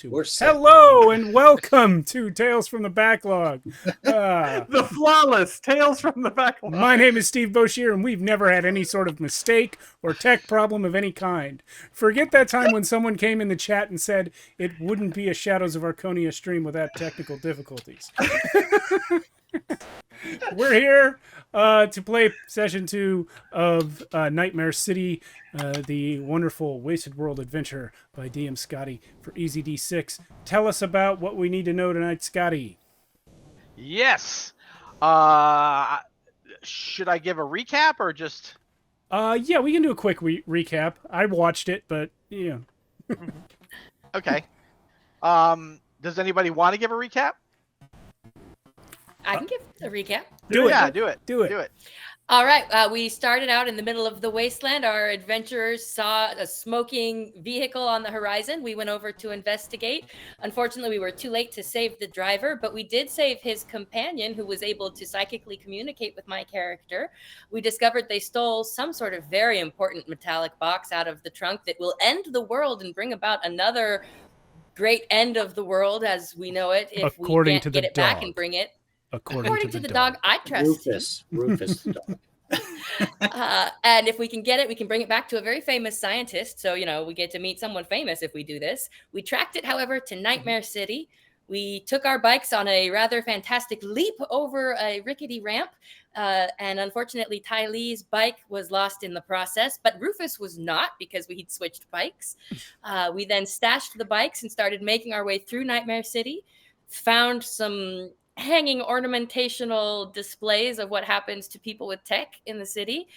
We're set. Hello and welcome to Tales from the Backlog. The flawless Tales from the Backlog. My name is Steve Boshier, and we've never had any sort of mistake or tech problem of any kind. Forget that time when someone came in the chat and said it wouldn't be a Shadows of Arconia stream without technical difficulties. We're here to play session 2 of Nightmare City, the wonderful Wasted World adventure by DM Scotty for EZD6. Tell us about what we need to know tonight, Scotty. Yes. Should I give a recap or just? Yeah, we can do a quick recap. I watched it, but yeah. Okay. Does anybody want to give a recap? I can give a recap. Do it. Yeah, do it. Do it. Do it. All right. We started out in the middle of the wasteland. Our adventurers saw a smoking vehicle on the horizon. We went over to investigate. Unfortunately, we were too late to save the driver, but we did save his companion, who was able to psychically communicate with my character. We discovered they stole some sort of very important metallic box out of the trunk that will end the world and bring about another great end of the world as we know it if we can't get it back and bring it. According to the dog, I trust Rufus the dog. And if we can get it, we can bring it back to a very famous scientist. So, we get to meet someone famous if we do this. We tracked it, however, to Nightmare City. We took our bikes on a rather fantastic leap over a rickety ramp. And unfortunately, Ty Lee's bike was lost in the process, but Rufus was not because we'd switched bikes. We then stashed the bikes and started making our way through Nightmare City, found some hanging ornamentational displays of what happens to people with tech in the city.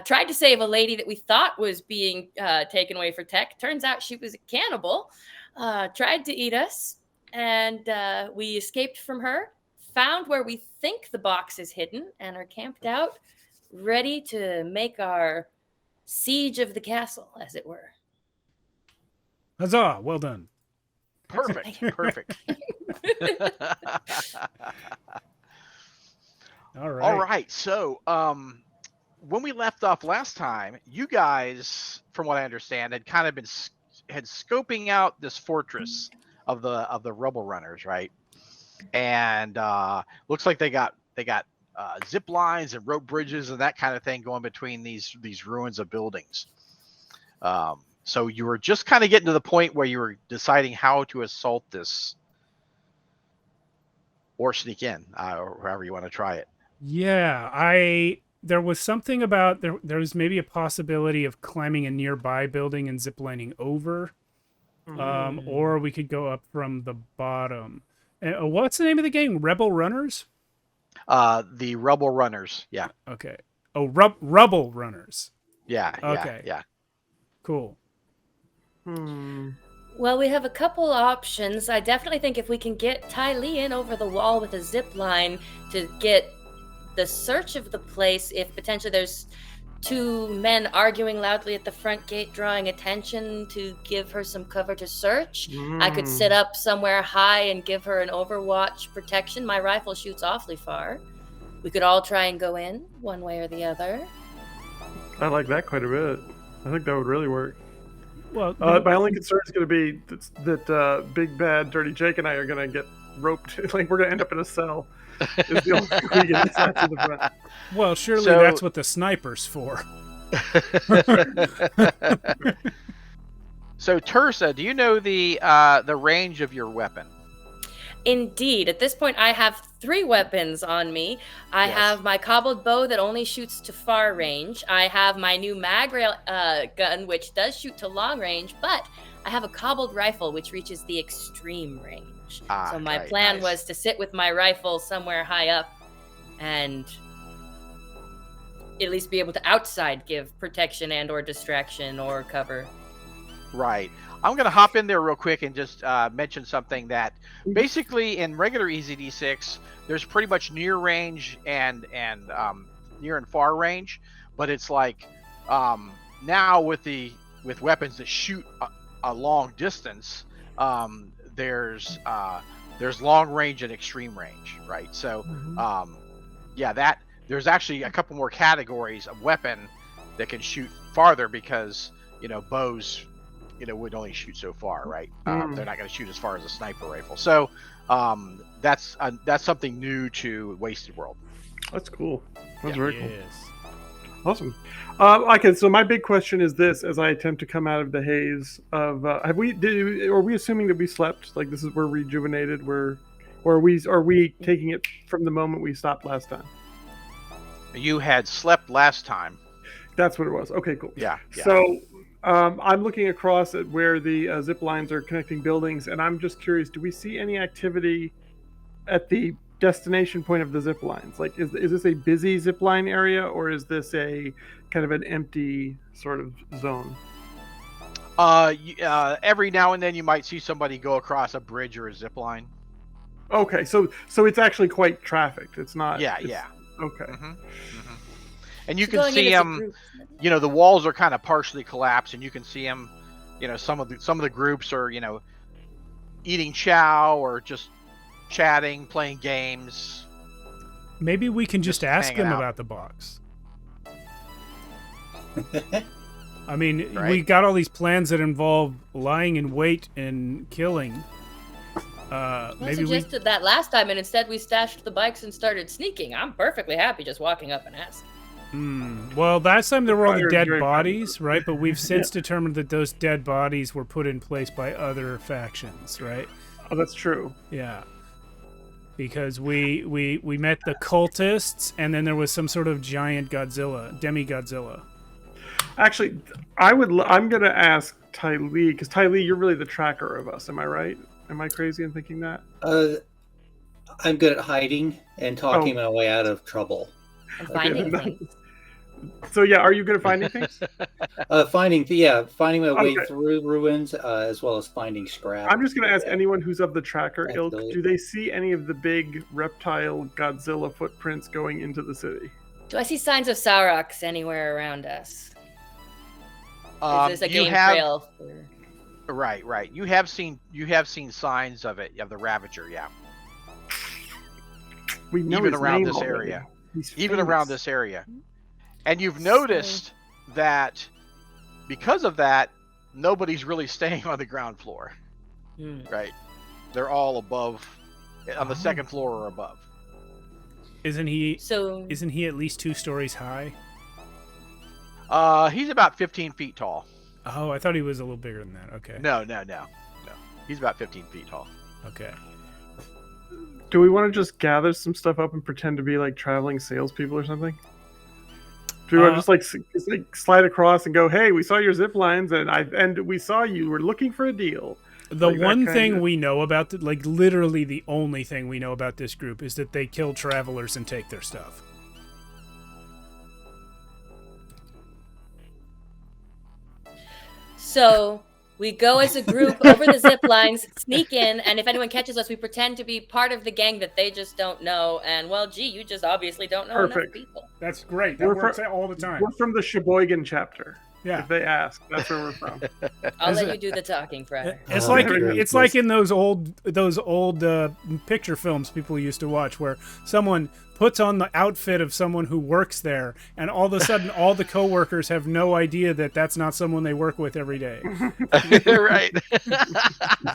Tried to save a lady that we thought was being taken away for tech. Turns out she was a cannibal. Tried to eat us, and we escaped from her. Found where we think the box is hidden, and are camped out, ready to make our siege of the castle, as it were. Huzzah! Well done. Perfect. Perfect. All right. So, when we left off last time, you guys, from what I understand, had kind of been scoping out this fortress of the rubble runners, right? And looks like they got zip lines and rope bridges and that kind of thing going between these ruins of buildings. So you were just kind of getting to the point where you were deciding how to assault this or sneak in, or however you want to try it. Yeah, there was something about there was maybe a possibility of climbing a nearby building and ziplining over, or we could go up from the bottom. What's the name of the game? Rebel Runners? The Rubble Runners. Yeah. Okay. Oh, Rubble Runners. Yeah. Okay. Yeah. Cool. Well, we have a couple options. I definitely think if we can get Ty Lee in over the wall with a zip line to get the search of the place, if potentially there's two men arguing loudly at the front gate, drawing attention to give her some cover to search. I could sit up somewhere high and give her an overwatch protection. My rifle shoots awfully far. We could all try and go in one way or the other. I like that quite a bit. I think that would really work. Well, my only concern is going to be that Big Bad Dirty Jake and I are going to get roped. Like, we're going to end up in a cell. Is the only way we get inside to the front. Well, surely that's what the sniper's for. So, Tersa, do you know the range of your weapon? Indeed. At this point, I have 3 weapons on me. I have my cobbled bow that only shoots to far range. I have my new mag rail gun, which does shoot to long range, but I have a cobbled rifle, which reaches the extreme range. So my plan was to sit with my rifle somewhere high up and at least be able to outside give protection and or distraction or cover. Right. I'm going to hop in there real quick and just mention something that basically in regular EZD6, there's pretty much near range and near and far range, but it's like now with weapons that shoot a long distance, there's long range and extreme range, right? So there's actually a couple more categories of weapon that can shoot farther because bows would only shoot so far, right? Mm. They're not going to shoot as far as a sniper rifle. So that's something new to Wasted World. That's cool. That's Yeah. very cool. Yes. Awesome. Okay, so my big question is this: as I attempt to come out of the haze of, are we assuming that we slept? Like we're rejuvenated? Or are we taking it from the moment we stopped last time? You had slept last time. That's what it was. Okay, cool. Yeah. So I'm looking across at where the zip lines are connecting buildings, and I'm just curious: do we see any activity at the destination point of the zip lines? Like, is this a busy zip line area, or is this a kind of an empty sort of zone? Every now and then you might see somebody go across a bridge or a zip line. Okay, so it's actually quite trafficked. It's not. Yeah. Okay. Mm-hmm. And you So can going see in as a them. group. The walls are kind of partially collapsed, and you can see them. Some of the groups are eating chow or just chatting, playing games. Maybe we can just ask hanging them out. about the box. I mean, Right. we got all these plans that involve lying in wait and killing. I Maybe we. suggested that last time, and instead we stashed the bikes and started sneaking. I'm perfectly happy just walking up and asking. Well, last time there were all the Fire dead very bodies, right? But we've since determined that those dead bodies were put in place by other factions, right? Oh, that's true. Yeah. Because we met the cultists, and then there was some sort of giant demi-Godzilla. Actually, I'm gonna ask Ty Lee, because Ty Lee, you're really the tracker of us. Am I right? Am I crazy in thinking that? I'm good at hiding and talking my way out of trouble. And Okay, finding then things. So yeah, are you good at finding things? Finding my way Okay. through ruins, as well as finding scrap. I'm just gonna ask anyone who's of the tracker ilk, Absolutely. do they see any of the big reptile Godzilla footprints going into the city? Do I see signs of Saurox anywhere around us? Is this a You game have trail? right. You have seen signs of it. You have the Ravager, yeah. We know Even his around name this already. area. He's Even famous. around this area. And you've noticed that because of that, nobody's really staying on the ground floor, Hmm. right? They're all above, on the second floor or above. Isn't he So at least 2 stories high? He's about 15 feet tall. Oh, I thought he was a little bigger than that. Okay. No. He's about 15 feet tall. Okay. Do we want to just gather some stuff up and pretend to be like traveling salespeople or something? Do we want to just like slide across and go, "Hey, we saw your zip lines, and we saw you were looking for a deal." The Like that one kind thing of- we know about, like literally the only thing we know about this group is that they kill travelers and take their stuff. So we go as a group over the zip lines, sneak in, and if anyone catches us, we pretend to be part of the gang that they just don't know. And well, gee, you just obviously don't know enough Perfect. people. That's great. That works all the time. We're from the Sheboygan chapter. Yeah. If they ask, that's where we're from. I'll Is let it- you do the talking, Fryer. It's Oh, like very it's like in those old picture films people used to watch, where someone puts on the outfit of someone who works there, and all of a sudden all the coworkers have no idea that that's not someone they work with every day. Right.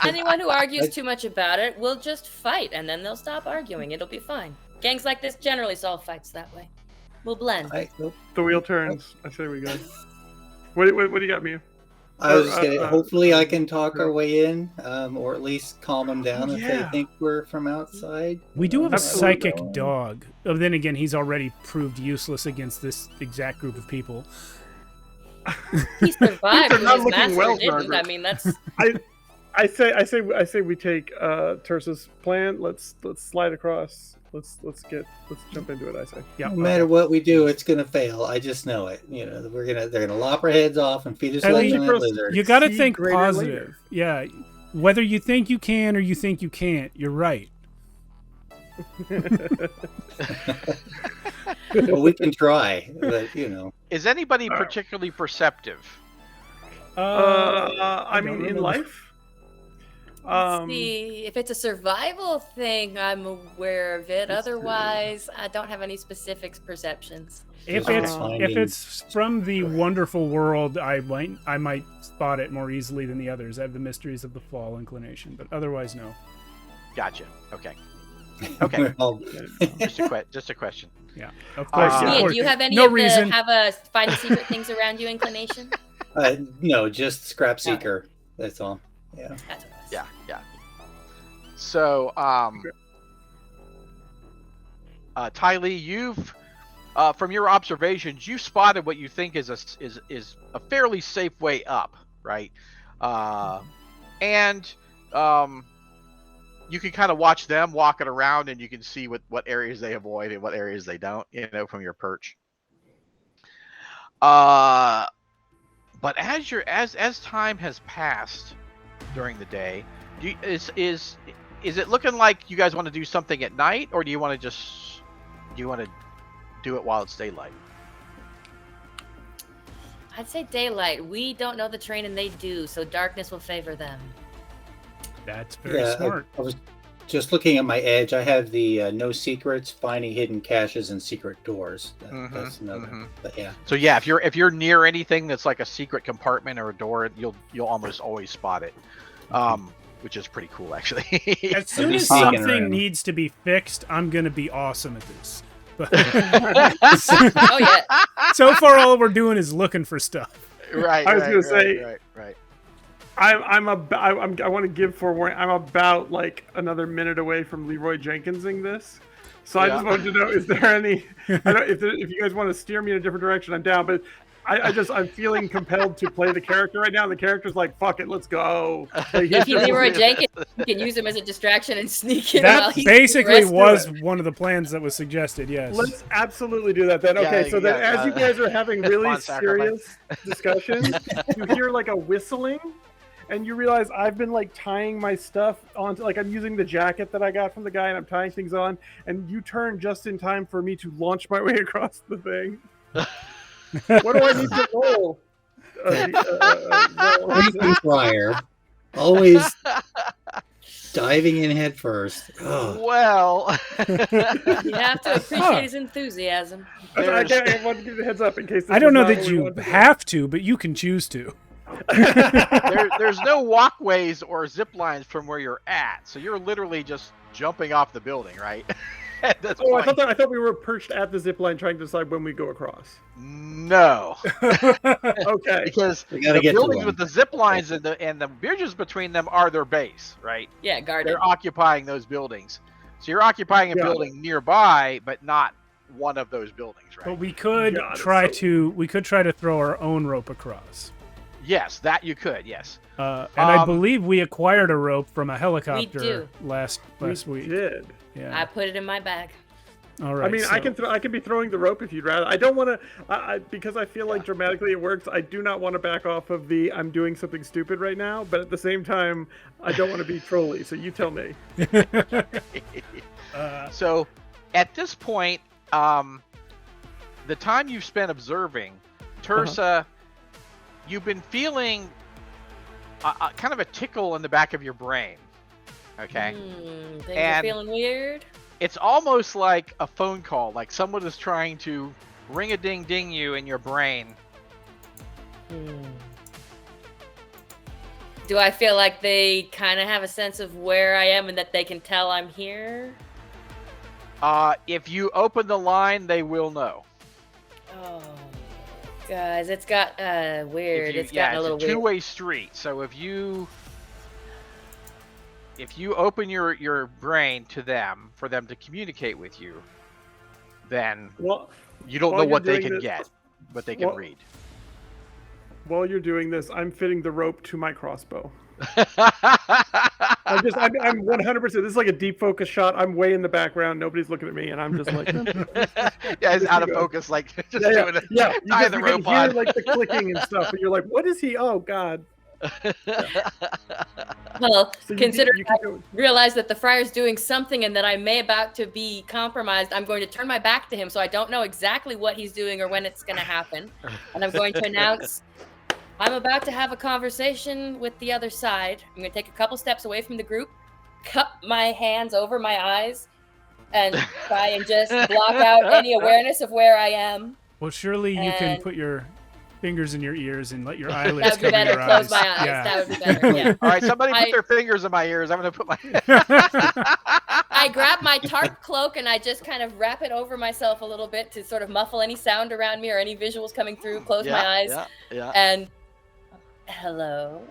Anyone who argues too much about it will just fight, and then they'll stop arguing. It'll be fine. Gangs like this generally solve fights that way. We'll blend. The wheel turns. I say we go. What do you got, Mew? I was just gonna, Uh, hopefully I can talk our way in, or at least calm them down if yeah. they think we're from outside. We do have a Absolutely. psychic dog. Oh, then again, he's already proved useless against this exact group of people. He survived. They're but not his looking master well, didn't. Margaret. I mean, that's I say we take Tersa's plan. Let's slide across. Let's jump into it. I say. Yeah. No matter what we do, it's gonna fail. I just know it. You know, they're gonna lop our heads off and feed us Hey, like Lee, giant lizards. You got to See think greater positive. later. Yeah. Whether you think you can or you think you can't, you're right. Well, we can try, but you know. Is anybody particularly perceptive? I mean, don't in remember. life, Let's see. If it's a survival thing, I'm aware of it. Let's see. Otherwise, I don't have any specifics perceptions. If Just it's from the wonderful world, I might spot it more easily than the others. I have the mysteries of the fall inclination, but otherwise, no. Gotcha. Okay. Okay. Well, Just a question. Yeah, of course. Uh, of Ian, course. do you have any No of reason. the have a find the secret things around you inclination? no, just scrap seeker. That's all. Yeah. That's what it was. Yeah. So, Ty Lee, you've from your observations, you spotted what you think is a fairly safe way up, right? And you can kind of watch them walking around, and you can see what areas they avoid and what areas they don't, from your perch. But as time has passed during the day, is it looking like you guys want to do something at night, or do you want to do it while it's daylight? I'd say daylight. We don't know the terrain and they do, so darkness will favor them. That's very smart. I was just looking at my edge. I have the no secrets, finding hidden caches, and secret doors. That's another. But yeah. So yeah, if you're near anything that's like a secret compartment or a door, you'll almost always spot it, which is pretty cool actually. As soon as sneaking something around. needs to be fixed, I'm gonna be awesome at this. But Oh yeah. so far, all we're doing is looking for stuff. Right. I was gonna say- right. I want to give forewarning. I'm about like another minute away from Leroy Jenkinsing this, so I just wanted to know: is there any? I don't, if you guys want to steer me in a different direction, I'm down. But I'm feeling compelled to play the character right now. And the character's like, "Fuck it, let's go." Like, If he's Leroy Jenkins, you can use him as a distraction and sneak in while That he's basically doing the was rest one of the plans that was suggested. Yes. Let's absolutely do that then. Okay, so then as you guys are having really Spawn serious discussions, you hear like a whistling, and you realize I've been like tying my stuff onto, like I'm using the jacket that I got from the guy, and I'm tying things on, and you turn just in time for me to launch my way across the thing. What do I need to roll? Frequent flyer, always diving in head first. Oh. Well, You have to appreciate his enthusiasm. I wanted to give you a heads up in case. This I don't is know not that what we you wanted to do. have to, but you can choose to. there's no walkways or zip lines from where you're at, so you're literally just jumping off the building, right? At this Oh, point. I thought we were perched at the zip line trying to decide when we go across. No, Okay. because We gotta the get to buildings one. with the zip lines and the bridges between them are their base, right? Yeah, guarded. They're occupying those buildings, so you're occupying a Got it. building nearby, but not one of those buildings, right? But we could God, it's try so- to throw our own rope across. Yes, that you could. Yes. And I believe we acquired a rope from a helicopter do. last We week. did. Yeah. I put it in my bag. All right. I mean, I can be throwing the rope if you'd rather. I don't want to, because I feel like dramatically it works. I do not want to back off of the I'm doing something stupid right now, but at the same time, I don't want to be trolly. So you tell me. So, at this point, the time you've spent observing, Tersa, you've been feeling kind of a tickle in the back of your brain. Okay. Things are And- feeling weird. It's almost like a phone call, like someone is trying to ring a ding ding you in your brain. Do I feel like they kind of have a sense of where I am and that they can tell I'm here? If you open the line, they will know. Oh, guys, it's got weird. It's gotten a little it's a weird. two-way street. So if you open your brain to them for them to communicate with you, then Well, you don't while know you're what they doing can this- get, but they can Well- read. while you're doing this, I'm fitting the rope to my crossbow. I'm 100%. This is like a deep focus shot. I'm way in the background. Nobody's looking at me, and I'm just like, Yeah, it's out of you go. focus, like just yeah. doing it. You Tie can the hear rope on. like the clicking and stuff, and you're like, what is he? Oh God. Well, So you considering can I go- realize that the friar's doing something and that I may about to be compromised, I'm going to turn my back to him so I don't know exactly what he's doing or when it's going to happen. And I'm going to announce, I'm about to have a conversation with the other side. I'm going to take a couple steps away from the group, cup my hands over my eyes, and try and just block out any awareness of where I am. Well, surely you can And- put your fingers in your ears and let your That eyelids would be cover better. your Close eyes. my eyes. Yeah. That would be better. Yeah. All right, somebody put I- their fingers in my ears. I'm going to put my. I grab my tarp cloak and I just kind of wrap it over myself a little bit to sort of muffle any sound around me or any visuals coming through. Close my eyes Yeah. and hello.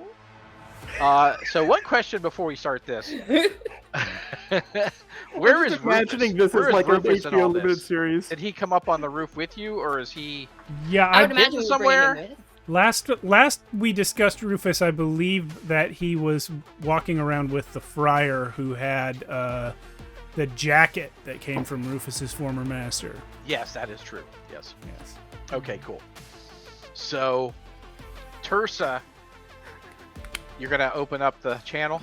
So one question before we start this: I'm Where just is imagining Rufus? this Where as is like an Rufus in all HBO limited this? series. Did he come up on the roof with you, or is he? Yeah, I would I, imagine we were bringing somewhere? him with. last we discussed Rufus, I believe that he was walking around with the friar who had the jacket that came from Rufus's former master. Yes, that is true. Yes. Yes. Okay, cool. So, Tursa, you're gonna open up the channel.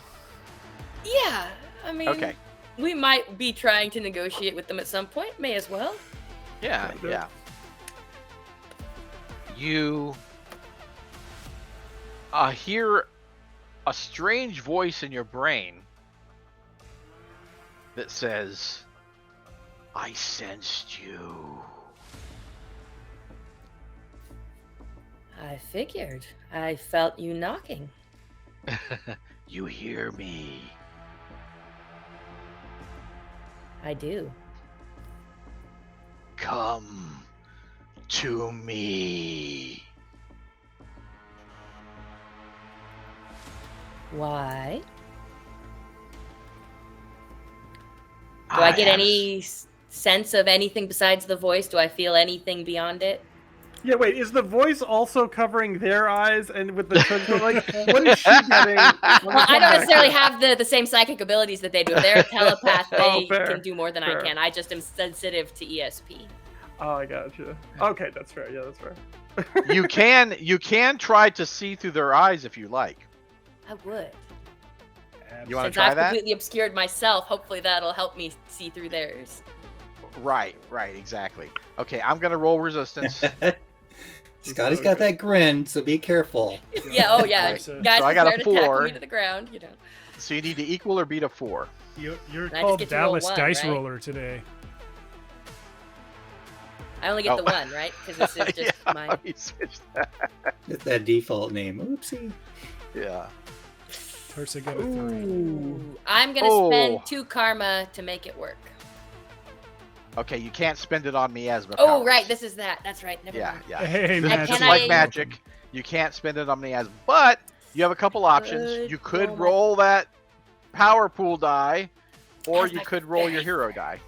Yeah, I mean, Okay. we might be trying to negotiate with them at some point. May as well. Yeah, yeah. You hear a strange voice in your brain that says, "I sensed you." I figured. I felt you knocking. You hear me? I do. Come to me. Why? Do I get have- any sense of anything besides the voice? Do I feel anything beyond it? Yeah, wait, is the voice also covering their eyes and with the like what is she getting? Well, I don't necessarily have the same psychic abilities that they do. If they're a telepath, Oh, they fair, can do more than fair. I can. I just am sensitive to ESP. Oh, I gotcha. Okay, that's fair. Yeah, that's fair. you can try to see through their eyes if you like. I would. You want to Since try I've that? completely obscured myself, hopefully that'll help me see through theirs. Right, exactly. Okay, I'm gonna roll resistance. Scotty's got that grin, so be careful. Yeah, oh yeah. Right. Guys, So I got a prepare to tackle 4. me to the ground, you know. So you need to equal or beat a 4. You're I just called get to roll Dallas one, Dice right? Roller today. I only get Oh. the one, right? Because this is just yeah, my. let me switch that. It's that default name. Oopsie. Yeah. Tursa got a 3. Ooh. I'm gonna Oh. spend 2 karma to make it work. Okay, you can't spend it on miasma. Oh, powers. right. This is that. That's right. Never Yeah, mind. yeah. Hey, This man. is just can like I- magic. You can't spend it on miasma, but you have a couple options. Good You could roll. roll that power pool die, or That's you my could roll your very hero die.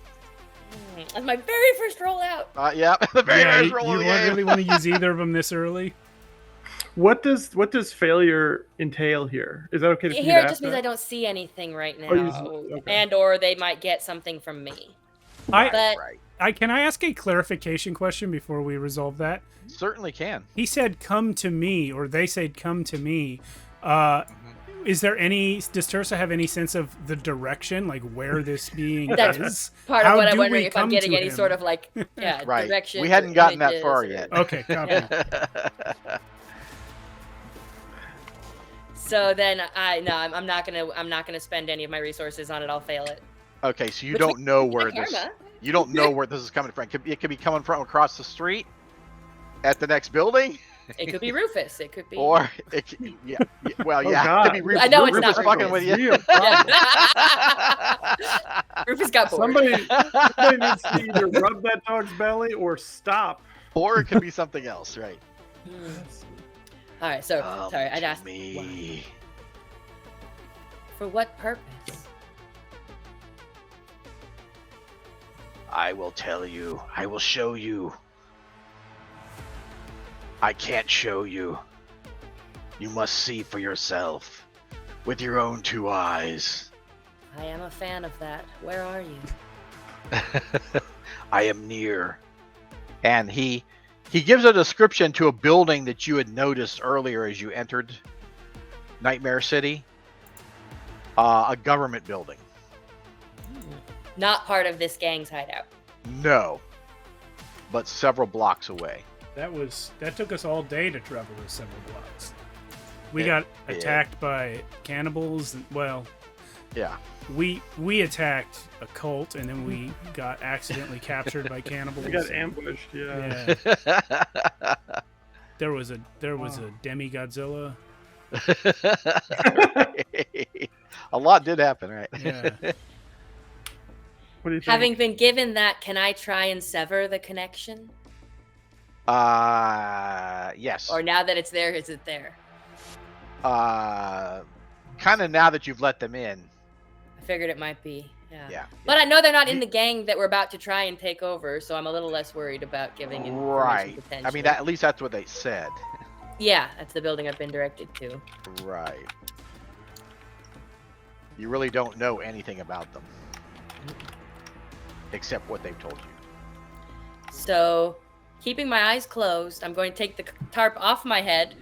That's my very first roll out. Yeah, the very Yeah, first you roll of the won't game. really want to use either of them this early. What does failure entail here? Is that okay to Here it just means I don't see anything right now, Oh, you okay. and or they might get something from me. I But Right. can I ask a clarification question before we resolve that? Certainly can. He said, "Come to me," or they said, "Come to me." Is there any? Does Tursa have any sense of the direction, like where this being That's is? part How of what I'm do wondering we if I'm come getting to any him? sort of like Right. direction. We hadn't gotten that far images yet. Okay, copy. So then I'm not gonna spend any of my resources on it. I'll fail it. Okay, so you Which don't know My where this. karma. You don't know where this is coming from. It could be coming from across the street, at the next building, It could be Rufus. It could be. or it. Yeah. Well, Oh, yeah. God. It could be I know it's Rufus not fucking Rufus. with you. Yeah, Rufus got bored. somebody needs to either rub that dog's belly or stop. Or it could be something else, right? All right. So Come sorry, I'd to asked me. for what purpose. I will tell you. I will show you. I can't show you. You must see for yourself, with your own 2 eyes. I am a fan of that. Where are you? I am near. And he gives a description to a building that you had noticed earlier as you entered Nightmare City. A government building. Not part of this gang's hideout. No. But several blocks away. That took us all day to travel those several blocks. We got attacked by cannibals. Well, yeah. We attacked a cult, and then we got accidentally captured by cannibals. We got ambushed. Yeah. There was a demi-Godzilla. A lot did happen, right? Yeah. What do you think? Having been given that, can I try and sever the connection? Yes. Or now that it's there, is it there? Kind of now that you've let them in. I figured it might be. Yeah. But I know they're not in the gang that we're about to try and take over, so I'm a little less worried about giving information Right. potentially. I mean, at least that's what they said. Yeah, that's the building I've been directed to. Right. You really don't know anything about them. Except what they've told you. So, keeping my eyes closed, I'm going to take the tarp off my head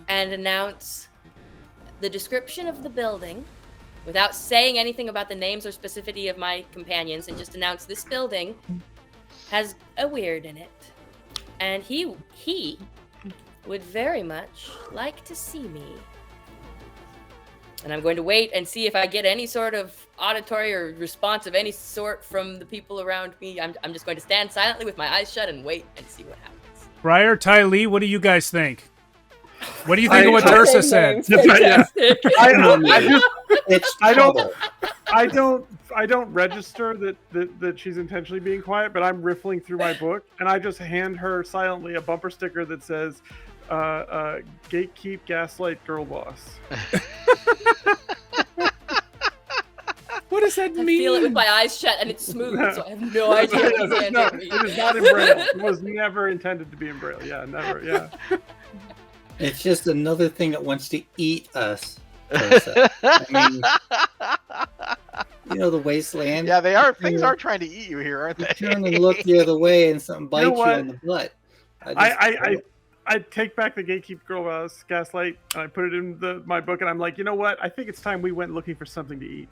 and announce the description of the building without saying anything about the names or specificity of my companions, and just announce this building has a weird in it. And he would very much like to see me. And I'm going to wait and see if I get any sort of auditory or response of any sort from the people around me. I'm just going to stand silently with my eyes shut and wait and see what happens. Briar, Ty Lee, what do you guys think? What do you think of what Tursa said? I don't register that she's intentionally being quiet, but I'm riffling through my book, and I just hand her silently a bumper sticker that says, "Gatekeep, gaslight, girl boss." What does that mean? I feel it with my eyes shut, and it's smooth, so I have no idea what he's handing me. It is not in Braille. It was never intended to be in Braille. Yeah, never. Yeah. It's just another thing that wants to eat us. Ursa. I mean, you know the wasteland. Yeah, they are. Things are trying to eat you here, aren't they? You turn and look the other way, and something bites you in the butt. I take back the Gatekeep Girl Gaslight, and I put it in my book, and I'm like, you know what? I think it's time we went looking for something to eat.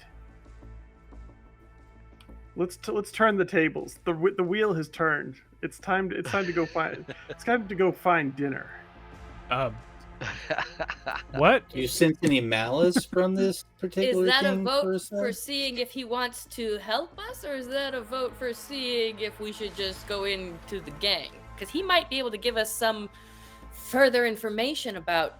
Let's turn the tables. The wheel has turned. It's time to go find. It's time to go find dinner. What? Do you sense any malice from this particular Is that thing, a vote Ursa? for seeing if he wants to help us, or is that a vote for seeing if we should just go into the gang? Because he might be able to give us some further information about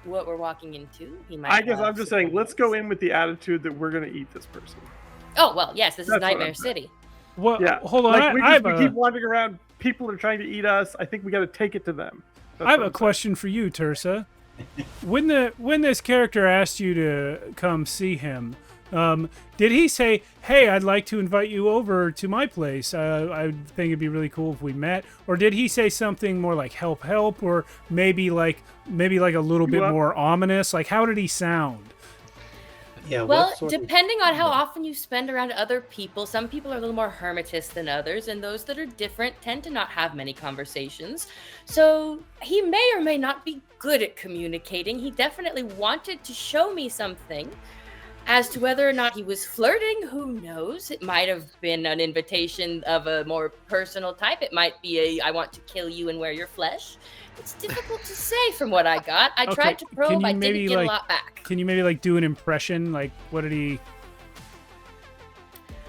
what we're walking into. He might. I guess I'm just saying, let's go in with the attitude that we're going to eat this person. Oh well, yes, this is That's what Nightmare I'm saying. City. Well, Yeah, hold on. like, we I keep wandering around. People are trying to eat us. I think we got to take it to them. That's I have what a I'm question for you, Tursa. When this character asked you to come see him, did he say, "Hey, I'd like to invite you over to my place. I think it'd be really cool if we met"? Or did he say something more like "help, help," or maybe like a little bit more ominous? Like, how did he sound? Yeah. Well, depending on how often you spend around other people, some people are a little more hermitist than others, and those that are different tend to not have many conversations. So he may or may not be good at communicating. He definitely wanted to show me something. As to whether or not he was flirting, who knows? It might have been an invitation of a more personal type. It might be I want to kill you and wear your flesh. It's difficult to say from what I got. I tried to probe. I didn't get a lot back. Can you maybe do an impression? Like, what did he...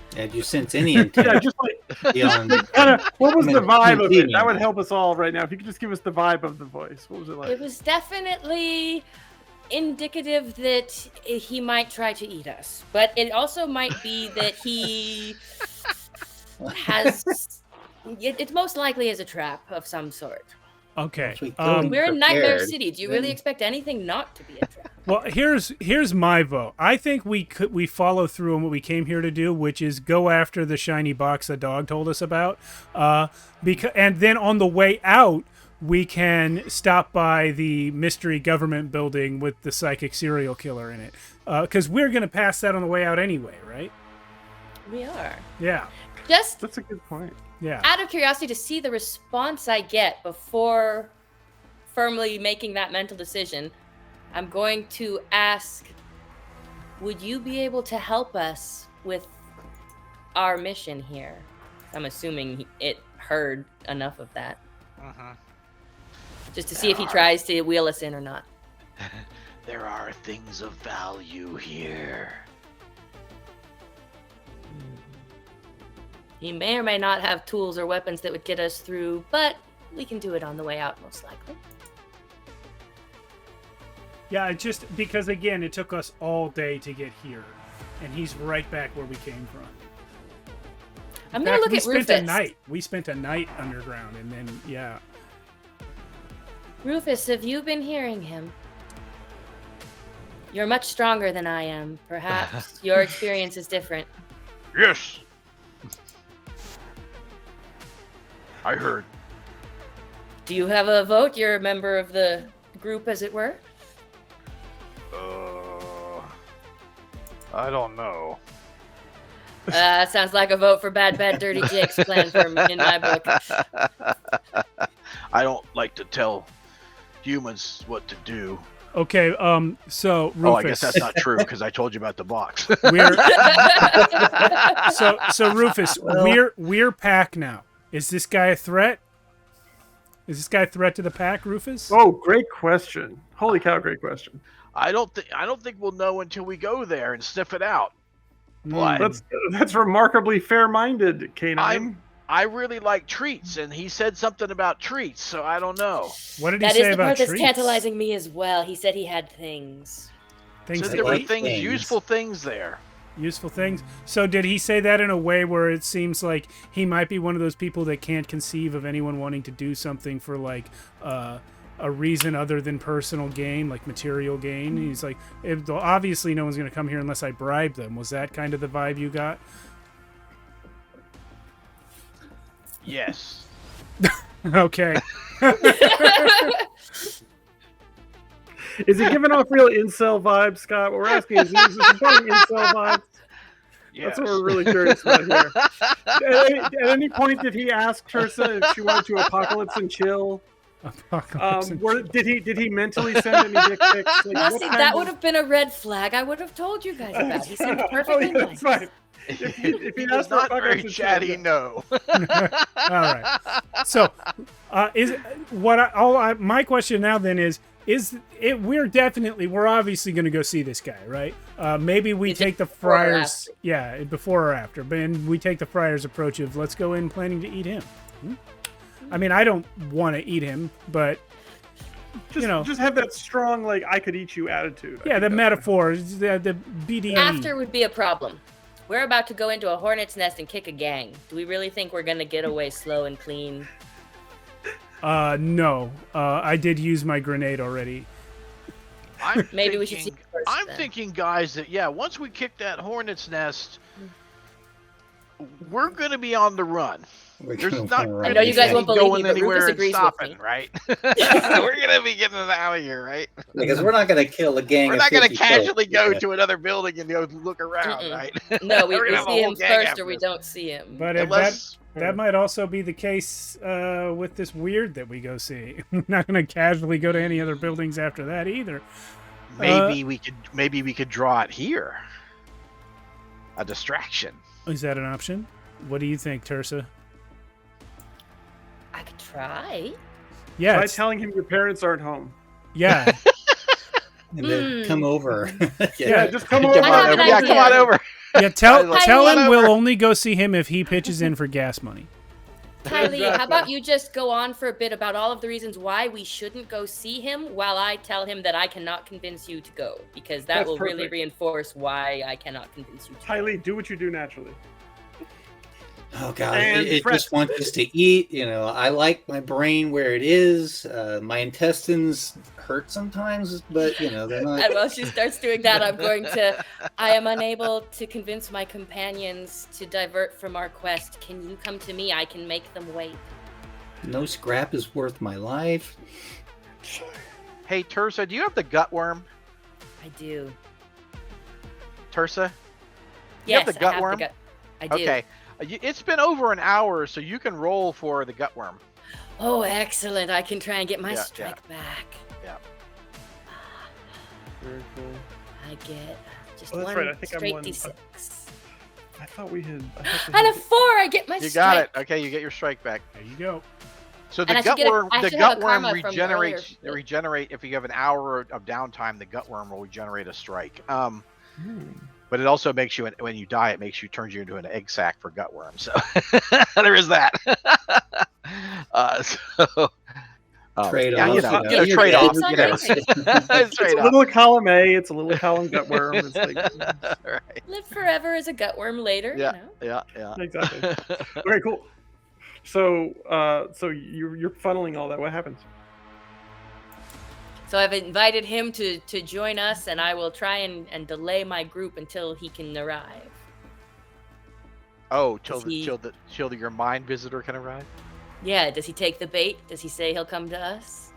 Did you sense any intent? Yeah, just what was the vibe of it? That would help us all right now. If you could just give us the vibe of the voice. What was it like? It was definitely indicative that he might try to eat us, but it also might be that he has... It most likely is a trap of some sort. Okay. We're in Nightmare City. Do you really expect anything not to be a trap? Well, here's my vote. I think we follow through on what we came here to do, which is go after the shiny box the dog told us about. And then on the way out, we can stop by the mystery government building with the psychic serial killer in it. Because we're going to pass that on the way out anyway, right? We are. Yeah. Just That's a good point. Yeah. out of curiosity to see the response I get before firmly making that mental decision, I'm going to ask, would you be able to help us with our mission here? I'm assuming it heard enough of that. just to see if he tries to wheel us in or not. There are things of value here. He may or may not have tools or weapons that would get us through, but we can do it on the way out, most likely. Yeah, just because, again, it took us all day to get here. And he's right back where we came from. I'm going to look at Rufus. We spent a night underground, and then, yeah. Rufus, have you been hearing him? You're much stronger than I am. Perhaps your experience is different. Yes. I heard. Do you have a vote? You're a member of the group, as it were? I don't know. Sounds like a vote for Bad Dirty Jake's plan in my book. I don't like to tell humans what to do. Okay, so Rufus. Oh, I guess that's not true because I told you about the box. So Rufus, Well, we're pack now. Is this guy a threat? Is this guy a threat to the pack, Rufus? Oh, great question. Holy cow, great question. I don't think we'll know until we go there and sniff it out. Mm. But That's remarkably fair-minded, K9. I really like treats, and he said something about treats, so I don't know. What did he That say is the about part that's treats? tantalizing me as well. He said he had things. Things So that there were like things, things. useful things there. useful things. So did he say that in a way where it seems like he might be one of those people that can't conceive of anyone wanting to do something for like a reason other than personal gain, like material gain? He's like, obviously no one's going to come here unless I bribe them. Was that kind of the vibe you got? Yes. Okay. Is he giving off real incel vibes, Scott? What we're asking is he supporting incel vibes? Yes. That's what we're really curious about here. At any point, did he ask Tersa if she wanted to apocalypse and chill? Apocalypse and Did he mentally send any dick pics? Like, Now, what see, kind that of- would have been a red flag I would have told you guys about. He seemed perfectly Oh, yeah, that's nice. fine. If He he was asked for not very apocalypse and chill, chatty, yeah. no. All right. So, my question now then is we're obviously going to go see this guy, right? Maybe we Is it take the before or friars, after? yeah, before or after, but then we take the friars approach of let's go in planning to eat him. I mean, I don't want to eat him, but Just have that strong, like, I could eat you attitude. I yeah, think the that's- metaphor, the BDE. After would be a problem. We're about to go into a hornet's nest and kick a gang. Do we really think we're going to get away slow and clean? No, I did use my grenade already. Maybe we should see first, I'm then. thinking, guys, that once we kick that hornet's nest, we're gonna be on the run. We're There's gonna not run gonna I know you be guys won't believe going me, but anywhere Rufus and agrees with stopping, me. right? We're gonna be getting out of here, right? because we're not going to kill a gang. We're of not gonna 50 casually folks. go to another building and go look around, Mm-mm. right? No, we We're gonna have a see whole him gang first after or we us. don't see him. But if Unless that might also be the case with this weird that we go see. We're not going to casually go to any other buildings after that either. maybe we could draw it here. A distraction. Is that an option? What do you think, Tersa? I could try. Yeah, Try it's- telling him your parents aren't home. yeah. And then come over. Yeah, Just come Come over. I have on an over. Yeah, come idea. on over. Yeah, tell Kylie. him we'll only go see him if he pitches in for gas money. Kylie, how about you just go on for a bit about all of the reasons why we shouldn't go see him while I tell him that I cannot convince you to go, because that That's will really perfect. reinforce why I cannot convince you to go. Kylie, do what you do naturally. Oh god, And it Fred- just wants us to eat. I like my brain where it is. My intestines hurt sometimes, but they're not. And while she starts doing that, I am unable to convince my companions to divert from our quest. Can you come to me? I can make them wait. No scrap is worth my life. Hey, Tersa, do you have the gut worm? I do. Tersa? You Yes, have the I gut have worm? the gut. I do. Okay. It's been over an hour, so you can roll for the gut worm. Oh, excellent. I can try and get my Yeah, strike back. Yeah. Very cool. I get just Oh, that's one right, I think I'm straight one- D6. I thought we had. And a 4, I get my You strike. got it. Okay, you get your strike back. There you go. So And the I should get a- gutworm, I the should have a gutworm karma from regenerates. earlier. Regenerate if you have an hour of downtime. The gutworm will regenerate a strike. Hmm. But it also makes you, when you die, turns you into an egg sac for gutworm. So there is that. So Trade yeah, off. you know, You're trade dead. off. It's You know, not straight It's a up. little column A. It's a little column gutworm. It's like Right. Live forever as a gutworm later. Yeah, You know? yeah. exactly. Okay, cool. So, so you're funneling all that. What happens? So I've invited him to join us, and I will try and delay my group until he can arrive. Oh, Does he- till your mind visitor can arrive. Yeah, does he take the bait? Does he say he'll come to us?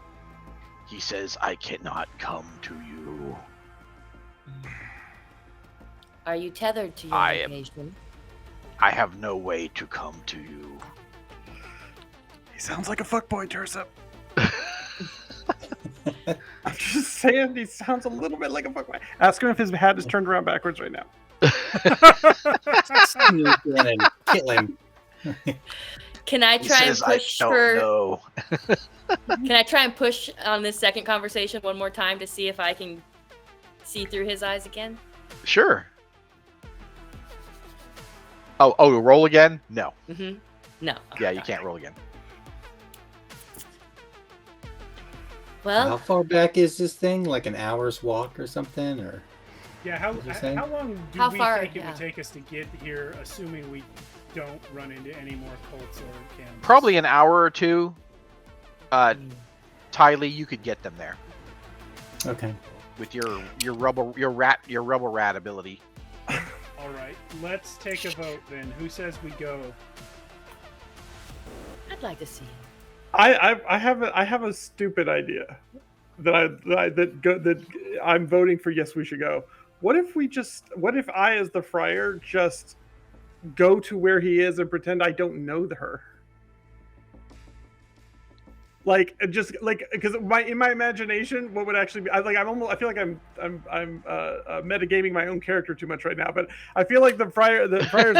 He says, "I cannot come to you." Are you tethered to your I am. location? I have no way to come to you. He sounds like a fuckboy, Tursup. I'm just saying, he sounds a little bit like a fuckboy. Ask him if his hat is turned around backwards right now. Sneak in and kill him. Can I He try and says, "I push don't for? know." Can I try and push on this second conversation one more time to see if I can see through his eyes again? Sure. Oh, roll again? No. Mm-hmm. No. Yeah, you can't roll again. Well, How far back is this thing? Like an hour's walk or something? Or Yeah, how What'd you say? long do How we far? think it Yeah. would take us to get here, assuming we don't run into any more cults or cannibals? Probably an hour or two. Tylee, you could get them there okay. with your rubble rat ability. All right, let's take a vote then. Who says we go? I'd like to see him. I have a stupid idea that I'm voting for. Yes, we should go. What if I, as the friar, just go to where he is and pretend I don't know her? Like, just like, because in my imagination, what would actually be? I feel like I'm metagaming my own character too much right now. But I feel like the friar is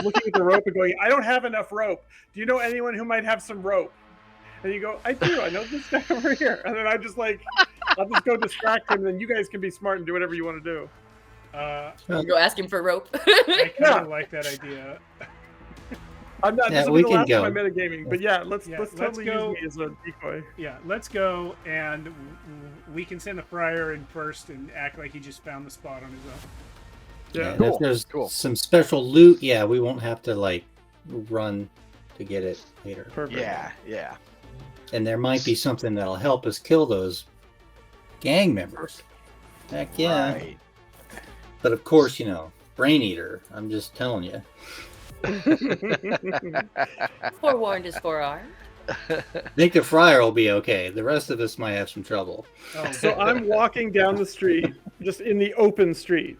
looking at the rope and going, "I don't have enough rope. Do you know anyone who might have some rope?" And you go, "I do. I know this guy over here." And then I'll just go distract him. And then you guys can be smart and do whatever you want to do. You go ask him for rope. I kind of like that idea. I'm not. Yeah, This will we be the can last go. of my metagaming. But yeah, let's let's totally go. use me as a decoy. Yeah, let's go, and we can send the friar in first and act like he just found the spot on his own. Yeah. And Cool, if there's cool. some special loot, yeah, we won't have to like run to get it later. Perfect. Yeah. And there might be something that'll help us kill those gang members. Heck yeah. Right. But of course, Brain Eater. I'm just telling you. Forewarned is forearmed. I think the friar will be okay. The rest of us might have some trouble. Oh, So I'm walking down the street, just in the open street.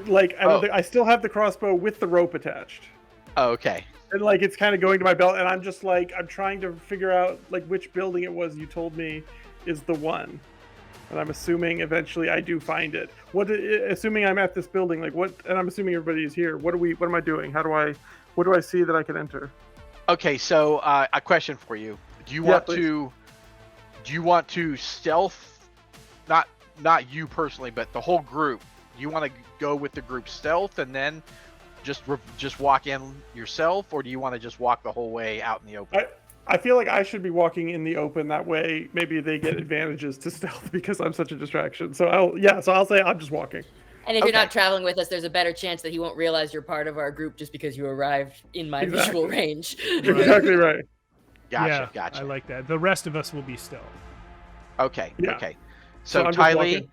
Like I still have the crossbow with the rope attached. Oh, okay. And like it's kind of going to my belt, and I'm just like I'm trying to figure out like which building it was you told me is the one, and I'm assuming eventually I do find it. Assuming I'm at this building, like what? And I'm assuming everybody is here. What am I doing? What do I see that I can enter? Okay, so a question for you: Do you want to stealth? Not you personally, but the whole group. Do you want to go with the group stealth and then just walk in yourself, or do you want to just walk the whole way out in the open? I feel like I should be walking in the open. That way, maybe they get advantages to stealth because I'm such a distraction. So I'll say I'm just walking. And if you're Okay. not traveling with us, there's a better chance that he won't realize you're part of our group just because you arrived in my visual range. Exactly right. yeah, Gotcha. I like that. The rest of us will be stealth. Okay. Yeah. Okay. So So I'm just Tylee, walking.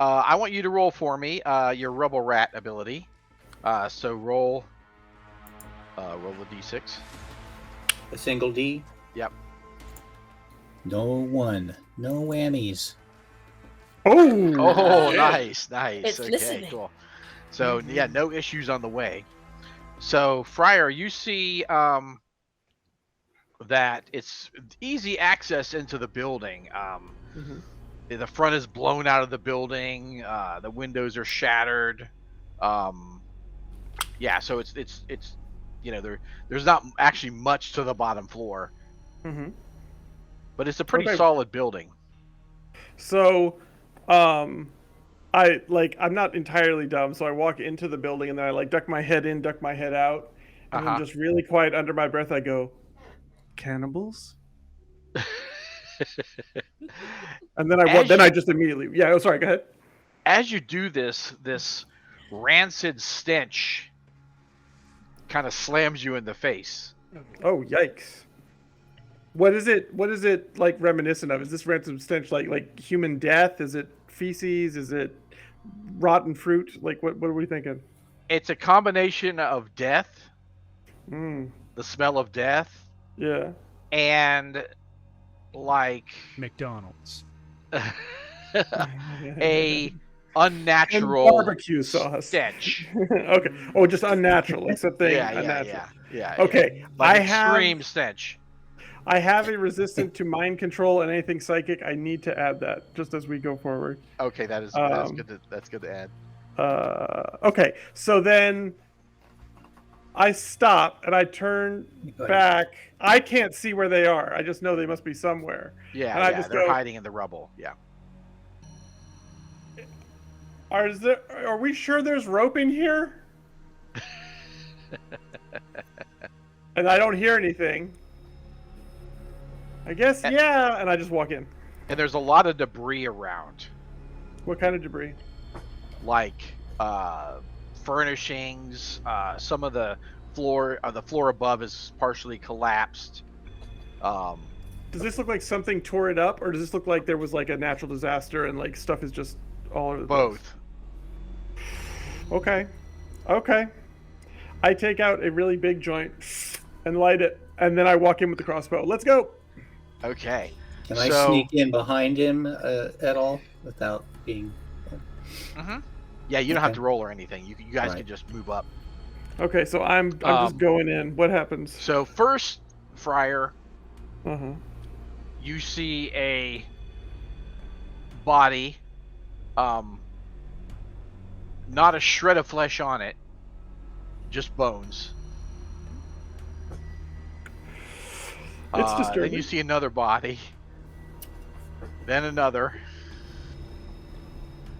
I want you to roll for me your rubble rat ability. So roll the d6. A single D? Yep. No one. No whammies. Oh. Oh, shit. nice. It's Okay, listening. cool. So yeah, no issues on the way. So Friar, you see that it's easy access into the building. Mhm. The front is blown out of the building. The windows are shattered. Yeah, so it's there's not actually much to the bottom floor. Mm-hmm. But it's a pretty Okay. solid building. So, I'm not entirely dumb, so I walk into the building and then I like duck my head in, duck my head out, and then just really quiet under my breath I go, "Cannibals?" And then I just immediately, yeah. Oh, sorry. Go ahead. As you do this rancid stench kind of slams you in the face. Oh, yikes! What is it? What is it like reminiscent of? Is this ransom stench like human death? Is it feces? Is it rotten fruit? Like what are we thinking? It's a combination of death, Mm, the smell of death, yeah. and like McDonald's. a And unnatural barbecue sauce. stench. Okay. Oh, just unnatural, like something unnatural. Yeah. Okay. Like extreme stench. I have a resistance to mind control and anything psychic. I need to add that just as we go forward. Okay, that's good to add. Okay, so then I stop and I turn Go ahead. back. I can't see where they are. I just know they must be somewhere. Yeah, And I just they're go- hiding in the rubble. Yeah. Are we sure there's rope in here? And I don't hear anything. I guess, yeah. And I just walk in. And there's a lot of debris around. What kind of debris? Like furnishings, some of the floor above is partially collapsed. Does this look like something tore it up, or does this look like there was like a natural disaster and like stuff is just all over the place? Both. Okay. I take out a really big joint and light it, and then I walk in with the crossbow. Let's go. Okay. Can I sneak in behind him at all without being? Mm-hmm. Yeah, you don't have Okay. to roll or anything. You guys Right. can just move up. Okay, so I'm just going in. What happens? So first, Friar, Uh-huh. you see a body, not a shred of flesh on it, just bones. It's Then disturbing. you see another body, then another,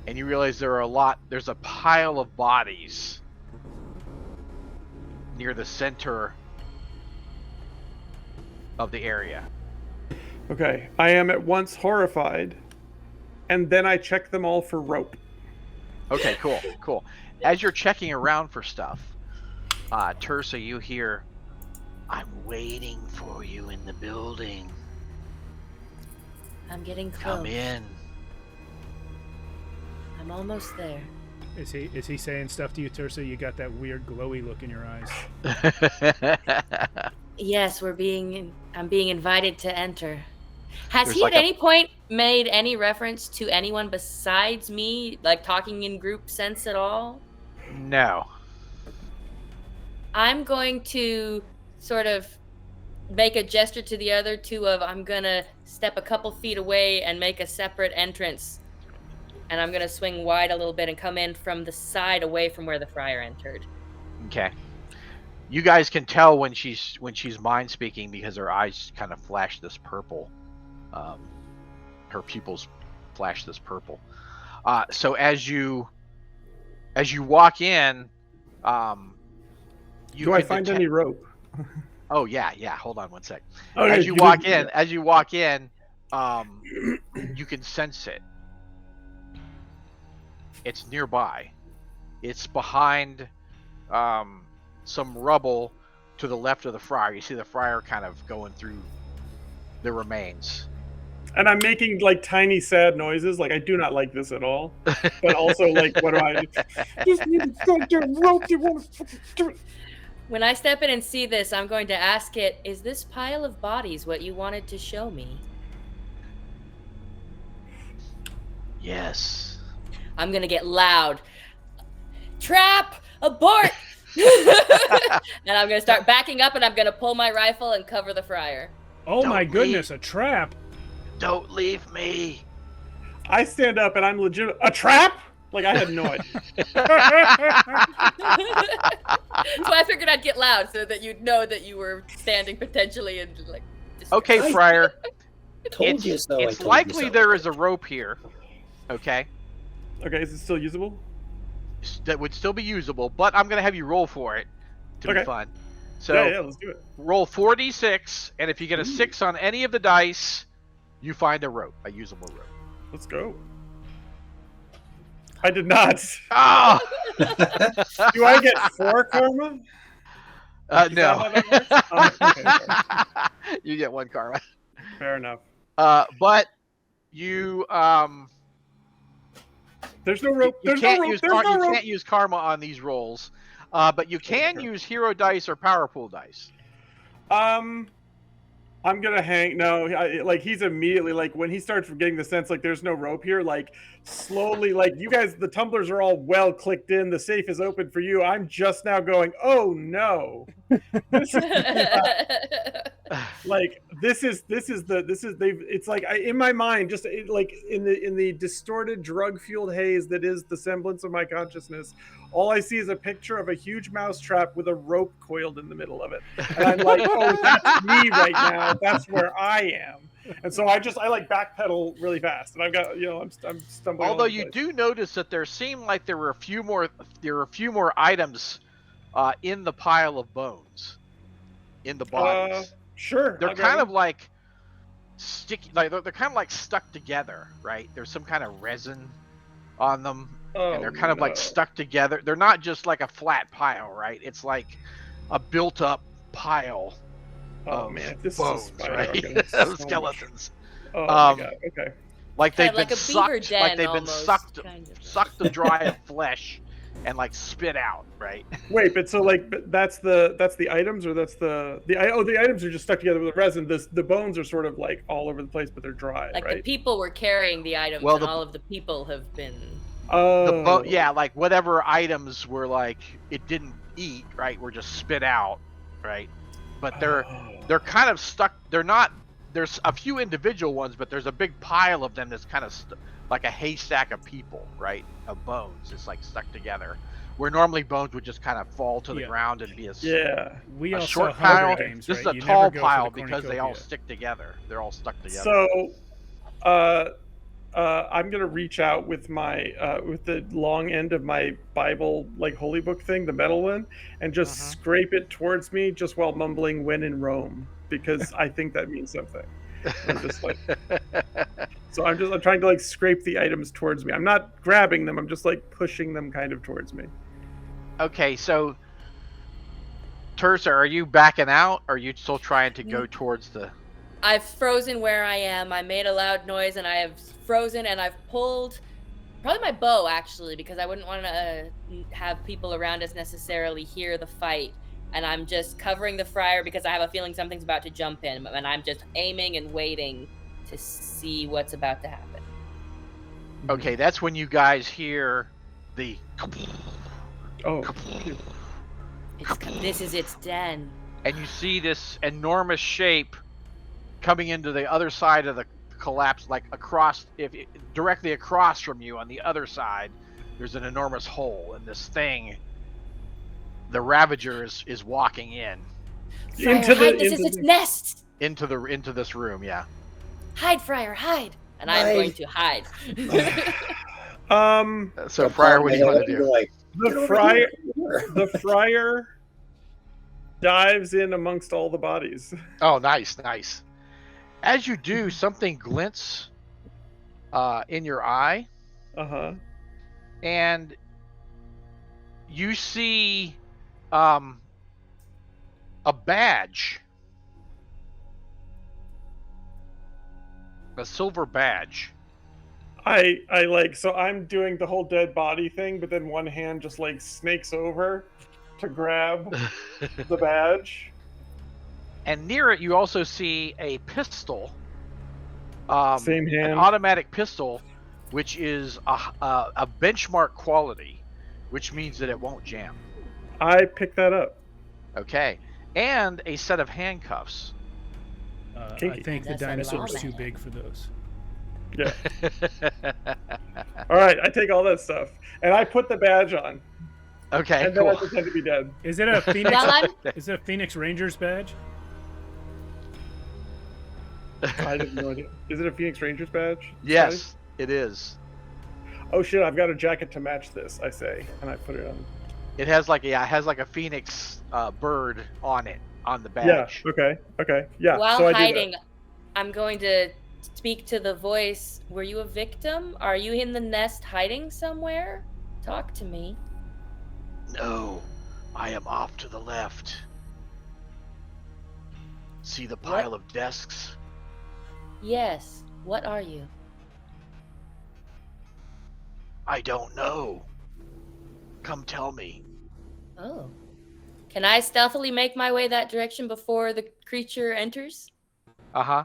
and you realize there's a pile of bodies near the center of the area. Okay, I am at once horrified, and then I check them all for rope. Okay, cool. As you're checking around for stuff, Tersa, you hear, "I'm waiting for you in the building. I'm getting close. Come in." I'm almost there. Is he saying stuff to you, Tersa? You got that weird glowy look in your eyes. Yes, I'm being invited to enter. Has There's he like at any point made any reference to anyone besides me, like talking in group sense at all? No. I'm going to sort of make a gesture to the other two of I'm gonna step a couple feet away and make a separate entrance. And I'm gonna swing wide a little bit and come in from the side away from where the friar entered. Okay. You guys can tell when she's mind speaking because her eyes kind of flash this purple. Her pupils flash this purple. So as you walk in, Do I find any rope? Oh yeah. Hold on one sec. Okay, As you walk in, you can sense it. It's nearby. It's behind some rubble to the left of the friar. You see the friar kind of going through the remains. And I'm making like tiny sad noises. Like I do not like this at all. But also like, what do I? Just need to goddamn rope. You want to fucking do it? When I step in and see this, I'm going to ask it, is this pile of bodies what you wanted to show me? Yes. I'm going to get loud. Trap! Abort! And I'm going to start backing up and I'm going to pull my rifle and cover the friar. Oh Don't my leave. goodness, a trap! Don't leave me. I stand up and I'm legit. A trap? Like I had no idea. So I figured I'd get loud so that you'd know that you were standing potentially in like Okay, I Friar. told you so. I It's told you likely so. there is a rope here. Okay. Okay, is it still usable? That would still be usable, but I'm gonna have you roll for it to be Okay. fun. So Yeah, let's do it. roll 4d6, and if you get a Ooh. 6 on any of the dice, you find a rope, a usable rope. Let's go. I did not. Ah! Do I get 4 karma? Is No. that how that works? Oh, okay, You get 1 karma. fair enough. But you There's no rope. you There's can't no rope. use There's no you rope. can't use karma on these rolls. But you can use hero dice or power pool dice. I'm gonna hang. No, like he's immediately like when he starts getting the sense like there's no rope here. Like slowly, like you guys, the tumblers are all well clicked in. The safe is open for you. I'm just now going. Oh no! This is like this is they've. It's like in my mind, just like in the distorted drug fueled haze that is the semblance of my consciousness. All I see is a picture of a huge mousetrap with a rope coiled in the middle of it. And I'm like, oh, that's me right now. That's where I am. And so I like backpedal really fast. And I've got, I'm stumbling. Although you do notice that there seemed like there were a few more items in the pile of bones in the bodies. Sure. They're kind of like sticky, like they're kind of like stuck together, right? There's some kind of resin on them. And they're kind of like stuck together. They're not just like a flat pile, right? It's like a built-up pile of bones, right? Of skeletons. Oh my god! Okay. Like they've like been a beaver sucked, den like they've been almost, sucked, kind of. sucked to dry of flesh, and like spit out, right? Wait, but so like that's the items, or that's the items are just stuck together with the resin. The bones are sort of like all over the place, but they're dry, Like right? the people were carrying the items, Well, and all of the people have been. Oh. Yeah, like whatever items were like it didn't eat, right? Were just spit out, right? But they're kind of stuck. They're not. There's a few individual ones, but there's a big pile of them that's kind of like a haystack of people, right? Of bones. It's like stuck together. Where normally bones would just kind of fall to the ground and be We a all short saw Hunger pile. Games, This right? is You a never tall go for pile the because they all cornucopia. stick together. They're all stuck together. So, I'm gonna reach out with my with the long end of my Bible, like holy book thing, the metal one, and just scrape it towards me, just while mumbling "When in Rome," because I think that means something. I'm just like, so I'm trying to like scrape the items towards me. I'm not grabbing them. I'm just like pushing them kind of towards me. Okay, so Terza, are you backing out? Or are you still trying to go towards the? I've frozen where I am. I made a loud noise, and I have frozen, and I've pulled probably my bow, actually, because I wouldn't want to have people around us necessarily hear the fight. And I'm just covering the friar because I have a feeling something's about to jump in, and I'm just aiming and waiting to see what's about to happen. Okay, that's when you guys hear the. Oh, This is its den. And you see this enormous shape coming into the other side of the collapse, like directly across from you on the other side. There's an enormous hole, and this thing, the Ravager, is walking in Friar, hide! This is its nest. into this room. Yeah. Hide, Friar, hide! And I am going to hide. So Friar, what do you want to do? Like, the friar dives in amongst all the bodies. Oh, nice. As you do, something glints in your eye. And you see a badge. A silver badge. I like, so I'm doing the whole dead body thing, but then one hand just like snakes over to grab the badge. And near it, you also see a pistol. Same hand. An automatic pistol, which is a benchmark quality, which means that it won't jam. I pick that up. Okay. And a set of handcuffs. I think the dinosaur's too big for those. Yeah. All right, I take all that stuff and I put the badge on. Okay, and then cool. I pretend to be dead. Is it a Phoenix? Well, Is it a Phoenix Rangers badge? I have no idea. Is it a Phoenix Rangers badge? Yes, it is. Oh shit! I've got a jacket to match this. I say, and I put it on. It has like a phoenix bird on it on the Yeah. badge. Okay. Yeah. While so I hiding, I'm going to speak to the voice. Were you a victim? Are you in the nest hiding somewhere? Talk to me. No, I am off to the left. See the pile of desks? Yes. What are you? I don't know. Come tell me. Oh. Can I stealthily make my way that direction before the creature enters? Uh-huh.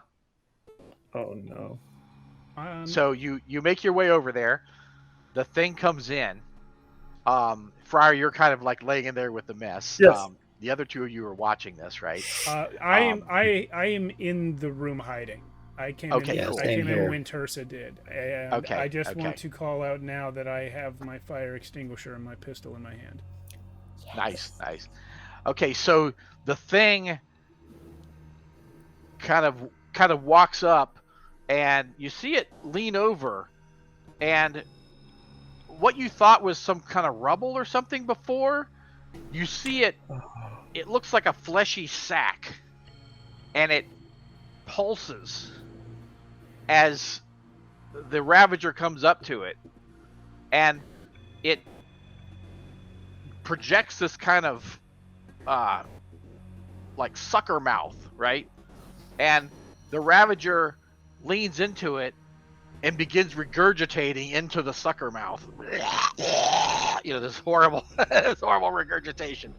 Oh no. So you make your way over there. The thing comes in. Friar, you're kind of like laying in there with the mess. Yes. The other two of you are watching this, right? I am in the room hiding. I came Okay, in, cool. I came Same in here. when Tersa did. And Okay, I just want okay. to call out now that I have my fire extinguisher and my pistol in my hand. Nice. Okay, so the thing kind of walks up, and you see it lean over, and what you thought was some kind of rubble or something before, you see it. It looks like a fleshy sack, and it pulses as the Ravager comes up to it, and it projects this kind of like sucker mouth, right? And the Ravager leans into it and begins regurgitating into the sucker mouth. You know, this horrible regurgitation.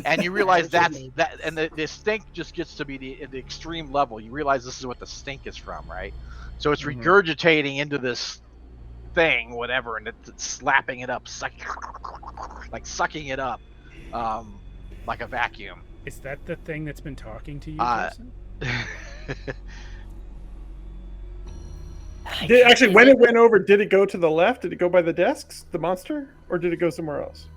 And you realize that, and the stink just gets to be the extreme level. You realize this is what the stink is from, right? So it's regurgitating into this thing, whatever, and it's slapping it up, sucking it up, like a vacuum. Is that the thing that's been talking to you, Jason? Actually, when it went over, did it go to the left? Did it go by the desks, the monster, or did it go somewhere else?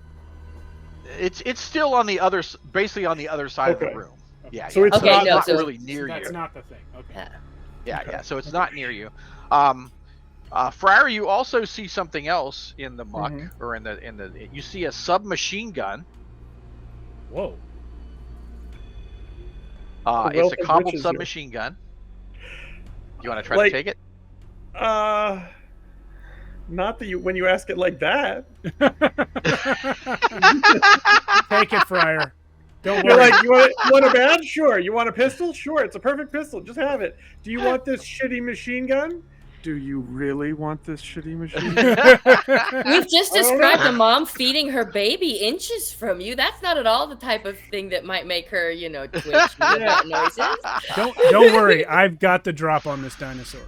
It's still on the other, basically on the other side of the room. Yeah. So it's Okay, not so really near That's you. not the thing. Okay. Yeah. So it's not near you. Friar, you also see something else in the muck, or in the. You see a submachine gun. Whoa. It's a cobbled submachine gun. You want to try to take it? Not that when you ask it like that. Take it, Friar. Don't You're worry. like, you want a badge? Sure. You want a pistol? Sure. It's a perfect pistol. Just have it. Do you want this shitty machine gun? Do you really want this shitty machine gun? We've just described a mom feeding her baby inches from you. That's not at all the type of thing that might make her, twitch with that noises. Don't worry. I've got the drop on this dinosaur.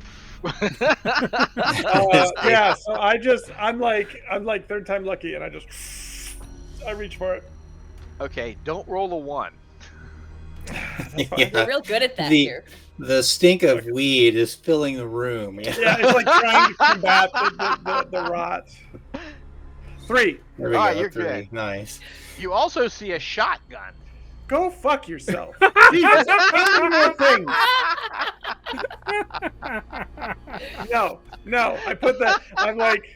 Yeah. So I'm like third time lucky, and I reach for it. Okay, don't roll a 1. We're real good at that here. The stink of weed is filling the room. Yeah, it's like trying to combat the rot. 3. There we All go. right, you're 3. good. Nice. You also see a shotgun. Go fuck yourself. Jesus, how many more things? No. I put that. I'm like,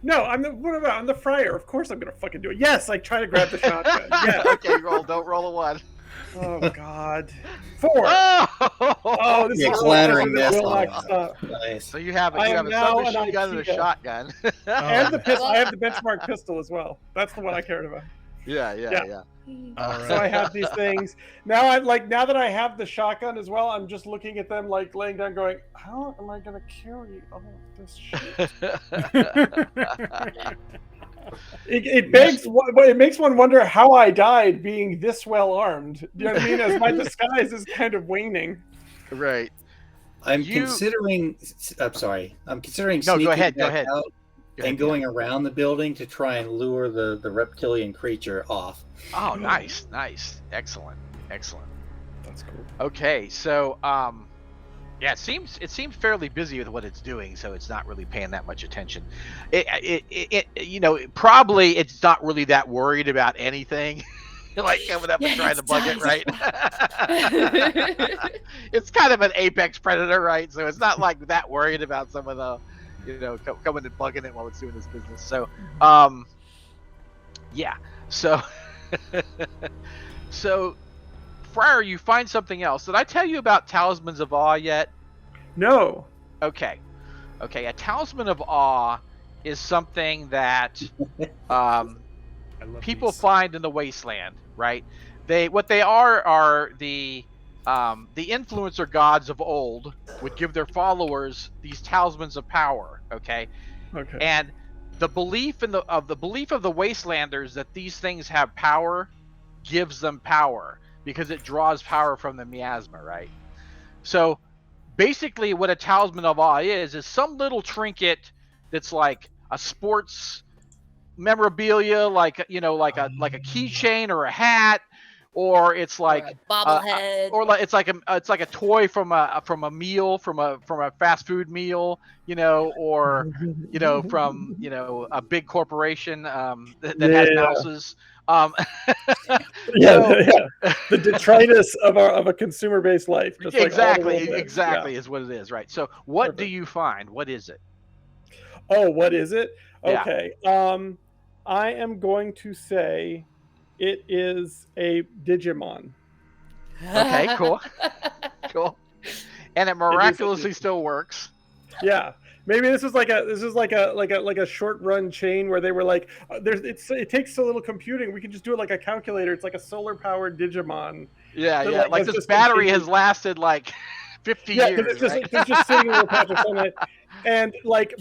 no. I'm the friar. Of course I'm gonna fucking do it. Yes, I try to grab the shotgun. Yeah. Okay, don't roll a 1. Oh God. 4. Oh, Oh, this Yeah, is clattering this this will on. not stop. Nice. So you have I a am now an submachine gun and a IQ. shotgun. I have the pistol. I have the benchmark pistol as well. That's the one I cared about. Yeah. All right. So I have these things now. Now that I have the shotgun as well, I'm just looking at them like laying down, going, "How am I going to carry all of this shit?" It makes one wonder how I died being this well armed. Do you know what I mean? As my disguise is kind of waning. Right. I'm considering. I'm sorry. I'm considering. No, go sneaking ahead. back out and going around the building to try and lure the reptilian creature off. Oh, nice. Excellent. That's cool. Okay, so yeah, it seems fairly busy with what it's doing, so it's not really paying that much attention. It probably it's not really that worried about anything. like coming up and Yeah, trying to bug it, right? right? It's kind of an apex predator, right? So it's not like that worried about some of the, coming and bugging it while it's doing this business. So, yeah. So, so Friar, you find something else. Did I tell you about Talismans of Awe yet? No. Okay. A Talisman of Awe is something that I love people these. find in the wasteland, right? What they are the influencer gods of old would give their followers these talismans of power, okay? Okay. And the belief of the wastelanders that these things have power gives them power because it draws power from the miasma, right? So basically what a talisman of awe is some little trinket that's like a sports memorabilia, like a keychain or a hat, or it's like Or a bobblehead. it's like a toy from a meal, from a fast food meal, or from a big corporation that has Yeah. mouses. Yeah, So- yeah. The detritus of a consumer-based life. Just like all the world exactly is. is what it is, right? So what do Perfect. you find? What is it? Yeah. Oh, what is it? Yeah. Okay. I am going to say it is a Digimon. Okay, cool. Cool. And it miraculously still works. Yeah. Maybe this is like a short run chain where they were like, it takes so little computing, we can just do it like a calculator. It's like a solar powered Digimon. Yeah, That, yeah. like, Like has this just battery continued. has lasted like 50 Yeah, years. because Right? it's just sitting in a little patch of sunlight. And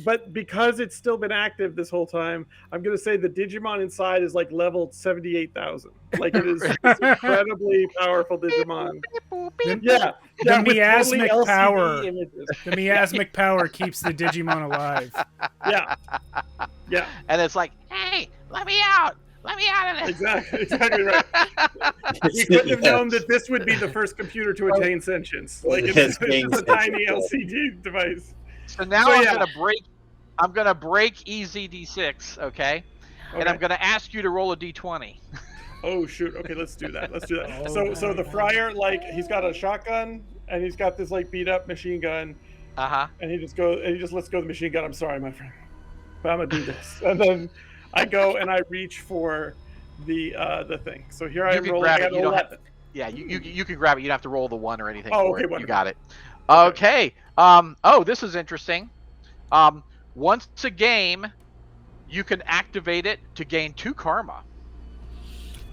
but because it's still been active this whole time, I'm gonna say the Digimon inside is like leveled 78,000. Like it's incredibly powerful Digimon. Yeah, The with totally miasmic LCD power. images. The miasmic power keeps the Digimon alive. Yeah, yeah, And it's like, hey, let me out. Let me out of this. exactly right. We couldn't have known that this would be the first computer to attain sentience. Like it's just a tiny LCD device. So now I'm gonna break EZD6, okay? And I'm gonna ask you to roll a D20. Oh shoot! Okay, let's do that. Oh, So the Friar, like, he's got a shotgun and he's got this like beat up machine gun, and he just lets go of the machine gun. I'm sorry, my friend, but I'm gonna do this. And then I go and I reach for the thing. So here I am rolling. Grab I it. got You no don't have, weapon. yeah, you can grab it. You don't have to roll the 1 or anything. Oh, for okay, it. You wonderful. got it. Okay. Oh, this is interesting. Once a game, you can activate it to gain 2 karma.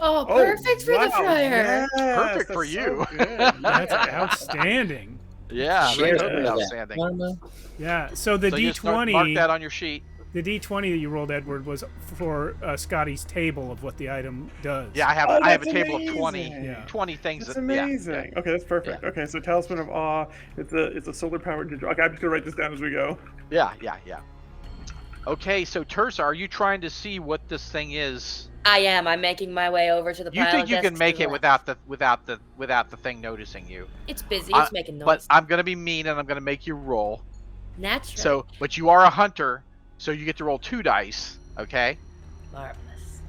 Oh, perfect for the Friar. Yes, Perfect for that's you. so good. That's outstanding. Yeah, Share totally that. outstanding. Yeah. So the So you D20, mark that on your sheet. the D20 that you rolled, Edward, was for Scotty's table of what the item does. Yeah, I have Oh, I have a that's table of amazing. 20 things. That's that, yeah, amazing. Okay, that's perfect. Okay, so Talisman of Awe. It's a solar powered digital. Okay, I'm just gonna write this down as we go. Yeah. Okay, so Tersa, are you trying to see what this thing is? I am. I'm making my way over to the pile You think of you can desks make to it the left. without the thing noticing you? It's busy. It's making noise. But I'm gonna be mean and I'm gonna make you roll. Naturally. So, but you are a hunter, so you get to roll 2 dice. Okay. Marvelous.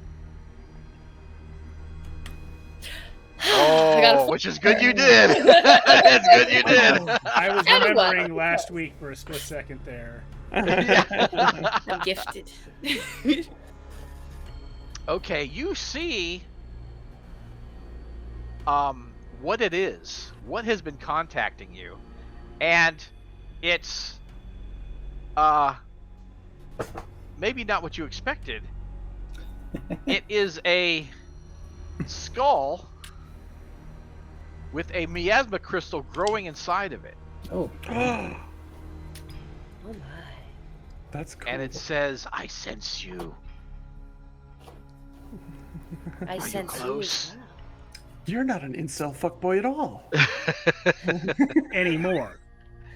Oh, which is good you did. It's good you did. I was And what? remembering last week for a split second there. I'm gifted. Okay, you see what it is, what has been contacting you, and it's maybe not what you expected. It is a skull with a miasma crystal growing inside of it, Oh, Oh my. That's cool. and it says, "I sense you." I you sense you close? as well. You're not an incel fuckboy at all. Anymore.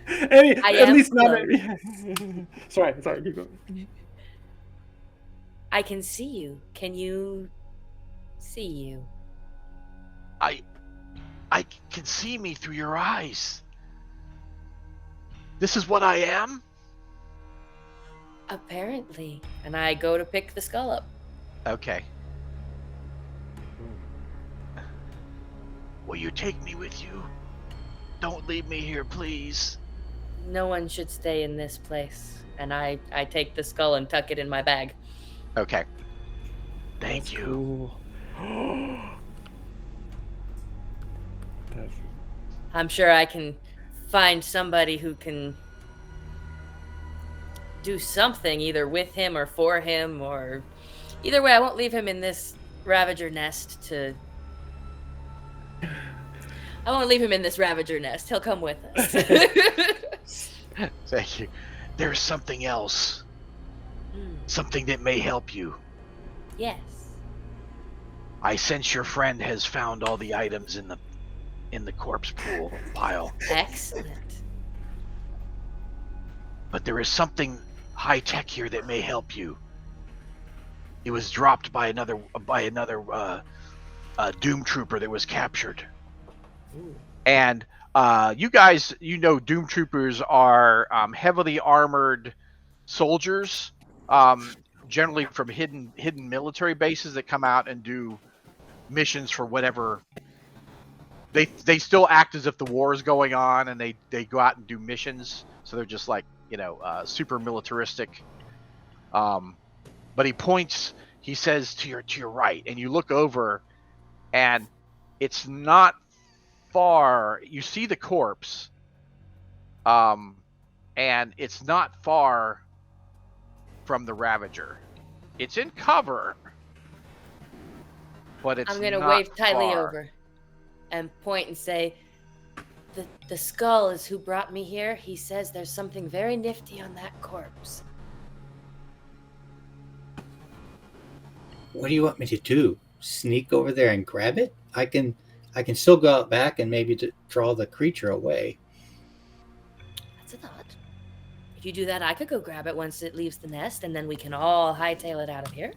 I At am least not. close. Sorry. Keep going. I can see you. Can you see you? I can see me through your eyes. This is what I am? Apparently. And I go to pick the skull up. Okay. Will you take me with you? Don't leave me here, please. No one should stay in this place. And I take the skull and tuck it in my bag. Okay. Thank you. Cool. That's... I'm sure I can find somebody who can do something either with him or for him, or either way, I won't leave him in this Ravager nest to... I won't leave him in this Ravager nest. He'll come with us. Thank you. There's something else. Something that may help you. Yes. I sense your friend has found all the items in the corpse pool pile. Excellent. But there is something high tech here that may help you. It was dropped by another Doom Trooper that was captured. Ooh. And you guys, Doom Troopers are heavily armored soldiers, generally from hidden military bases that come out and do missions for whatever. They still act as if the war is going on, and they go out and do missions. So they're just like super militaristic. But he says to your right, and you look over, and it's not far. You see the corpse, and it's not far from the Ravager. It's in cover, but it's I'm gonna not wave tightly far. over and point and say, the skull is who brought me here. He says there's something very nifty on that corpse. What do you want me to do? Sneak over there and grab it? I can still go out back and maybe draw the creature away. That's a thought. If you do that, I could go grab it once it leaves the nest, and then we can all hightail it out of here.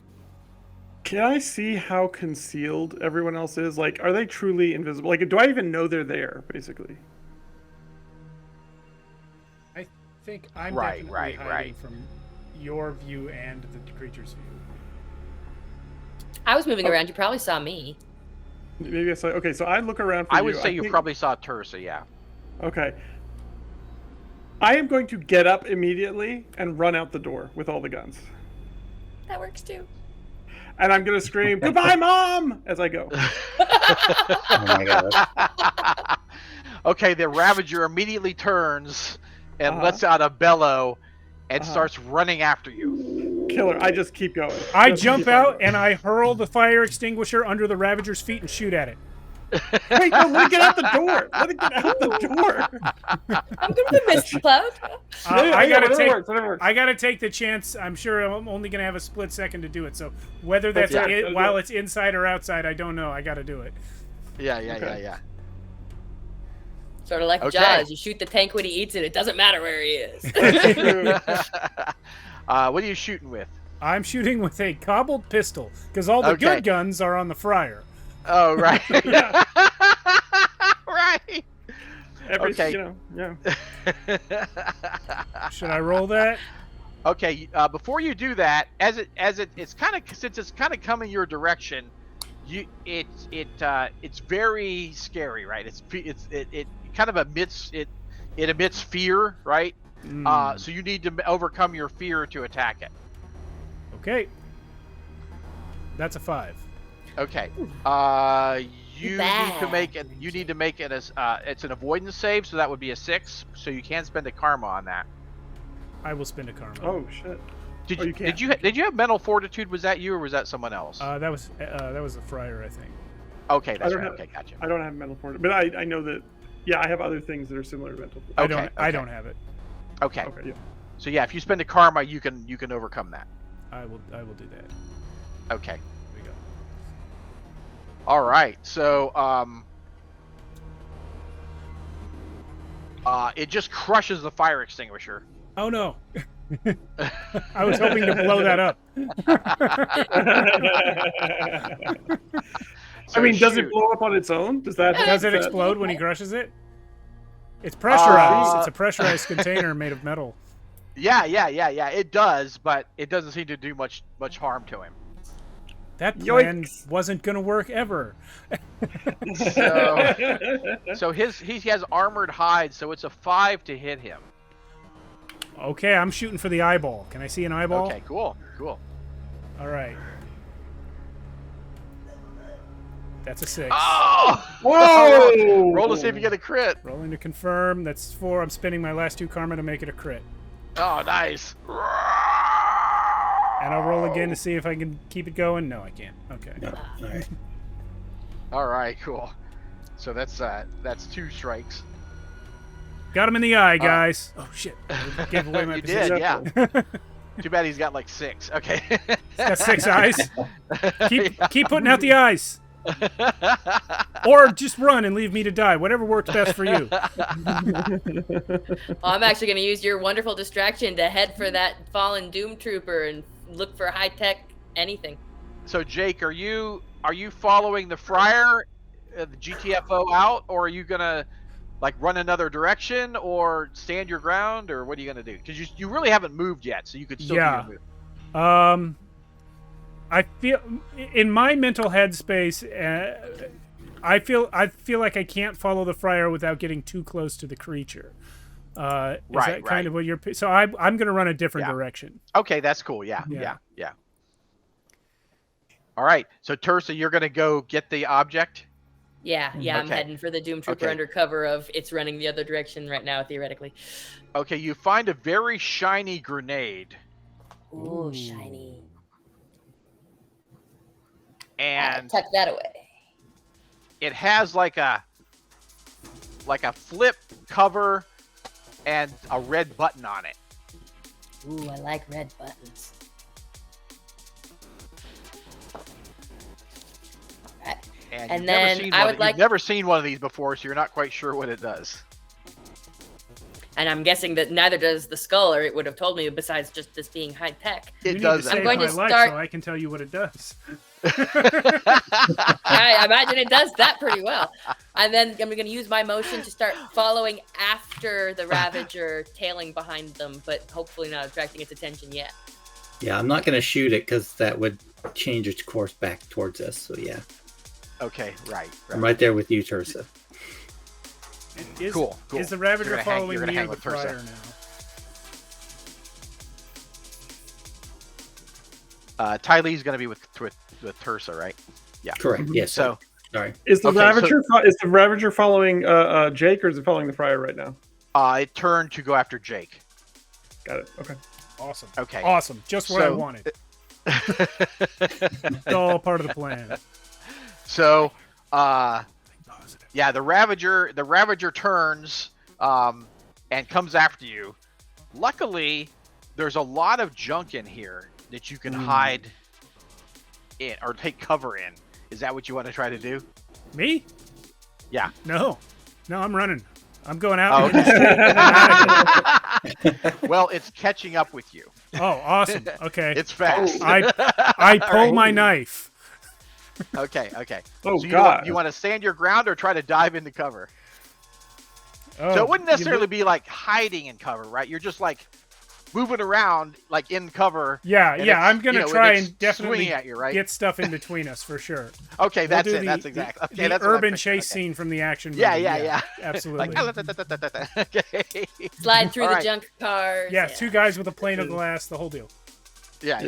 Can I see how concealed everyone else is? Like, are they truly invisible? Like, do I even know they're there, basically? I think I'm Right, definitely right, hiding right. from your view and the creature's view. I was moving around. You probably saw me. Maybe I saw... Okay, so I look around for you. I would say you think- probably saw Tursa, yeah. Okay. I am going to get up immediately and run out the door with all the guns. That works too. And I'm going to scream, "Goodbye, Mom!" as I go. Oh my god. Okay, the Ravager immediately turns and Uh-huh. lets out a bellow and Uh-huh. starts running after you. Killer, I just keep going. I Just jump keep on out going. and I hurl the fire extinguisher under the Ravager's feet and shoot at it. Wait, no, let it get out the door. Let it get out the door. I'm good with the mist cloud. I gotta whatever take. works, whatever works. I gotta take the chance. I'm sure I'm only gonna have a split second to do it. So whether that's Yeah. while it's inside or outside, I don't know. I gotta do it. Yeah. Okay. Sort of like Okay. Jaws. You shoot the tank when he eats it. It doesn't matter where he is. What are you shooting with? I'm shooting with a cobbled pistol because all the Okay. good guns are on the fryer. Oh, right. Yeah. Right. Okay. Yeah. Should I roll that? Okay. Before you do that, it's kind of, since it's kind of coming your direction, it's very scary, right? It kind of emits fear, right? So you need to overcome your fear to attack it. Okay. That's a 5. Okay. You need to make it as it's an avoidance save, so that would be a 6. So you can spend a karma on that. I will spend a karma. Oh shit. Did Oh, you, you can't. did you have mental fortitude? Was that you or was that someone else? That was a fryer, I think. Okay, that's don't right. have- Okay, gotcha. I don't have mental fortitude, but I know that. Yeah, I have other things that are similar to mental. I Fortitude. don't. I okay. don't have it. Okay. Okay. Yeah. So yeah, if you spend a karma, you can overcome that. I will do that. Okay. There we go. All right. So it just crushes the fire extinguisher. Oh no. I was hoping to blow that up. So I mean, does it shoot. blow up on its own? Does that? Does it that- explode when he crushes it? It's pressurized. Uh, It's a pressurized container made of metal. Yeah. It does, but it doesn't seem to do much harm to him. That plan wasn't going to work ever. So he has armored hide, so it's a 5 to hit him. Okay, I'm shooting for the eyeball. Can I see an eyeball? Okay, cool. All right. That's a 6. Oh! Whoa! Roll to see if you get a crit. Rolling to confirm. That's 4. I'm spending my last 2 karma to make it a crit. Oh, nice. And I'll roll again to see if I can keep it going. No, I can't. Okay. No. All right. All right, cool. So that's 2 strikes. Got him in the eye, guys. Oh shit! I gave away my You position. did, yeah. Too bad he's got like 6. Okay. He's got 6 eyes. Keep putting out the eyes. Or just run and leave me to die. Whatever works best for you. Well, I'm actually going to use your wonderful distraction to head for that fallen Doom Trooper and look for high tech anything. So Jake, are you following the Friar, the GTFO out, or are you gonna like run another direction or stand your ground, or what are you gonna do? Because you really haven't moved yet, so you could still do your move. I feel in my mental headspace, I feel like I can't follow the Friar without getting too close to the creature. Is that kind of what you're? So I'm going to run a different direction. Okay, that's cool. Yeah. All right, so Tursa, you're going to go get the object. Yeah, I'm heading for the Doom Trooper under cover of it's running the other direction right now, theoretically. Okay, you find a very shiny grenade. Ooh, shiny. And tuck that away. It has like a flip cover and a red button on it. Ooh, I like red buttons. And then you've never seen one of these before, so you're not quite sure what it does. And I'm guessing that neither does the skull, or it would have told me. Besides just this being high tech, it does. I'm going to start, so I can tell you what it does. I imagine it does that pretty well. And then I'm going to use my motion to start following after the Ravager, tailing behind them, but hopefully not attracting its attention yet. Yeah, I'm not going to shoot it because that would change its course back towards us. So yeah. Okay, right. I'm right there with you, Tursa. Cool. Is the Ravager following me or the Friar now? Ty Lee's going to be with Tursa, right? Yeah. Correct. Yes. So, sorry. Is the Ravager following Jake, or is it following the Friar right now? It turned to go after Jake. Got it. Okay. Awesome. Okay. Awesome. Just what I wanted. It's all part of the plan. So, yeah, the Ravager turns and comes after you. Luckily, there's a lot of junk in here that you can hide in or take cover in. Is that what you want to try to do? Me? Yeah. No, I'm running. I'm going out. Well, it's catching up with you. Oh, awesome. Okay. It's fast. I pull my knife. Okay. Oh, so God. You want to stand your ground or try to dive into cover? Oh, So it wouldn't necessarily be like hiding in cover, right? You're just like moving around like in cover. Yeah. I'm gonna try and definitely swinging at you, right? get stuff in between us for sure. Okay, that's it. That's exactly. Okay, the that's urban chase scene from the action movie. Yeah. Absolutely. Okay. Slide through the junk cars. Yeah, 2 guys with a plane of glass, the whole deal. Yeah,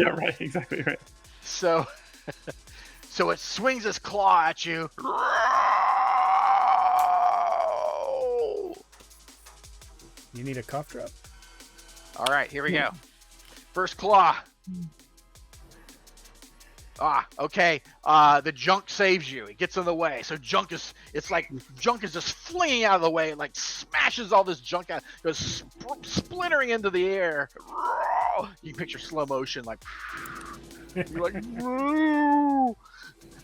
right. Exactly right. So it swings its claw at you. You need a cough drop? All right, here we go. First claw. Okay. The junk saves you. It gets in the way. So junk is just flinging out of the way. It like smashes all this junk out. Goes splintering into the air. You can picture slow motion, like you're like. Woo!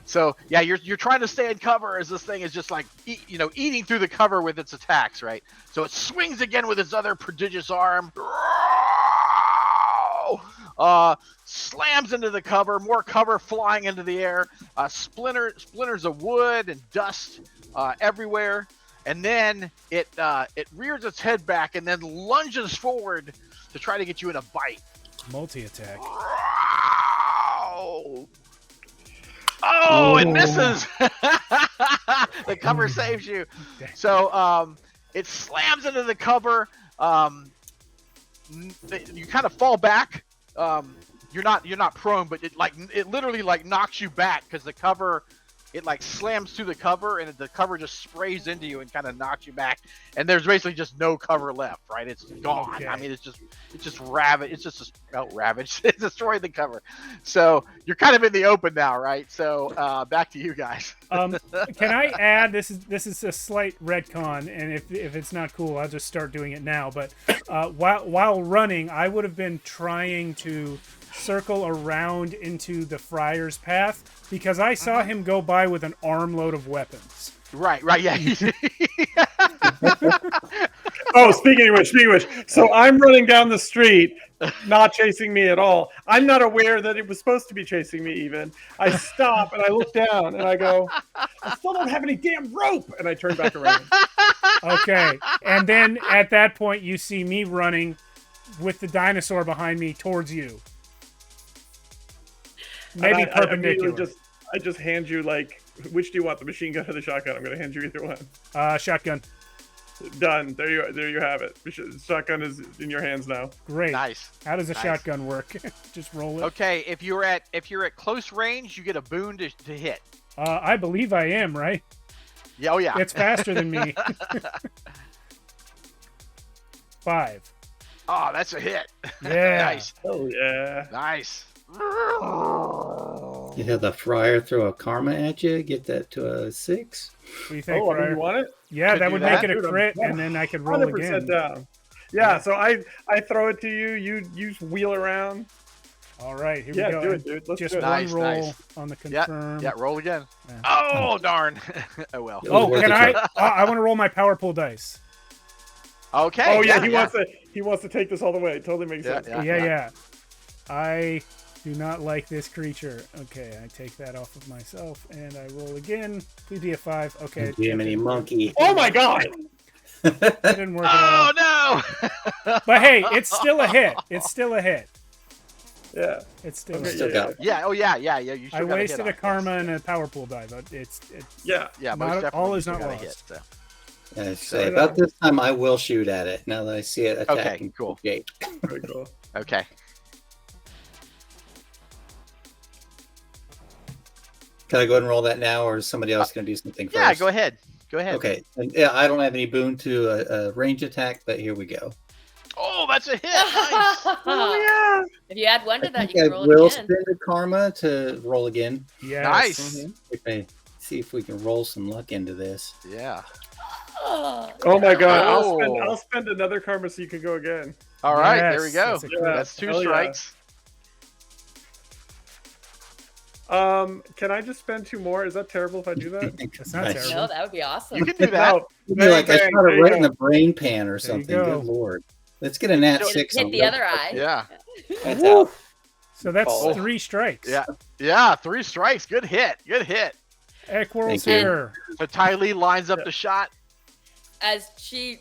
So yeah, you're trying to stay in cover as this thing is just like eating through the cover with its attacks, right? So it swings again with its other prodigious arm. Slams into the cover, more cover flying into the air, splinters of wood and dust everywhere, and then it rears its head back and then lunges forward to try to get you in a bite. Multi-attack. Oh, it Ooh. misses. The cover saves you. So it slams into the cover. You kind of fall back. You're not prone, but it literally like knocks you back because the cover, it like slams through the cover and the cover just sprays into you and kind of knocks you back. And there's basically just no cover left, right? It's gone. Okay. I mean, it's just ravaged. It's just ravaged. It destroyed the cover. So you're kind of in the open now, right? So back to you guys. Can I add? This is a slight retcon, and if it's not cool, I'll just start doing it now. But while running, I would have been trying to circle around into the Friar's path because I saw him go by with an armload of weapons. Right, yeah. Oh, speaking of which, so I'm running down the street, not chasing me at all. I'm not aware that it was supposed to be chasing me even. I stop and I look down and I go, I still don't have any damn rope. And I turn back around. Okay. And then at that point, you see me running with the dinosaur behind me towards you. Maybe perpendicular. I just hand you, like, which do you want, the machine gun or the shotgun? I'm going to hand you either one. Shotgun. Done. There you have it. Shotgun is in your hands now. Great. Nice. How does a shotgun work? Just roll it. Okay, if you're at close range, you get a boon to hit. I believe I am, right? Yeah, oh yeah. It's faster than me. 5. Oh, that's a hit. Yeah. Nice. Oh yeah. Nice. You have the Friar throw a karma at you, get that to a 6. What do you think, Oh, I mean, Friar? you want it? Yeah, Could that do would that. make it a Dude, crit, I'm and then I could roll 100% again. down. Yeah, so I throw it to you. You wheel around. All right, here Yeah, we go. do it, dude. Let's Just do it. one Nice, roll nice. on the Yeah, confirm. yeah, roll again. Yeah. Oh, darn. Oh, well. It was Oh, worth can a I? try. I want to roll my power pull dice. Okay. Oh yeah, he wants to take this all the way. It totally makes sense. Yeah. I do not like this creature. Okay, I take that off of myself, and I roll again. Please be a 5. Okay. Jiminy monkey. Oh my god! That didn't work at all. Oh no. But hey, it's still a hit. It's still a hit. Yeah. It's still. Okay, a hit. Still got Yeah. Oh yeah. You I still got wasted hit a on it, karma yes. and a power pull die, but it's Yeah. Yeah, Not- most definitely. all you is still not got a lost. hit, so. I say, about this time, I will shoot at it now that I see it attacking. Okay, cool. Jake. Very cool. Okay. Can I go ahead and roll that now, or is somebody else going to do something first? Yeah, go ahead. Go ahead. Okay. And, yeah, I don't have any boon to a range attack, but here we go. Oh, that's a hit. Nice. If you add 1 to I that, think you I can roll will it again. spend a karma to roll again. yes. Nice. Okay. See if we can roll some luck into this. Yeah. Oh my god! Oh. I'll spend another karma so you can go again. All right, Yes, there we go. that's a crit. That's 2 Hell yeah. strikes. Can I just spend 2 more? Is that terrible if I do that? That's not Nice. terrible. No, that would be awesome. You can do that. No. You'd be like, I Bang, shot there it you right in go. the brain pan or you something. go. Good lord. Let's get a nat Hit 6 on the other eye. Yeah. That's out. So that's Oh. 3 strikes. Yeah. Yeah, 3 strikes. Good hit. Good hit. Equworld's Thank you. here. So Ty Lee lines up the shot. As she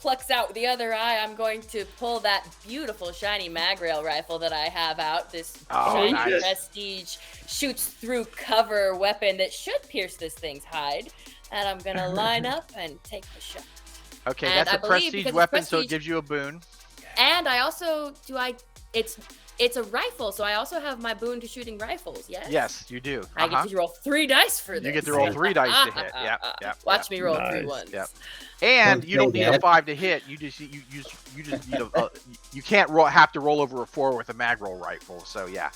plucks out the other eye, I'm going to pull that beautiful shiny mag rail rifle that I have out. This Oh, shiny nice. prestige shoots through cover weapon that should pierce this thing's hide. And I'm gonna line up and take the shot. Okay, And that's I a believe prestige because it's weapon, so it prestige- gives you a boon. And I also it's a rifle, so I also have my boon to shooting rifles. Yes. Yes, you do. I get to roll 3 dice for this. You get to roll 3 dice to hit. Yeah. Watch me roll 3 Nice. ones. Yep. And you don't need a Yep. 5 to hit. You just need you can't have to roll over a 4 with a mag roll rifle. So yeah.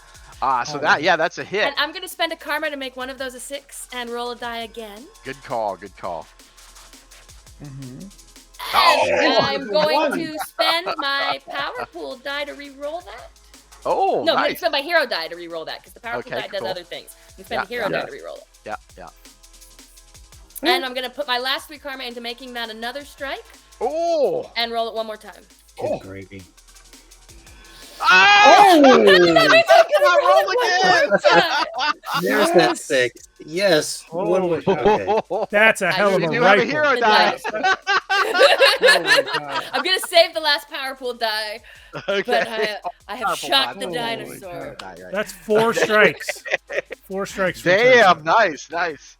So that's a hit. And I'm gonna spend a karma to make one of those a 6 and roll a die again. Good call. Good call. And Oh, I'm going to spend my power pool die to re-roll that. Oh, No, I'm gonna nice. spend my hero die to re-roll that because the power pool Okay, die does cool. other things. I'm gonna spend a Yeah, hero yeah. die to re-roll it. Yeah. And I'm gonna put my last 3 karma into making that another strike Oh. and roll it one more time. Good gravy. Oh! Oh! There's that 6. Yes. Holy cow. Okay. That's a hell of You a do have a rifle. hero The die. God. I'm gonna save the last power pool die, Okay. but I have Powerful shot the Holy dinosaur. cow. That's 4 strikes. 4 strikes. From Damn, Turso. nice.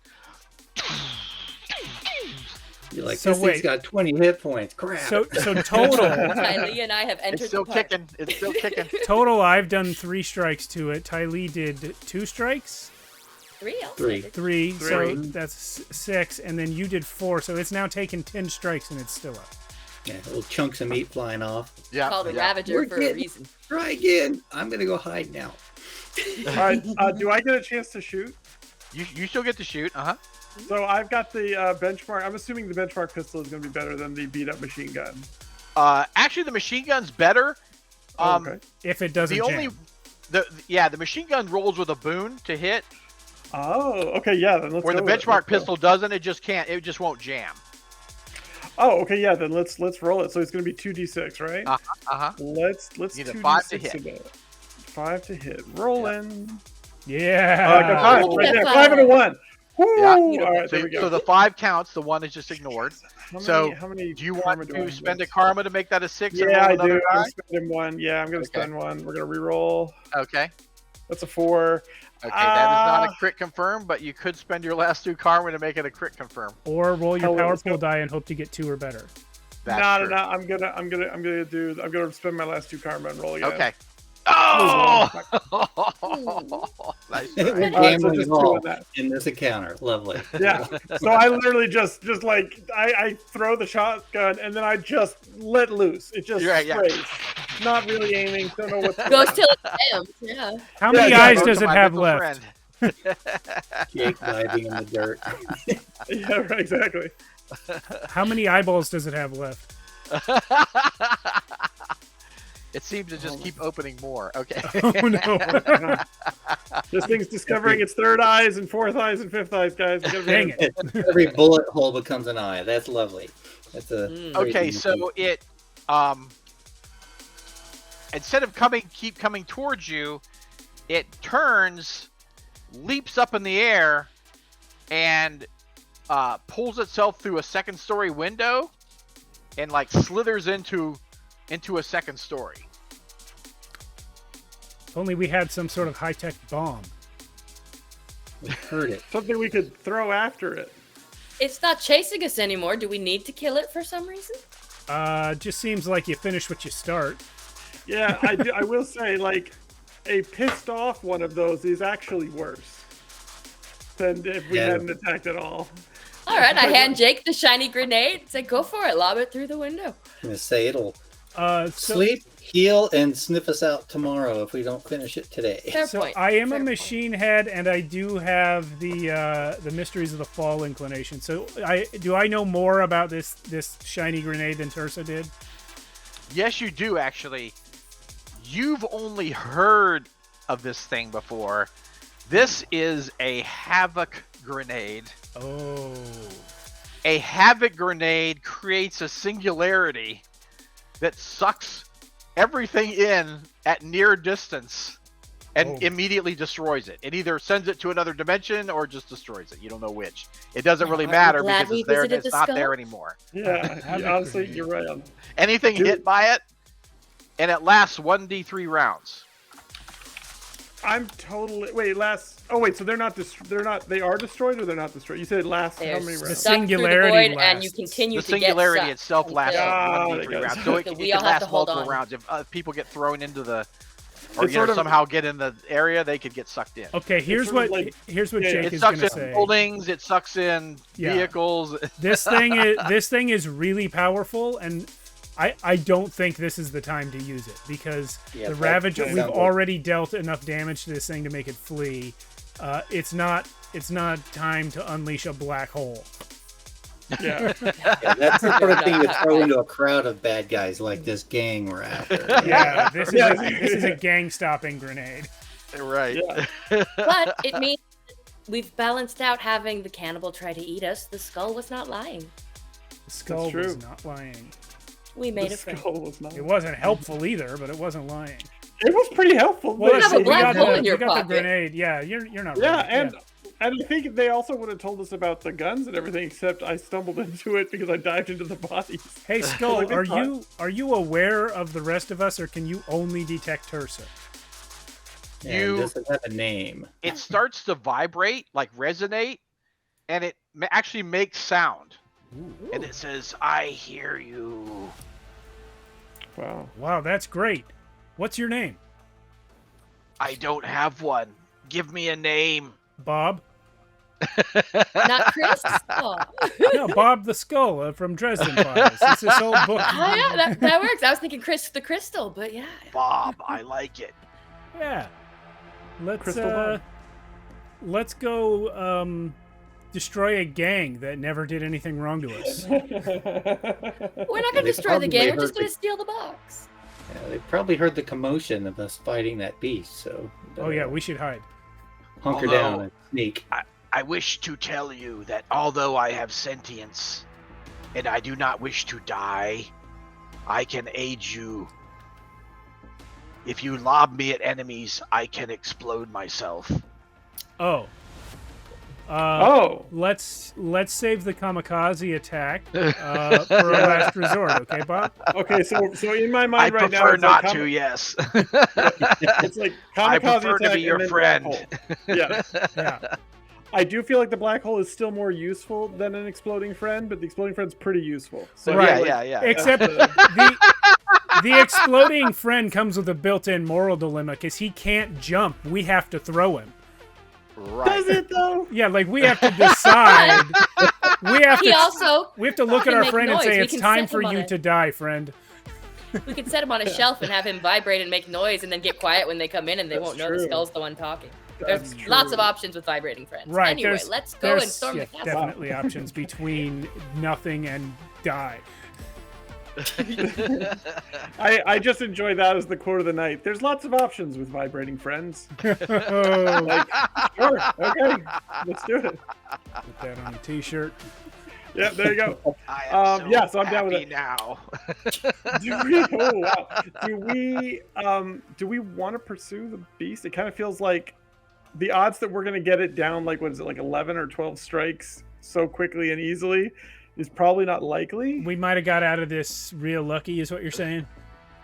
You're like, So this thing's wait. got 20 hit points. Crap. So total. Tylee and I have entered It's still the party. kicking. It's still kicking. Total, I've done 3 strikes to it. Ty Lee did 2 strikes, 3 also. 3. 3. So Three. that's 6, and then you did 4. So it's now taken 10 strikes, and it's still up. Yeah, little chunks of meat flying off. Yeah. Called a yeah. Ravager We're for a getting- reason. Try again. I'm gonna go hide now. All right. Do I get a chance to shoot? You still get to shoot. So I've got the benchmark. I'm assuming the benchmark pistol is going to be better than the beat up machine gun. Actually, the machine gun's better. Okay. If it doesn't The jam. only the machine gun rolls with a boon to hit, Oh, okay. Yeah. Then let's where go the with it. benchmark Let's go. pistol doesn't. It just won't jam. Oh, okay. Yeah. Then let's roll it. So it's going to be 2d6, right? Let's Need a 2d6 5 to hit. it. 5 to hit. Rolling. Yeah. I got 5 Oh, right there. five. 5 and a 1. Woo! Yeah. All right. So, There we go. so the 5 counts. The 1 is just ignored. How many Do you karma want do I to spend a have? karma to make that a 6? and Yeah, roll I another do. I'm die? spending 1. Yeah, I'm going to Okay. spend 1. We're going to reroll. Okay. That's a 4. Okay, that is not Ah. a crit confirm, but you could spend your last 2 karma to make it a crit confirm. Or roll your Hell, power let's pool go. die and hope to get 2 or better. That's No. true. I'm gonna spend my last 2 karma and roll again. Okay. Oh! Nice We're try. All right, so gambling just 2 all on that. in this encounter. Lovely. Yeah. So I literally just like I throw the shotgun and then I just let loose. It just Right, yeah. sprays. Not really aiming. Don't know what's Goes till it jams. Yeah. How Yeah, many yeah, eyes Go does to it my have little left? friend. Jake diving in the dirt. Yeah, right, exactly. How many eyeballs does it have left? It seems to just keep opening more. Okay. Oh no. This thing's discovering its 3rd eyes and 4th eyes and 5th eyes, guys. We gotta be- Dang it. Every bullet hole becomes an eye. That's lovely. That's a Okay, so it instead of keep coming towards you, it turns, leaps up in the air, and pulls itself through a 2nd story window, and like slithers into a 2nd story. If only we had some sort of high-tech bomb. heard it. Something we could throw after it. It's not chasing us anymore. Do we need to kill it for some reason? Just seems like you finish what you start. Yeah, I will say, like, a pissed off one of those is actually worse than if we Yeah. hadn't attacked at all. All right, I hand Jake the shiny grenade. Say, go for it. Lob it through the window. I'm gonna say it'll So, sleep, heal, and sniff us out tomorrow if we don't finish it today. Fair so point. I am Fair a point. machine head, and I do have the Mysteries of the Fall inclination. So do I know more about this shiny grenade than Tursa did? Yes, you do actually. You've only heard of this thing before. This is a havoc grenade. Oh. A havoc grenade creates a singularity that sucks everything in at near distance and Oh. immediately destroys it. It either sends it to another dimension or just destroys it. You don't know which. It doesn't really Aren't we matter glad because we it's there and visited it's the not skull? there anymore. Yeah, Havoc honestly, grenade. you're right on. Anything Dude. hit by it, and it lasts 1d3 rounds. I'm totally Oh wait, so they're not. They are destroyed or they're not destroyed? You said last They're how many rounds? stuck through the singularity void, and you lasts. continue The to get singularity sucked itself lasts until- Ah, 1d3 there rounds, goes. so it, So it we can all have last to hold multiple on. rounds. If people get thrown into the, or It's you know, sort of- somehow get in the area, they could get sucked in. Okay, here's sort of what like- here's what yeah, Jake It is sucks gonna in say. buildings. It sucks in Yeah. vehicles. This thing is really powerful, and I don't think this is the time to use it because Yeah, the that Ravager sounds we've like- already dealt enough damage to this thing to make it flee. It's not time to unleash a black hole. Yeah. Yeah, that's the sort of thing you throw into a crowd of bad guys like this gang we're after. Yeah, this is Yeah. this is a gang stopping grenade. Right. Yeah. But it means we've balanced out having the cannibal try to eat us. The skull was not lying. The skull true. was not lying. We made The a friend. skull was not. It wasn't helpful either, but it wasn't lying. It was pretty helpful. Well, You have a we black got hole the, in your we got the pocket. grenade. Yeah, you're not. Yeah, wrong. and I think they also would have told us about the guns and everything, except I stumbled into it because I dived into the bodies. Hey, Skull, Like, they are thought- you aware of the rest of us, or can you only detect Tursa? And does it have a name? It starts to vibrate, like resonate, and it actually makes sound. And it says, "I hear you." Wow. Wow, that's great. What's your name? I don't have one. Give me a name. Bob? Not Chris. Oh. No, Bob the Skull from Dresden Files. It's this old book. Oh yeah, that works. I was thinking Chris the Crystal, but yeah. Bob, I like it. Yeah. Crystal Bob. Let's go destroy a gang that never did anything wrong to us. We're not gonna They destroy the game. probably We're just heard gonna the- steal the box. Yeah, they probably heard the commotion of us fighting that beast, so Oh yeah, we should hide. hunker Although- down and sneak. I wish to tell you that although I have sentience and I do not wish to die, I can aid you. If you lob me at enemies, I can explode myself. Oh. Oh, Let's save the kamikaze attack for a last resort, okay, Bob? okay. So in my I mind right now, prefer it's like not to, yes. it's like I kamikaze prefer to attack be your and then black friend. hole. Yeah, Yeah. I do feel like the black hole is still more useful than an exploding friend, but the exploding friend's pretty useful. So Right. Yeah. Except the exploding friend comes with a built-in moral dilemma because he can't jump. We have to throw him. Right. Does it though? Yeah, like we have to decide. we have He to also we have to look at can our make friend and noise. say We it's can time set for him on you it. to die, friend. we could set him on a shelf and have him vibrate and make noise, and then get quiet when they come in, and they That's won't know the true. skull's the one talking. That's There's lots of true. options with vibrating friends. Right. Anyway, let's go and storm the castle. definitely options between nothing and die. I just enjoy that as the quote of the night. There's lots of options with vibrating friends. Oh, Like, sure, okay, let's do it. put that on a t-shirt. Yeah, there you go. I am so yeah, so I'm down with happy it. now. Do we want to pursue the beast? It kind of feels like the odds that we're gonna get it down, like what is it, like 11 or 12 strikes so quickly and easily, is probably not likely. We might have got out of this real lucky, is what you're saying?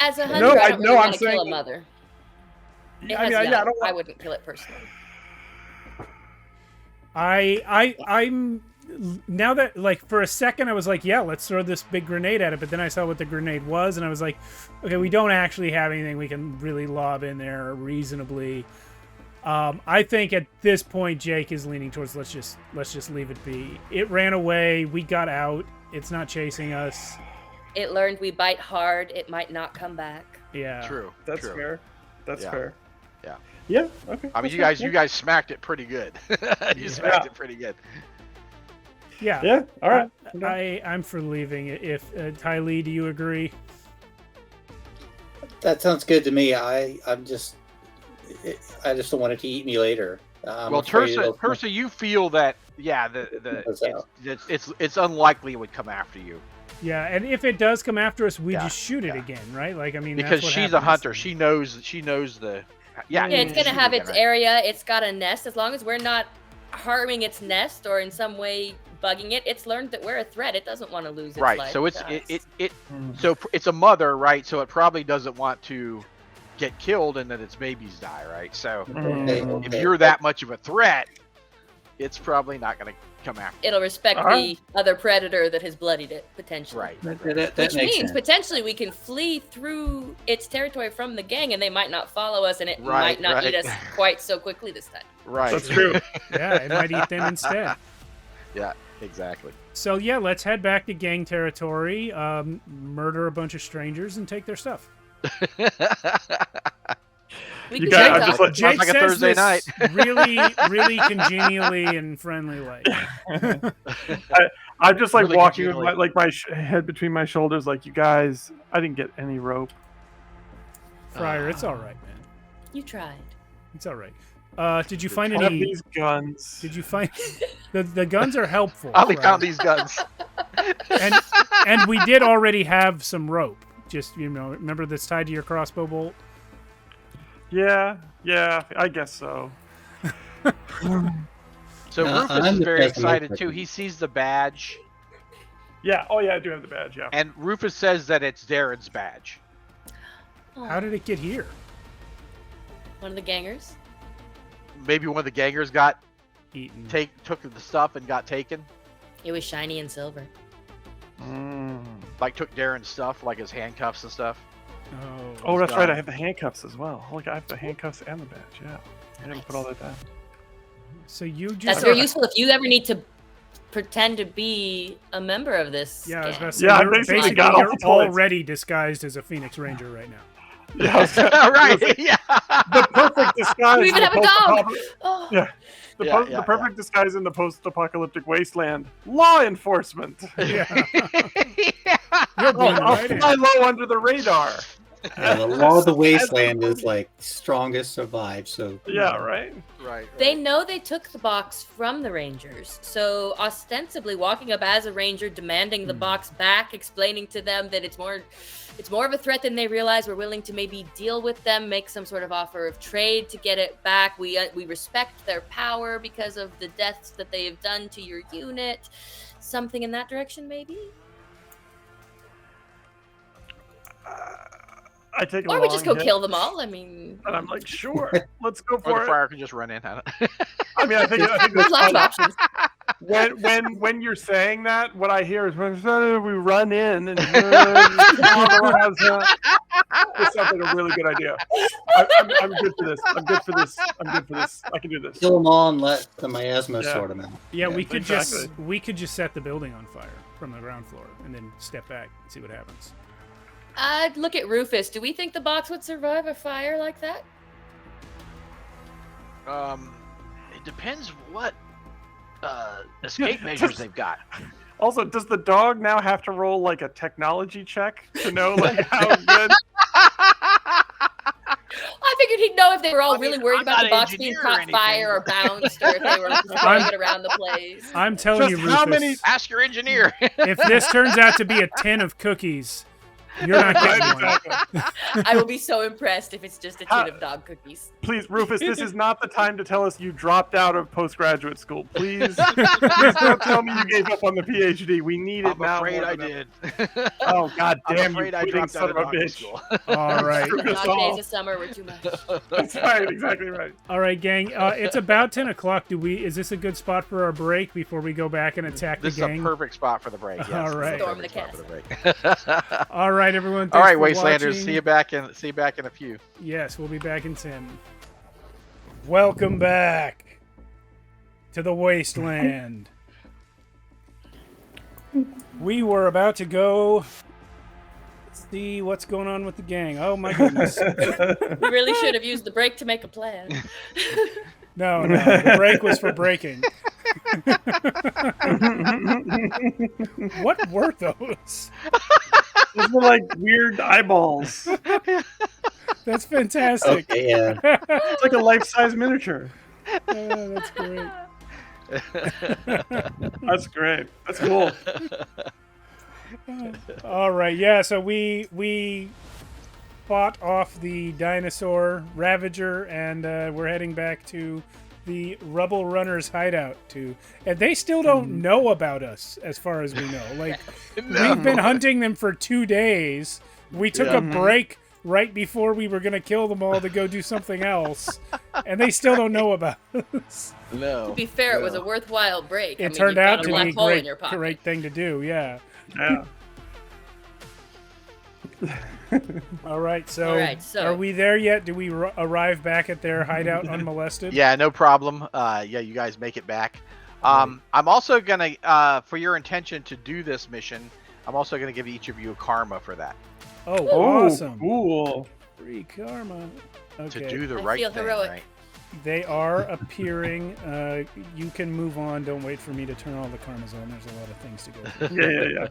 As a hunter, No, I I- don't no, really I'm want to kill a saying- mother. It I has mean, yeah, I young. don't I want. wouldn't kill it personally. I'm now that, like, for a second I was like, yeah, let's throw this big grenade at it, but then I saw what the grenade was and I was like, okay, we don't actually have anything we can really lob in there reasonably. I think at this point Jake is leaning towards let's just leave it be. It ran away, we got out, it's not chasing us. It learned we bite hard. It might not come back. Yeah. True. That's true. fair. That's Yeah. fair. Yeah. Yeah. Okay. I mean, that's you fair. guys smacked it pretty good. You smacked it pretty good. Yeah. Yeah. All right. I'm for leaving it. If Ty Lee, do you agree? That sounds good to me. I just don't want it to eat me later. I'm Well, afraid it'll- Tursa, you feel that it's unlikely it would come after you Yeah, and if it does come after us, we Yeah, just shoot it yeah. again, right? Like, I mean, because that's what she's a happens. hunter. She knows the. Yeah, Yeah, it's you gonna shoot have again, its right? area. It's got a nest. As long as we're not harming its nest or in some way bugging it, it's learned that we're a threat. It doesn't want to lose its Right. life. So it's to us. so it's a mother, right? So it probably doesn't want to get killed and then its babies die, right? So Okay, if okay. you're that much of a threat, it's probably not going to come after. It'll respect Alright. the other predator that has bloodied it, potentially. Right. That Which makes means sense. potentially we can flee through its territory from the gang, and they might not follow us, and it Right, might not eat right. us quite so quickly this time. Right. That's true. Yeah, it might eat them instead. Yeah. Exactly. So yeah, let's head back to gang territory, murder a bunch of strangers, and take their stuff. We You can got- take I'm off- just like- Jake like a says Thursday this night. really, really congenially and friendly like. I'm just like Really walking with congenially. my head between my shoulders, like, you guys, I didn't get any rope. Fryer, it's all right, man. You tried. It's all right. Did you find Have any? these guns. Did you find the guns are helpful? I only Fryer. found these guns. and we did already have some rope. Just, you know, remember that's tied to your crossbow bolt. Yeah, I guess so. So No, Rufus I'm is the very president. excited too. He sees the badge, Yeah. Oh yeah, I do have the badge. Yeah. and Rufus says that it's Darren's badge. Oh, How did it get here? one of the gangers? Maybe one of the gangers got Eaten. took the stuff and got taken. It was shiny and silver. Like took Darren's stuff, like his handcuffs and stuff. Oh, that's right. done. I have the handcuffs as well. Look, I have the handcuffs and the badge. Yeah. I didn't put all that down. So you just That's very useful if you ever need to pretend to be a member of this. Yeah, I was gang. about to say, Yeah, I you're basically basically got all you're the toys. already disguised as a Phoenix Ranger right now. Yeah. Right. Yeah. The perfect disguise. You even in have a the dog. post-apocalyptic- Oh. Yeah. The perfect disguise in the post-apocalyptic wasteland. Law enforcement. Yeah. Yeah. You're being I'll right in. fly low under the radar. Yeah, the law of the wasteland is like strongest survive. So Yeah, right. Right. They know they took the box from the Rangers, so ostensibly walking up as a Ranger, demanding the box back, explaining to them that it's more of a threat than they realize. We're willing to maybe deal with them, make some sort of offer of trade to get it back. We respect their power because of the deaths that they have done to your unit. Something in that direction, maybe. I take a Or long we just go hit, kill them all. I mean, and I'm like, sure, let's go Or for the it. friar can just run in. I don't- I mean, I think there's that's lots of fine. options. when you're saying that, what I hear is we run in and this sounds like a really good idea. I'm good for this. I'm good for this. I can do this. kill them all and let the miasma Yeah. sort them out. Yeah, we could exactly. just set the building on fire from the ground floor and then step back and see what happens. I'd look at Rufus. Do we think the box would survive a fire like that? It depends what escape measures they've got. Also, does the dog now have to roll like a technology check to know like how good? I figured he'd know if they were all I mean, really worried I'm about not the an box being engineer or caught anything, fire or bounced, or if they were just throwing it around the place. I'm telling Just you, how Rufus, many- Ask your engineer. if this turns out to be a tin of cookies, you're not Right, getting one. exactly. I will be so impressed if it's just a How- tin of dog cookies. Please, Rufus, this is not the time to tell us you dropped out of postgraduate school. Please don't tell me you gave up on the PhD. We need it I'm now. afraid more I than ever. did. Oh God I'm damn you, afraid I quitting dropped son out of of a doctor bitch! school. All right. Screw us Dog all. days of summer were too much. That's right, exactly right. All right, gang. It's about 10 o'clock. Is this a good spot for our break before we go back and attack This the is gang? a perfect spot for the break. Yes, All this is a right. Storm the perfect spot for the break. All right, everyone. All thanks right, for Wastelanders. watching. See you back in a few. Yes, we'll be back in 10. Welcome back to the Wasteland. We were about to go see what's going on with the gang. Oh my goodness. We really should have used the break to make a plan. No, the break was for breaking. What were those? Those were like weird eyeballs. That's fantastic. Okay, yeah. It's like a life-size miniature. Oh, that's great. That's great. That's cool. All right, yeah. So we fought off the dinosaur Ravager, and we're heading back to the Rubble Runners hideout and they still don't know about us, as far as we know. Like we've been hunting them for 2 days. We took a break right before we were gonna kill them all to go do something else, and they still don't know about us. No. To be fair, it was a worthwhile break. It turned you've got out to a black be hole in a your pocket. great thing to do. Yeah. Yeah. All right. So, so- are we there yet? Do we arrive back at their hideout unmolested? Yeah, no problem. Yeah, you guys make it back. I'm also gonna, for your intention to do this mission, I'm also gonna give each of you a karma for that. Oh, Oh, awesome! cool. Free karma. Okay. To do the I right feel thing, heroic. right? They are appearing. You can move on. Don't wait for me to turn all the karmas on. There's a lot of things to go through. Yeah.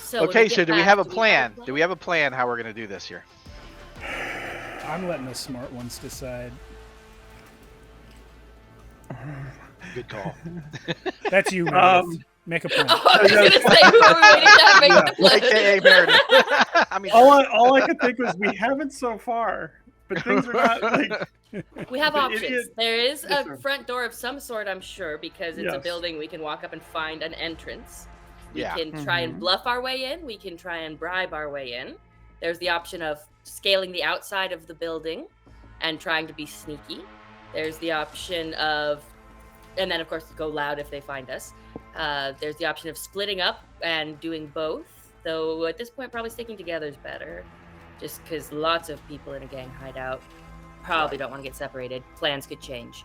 So when Okay, we so get do we back, have a plan? Do we have a plan how we're gonna do this here? I'm letting the smart ones decide. Good call. That's you, Meredith. Make a plan. Oh, I was gonna say who are we waiting to make the plan? AKA Meredith. I mean, All I could think was we haven't so far but things are not like. We have The options. idiot- There is Yes, a sir. front door of some sort, I'm sure, because it's a Yes. building. We can walk up and find an entrance. We Yeah. can try and Mhm. bluff our way in. We can try and bribe our way in. There's the option of scaling the outside of the building and trying to be sneaky. There's the option of, and then of course go loud if they find us. There's the option of splitting up and doing both. Though at this point, probably sticking together is better, just because lots of people in a gang hideout probably don't want to get separated. Plans could change.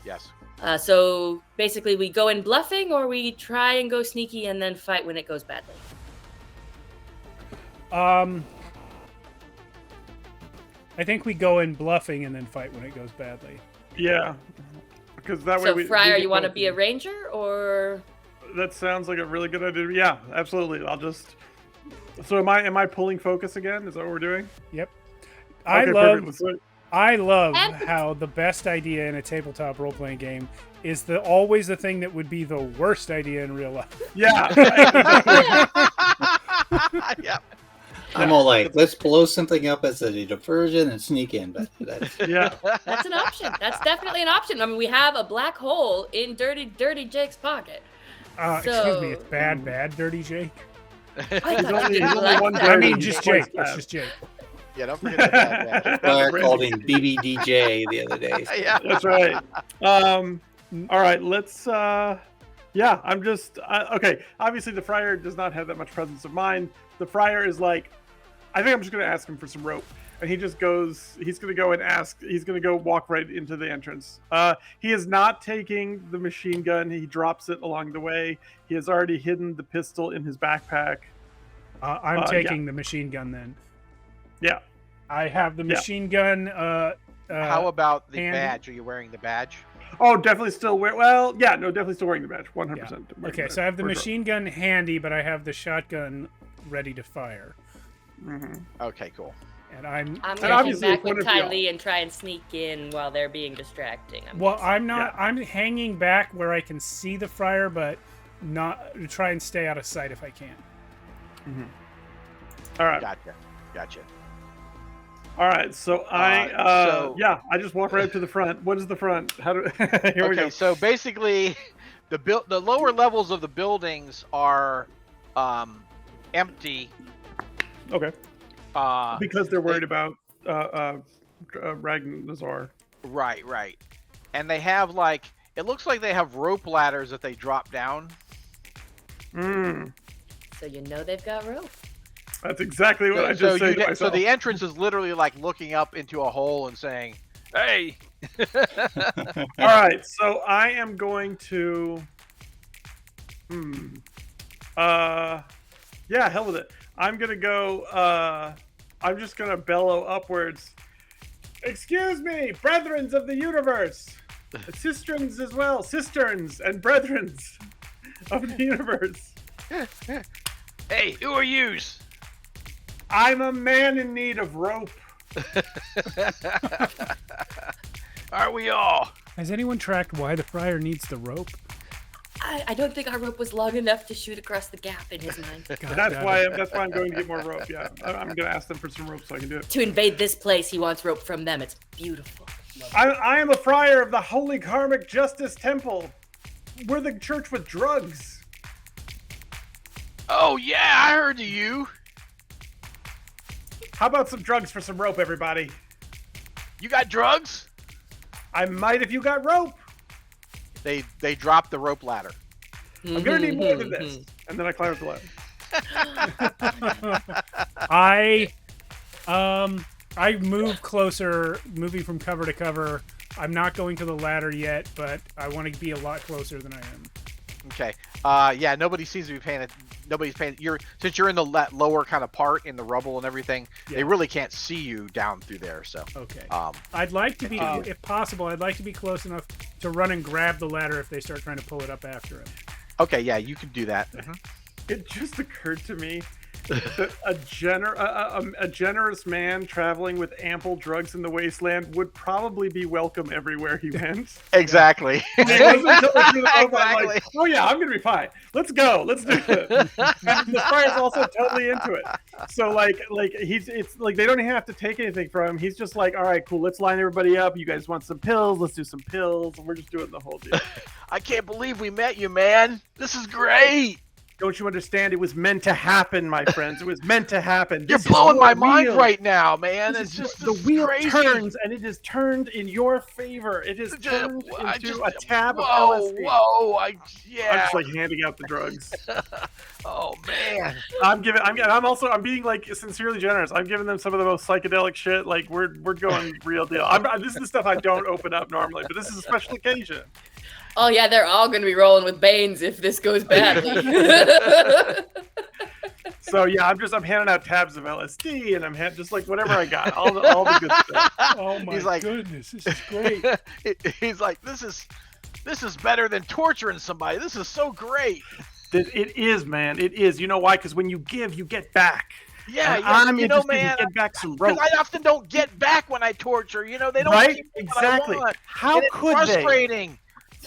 Yes. So basically, we go in bluffing, or we try and go sneaky and then fight when it goes badly. I think we go in bluffing and then fight when it goes badly. Yeah, because that way So we. Fryer, we you want to be a both- ranger, or That sounds like a really good idea. Yeah, absolutely. I'll just. So am I pulling focus again? Is that what we're doing? Yep. Okay, perfect. Let's do it. I love And- how the best idea in a tabletop role-playing game is always the thing that would be the worst idea in real life. Yeah. Yeah. I'm all like, let's blow something up as a diversion and sneak in. But that's, Yeah. that's an option. That's definitely an option. I mean, we have a black hole in Dirty Jake's pocket. Excuse me, it's So- bad, Dirty Jake. I He's thought you only didn't one like that. dirty. I mean, He's just twice Jake. It's bad. just Jake. Yeah, don't forget the bad batch. Fryer called him BBDJ the other day. Yeah. That's right. All right. Let's. Yeah. I'm just. Okay. Obviously, the Friar does not have that much presence of mind. The Friar is like, I think I'm just going to ask him for some rope, and he just goes. He's going to go and ask. He's going to go walk right into the entrance. He is not taking the machine gun. He drops it along the way. He has already hidden the pistol in his backpack. I'm yeah. taking the machine gun then. Yeah. I have the Yeah. machine gun. How about the handy. badge? Are you wearing the badge? Oh, definitely still wear. Well, yeah, no, definitely still wearing the badge. 100%. Okay, so I have the machine gun handy, but I have the shotgun ready to fire. Okay, cool. And I'm I'm And going to obviously, back if one with of y'all- Ty Lee and try and sneak in while they're being distracting. well, I'm not. I'm hanging back where I can see the Friar, but not try and stay out of sight if I can. All right. Gotcha. All right, so I I just walk right up to the front. What is the front? How do here we go. Okay, so basically, the lower levels of the buildings are empty. Okay, Uh, because they're worried about Ragnarsar. right. And they have it looks like they have rope ladders that they drop down. So you know they've got rope. That's exactly what I So just said to so myself. the entrance is literally like looking up into a hole and saying, "Hey." All right, so I am going to. Yeah, hell with it. I'm gonna go. I'm just gonna bellow upwards. Excuse me, brethrens of the universe, cisterns as well, cisterns and brethrens of the universe. Hey, who are yous? I'm a man in need of rope. Are we all? Has anyone tracked why the Friar needs the rope? I don't think our rope was long enough to shoot across the gap in his mind. That's why I'm going to get more rope. Yeah, I'm going to ask them for some rope so I can do it. To invade this place, he wants rope from them. It's beautiful. I am a friar of the Holy Karmic Justice Temple. We're the church with drugs. Oh yeah, I heard of you. How about some drugs for some rope, everybody? You got drugs? I might if you got rope. They drop the rope ladder. I'm gonna need more than this. And then I climb up the ladder. I move closer, moving from cover to cover. I'm not going to the ladder yet, but I want to be a lot closer than I am. Okay. Yeah. Nobody seems to be paying it. Nobody's paying. Since you're in the lower kind of part in the rubble and everything. Yeah. They really can't see you down through there. So. Okay. Um. I'd like to be, if possible, I'd like to be close enough to run and grab the ladder if they start trying to pull it up after him. Okay. Yeah. You can do that. It just occurred to me, a generous man traveling with ample drugs in the wasteland would probably be welcome everywhere he went. Exactly. It wasn't until I threw the rope, I'm Exactly. like, oh yeah, I'm gonna be fine. Let's go. Let's do it. And the friar's also totally into it. So like it's like they don't even have to take anything from him. He's just like, all right, cool. Let's line everybody up. You guys want some pills? Let's do some pills. And we're just doing the whole deal. I can't believe we met you, man. This is great. Don't you understand? It was meant to happen, my friends. It was meant to happen. You're This is blowing your my mind wheel. right now, man. This It's is just the this is wheel crazy. turns, and it is turned in your favor. It is turned into a tab of LSD. Whoa! I'm just like handing out the drugs. Oh man! I'm being like sincerely generous. I'm giving them some of the most psychedelic shit. Like we're going real deal. This is the stuff I don't open up normally, but this is a special occasion. Oh yeah, they're all going to be rolling with Banes if this goes badly. So yeah, I'm handing out tabs of LSD, and I'm just like whatever I got, all the good stuff. Oh my He's like- goodness, this is great. He's like, this is better than torturing somebody. This is so great. It is, man. It is. You know why? Because when you give, you get back. Yeah, And yeah. I'm You know, interested in man. get back some Because rope. I often don't get back when I torture. You know, they don't Right? give me what I Exactly. want. How And it's could they? frustrating.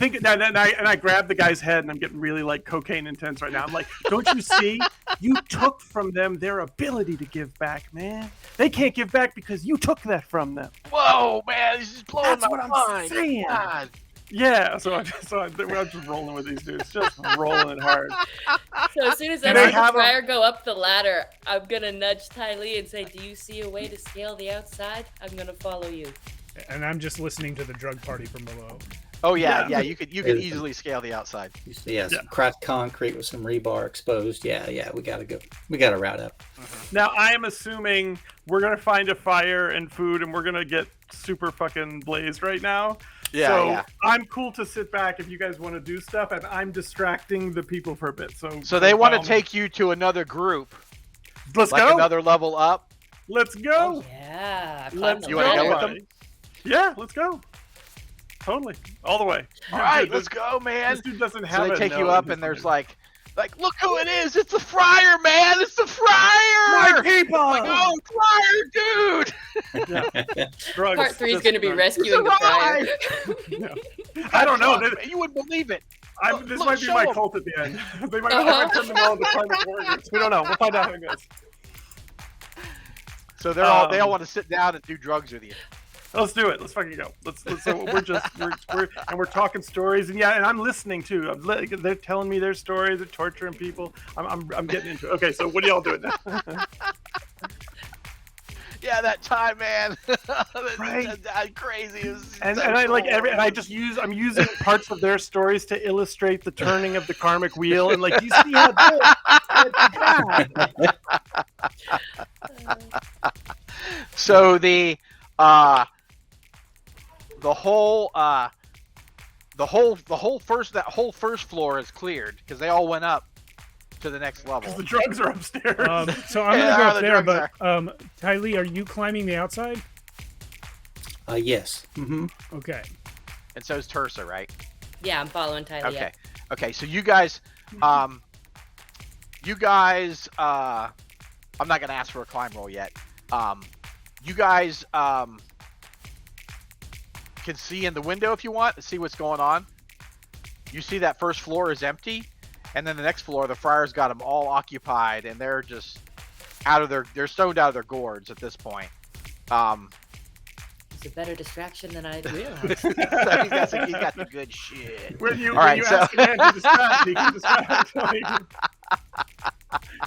And I grab the guy's head, and I'm getting really like cocaine intense right now. I'm like, don't you see? You took from them their ability to give back, man. They can't give back because you took that from them. Whoa, man! This is blowing That's my what I'm mind. saying. God. Yeah, I'm just rolling with these dudes, just rolling it hard. So as soon as I And I see the have a- friar go up the ladder, I'm going to nudge Ty Lee and say, do you see a way to scale the outside? I'm going to follow you. And I'm just listening to the drug party from below. Oh yeah, Yeah. yeah. You could easily scale the outside. You see, yeah, some cracked concrete with some rebar exposed. Yeah, we gotta go. We gotta route up. Now, I am assuming we're going to find a fire and food, and we're going to get super fucking blazed right now. Yeah, So yeah. I'm cool to sit back if you guys want to do stuff, and I'm distracting the people for a bit. So they want to take you to another group, Let's like go. another level up. Let's go. Yeah. climb Let's the You wanna go, go with ladder. them? buddy. Yeah, let's go. Totally, all the way. All right, Dude, let's go, man. This dude doesn't have. So they a take you no, up, he and there's just- like, look who it is! It's the friar, man! It's the friar! my people. Like, oh, friar, dude! Drugs, Part 3 is just going to be drugs. rescuing the friar. I don't know. Look, you wouldn't believe it. This Look, might be show my 'em. cult at the end. They might Uh-huh. turn them all into climate warriors. We don't know. We'll find out how it goes. So they all want to sit down and do drugs with you. Let's do it. Let's fucking go. Let's so we're talking stories, and I'm listening too. They're telling me their stories. They're torturing people. I'm getting into it. Okay, so what are y'all doing now? Yeah, that time, man. Right. That's crazy. It was And so I like cool. and I'm using parts of their stories to illustrate the turning of the karmic wheel, and like you see how this. So the whole first floor is cleared because they all went up to the next level. The drugs are upstairs. So I'm Yeah, gonna go the up there, drugs but Ty Lee, are you climbing the outside? Yes. Mm-hmm. Okay. And so is Tersa, right? Yeah, I'm following Ty Lee. Okay. Okay. So you guys, I'm not gonna ask for a climb roll yet. You guys can see in the window if you want to see what's going on. You see that first floor is empty, and then the next floor, the friars got them all occupied, and they're just they're stoned out of their gourds at this point. It's a better distraction than I realized. So he's got the good shit. When you All right, so- ask a man to distract, he can distract.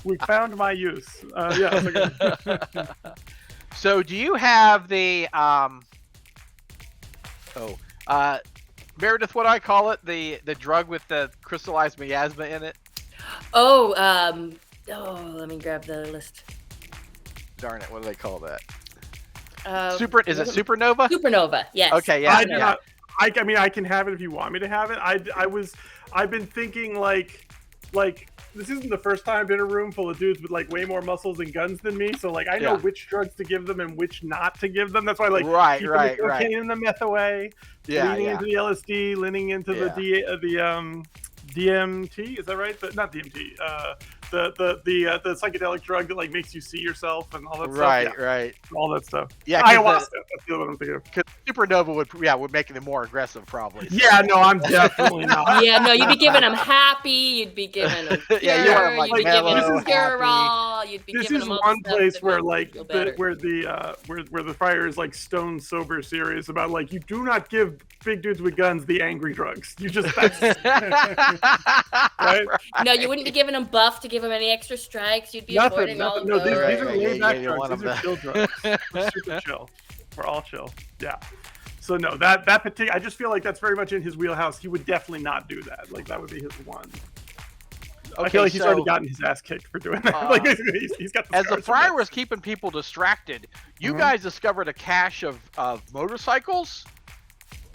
We found my use. Yeah. Okay. So do you have the Meredith, what I call it, the drug with the crystallized miasma in it? Let me grab the list. Darn it, what do they call that? Is it super supernova? supernova? Yes. Okay, yeah. I do not. I mean, I can have it if you want me to have it. I've been thinking like this isn't the first time I've been in a room full of dudes with like way more muscles and guns than me. So like I know Yeah. which drugs to give them and which not to give them. That's why like Right, keeping right, the cocaine and the meth away, leaning into the LSD, leaning into the DMT. Is that right? Not DMT. the psychedelic drug that like makes you see yourself and all that Right, stuff. Yeah, right. all that stuff. Yeah, 'cause Ayahuasca. That's the other one I'm thinking of. Because supernova would make them more aggressive, probably. So. Yeah, no, I'm definitely not. Yeah, no, you'd be giving them happy. You'd be giving them pure. Yeah, you want 'em, like, you'd be giving mellow, them Purell. You'd be This giving is them all one the stuff place that where makes like them feel better. where the Friar is like stone sober serious about like you do not give big dudes with guns the angry drugs. You just that's right. No, you wouldn't be giving them buff to give them any extra strikes. You'd be avoiding all of No, those. these Right, are right, laid back you want drugs. These are them chill drugs. We're super chill. We're all chill. Yeah. So no, that particular, I just feel like that's very much in his wheelhouse. He would definitely not do that. Like that would be his one. I feel like he's already gotten his ass kicked for doing that. Like he's got the as the scars from Friar that. was keeping people distracted, you guys discovered a cache of motorcycles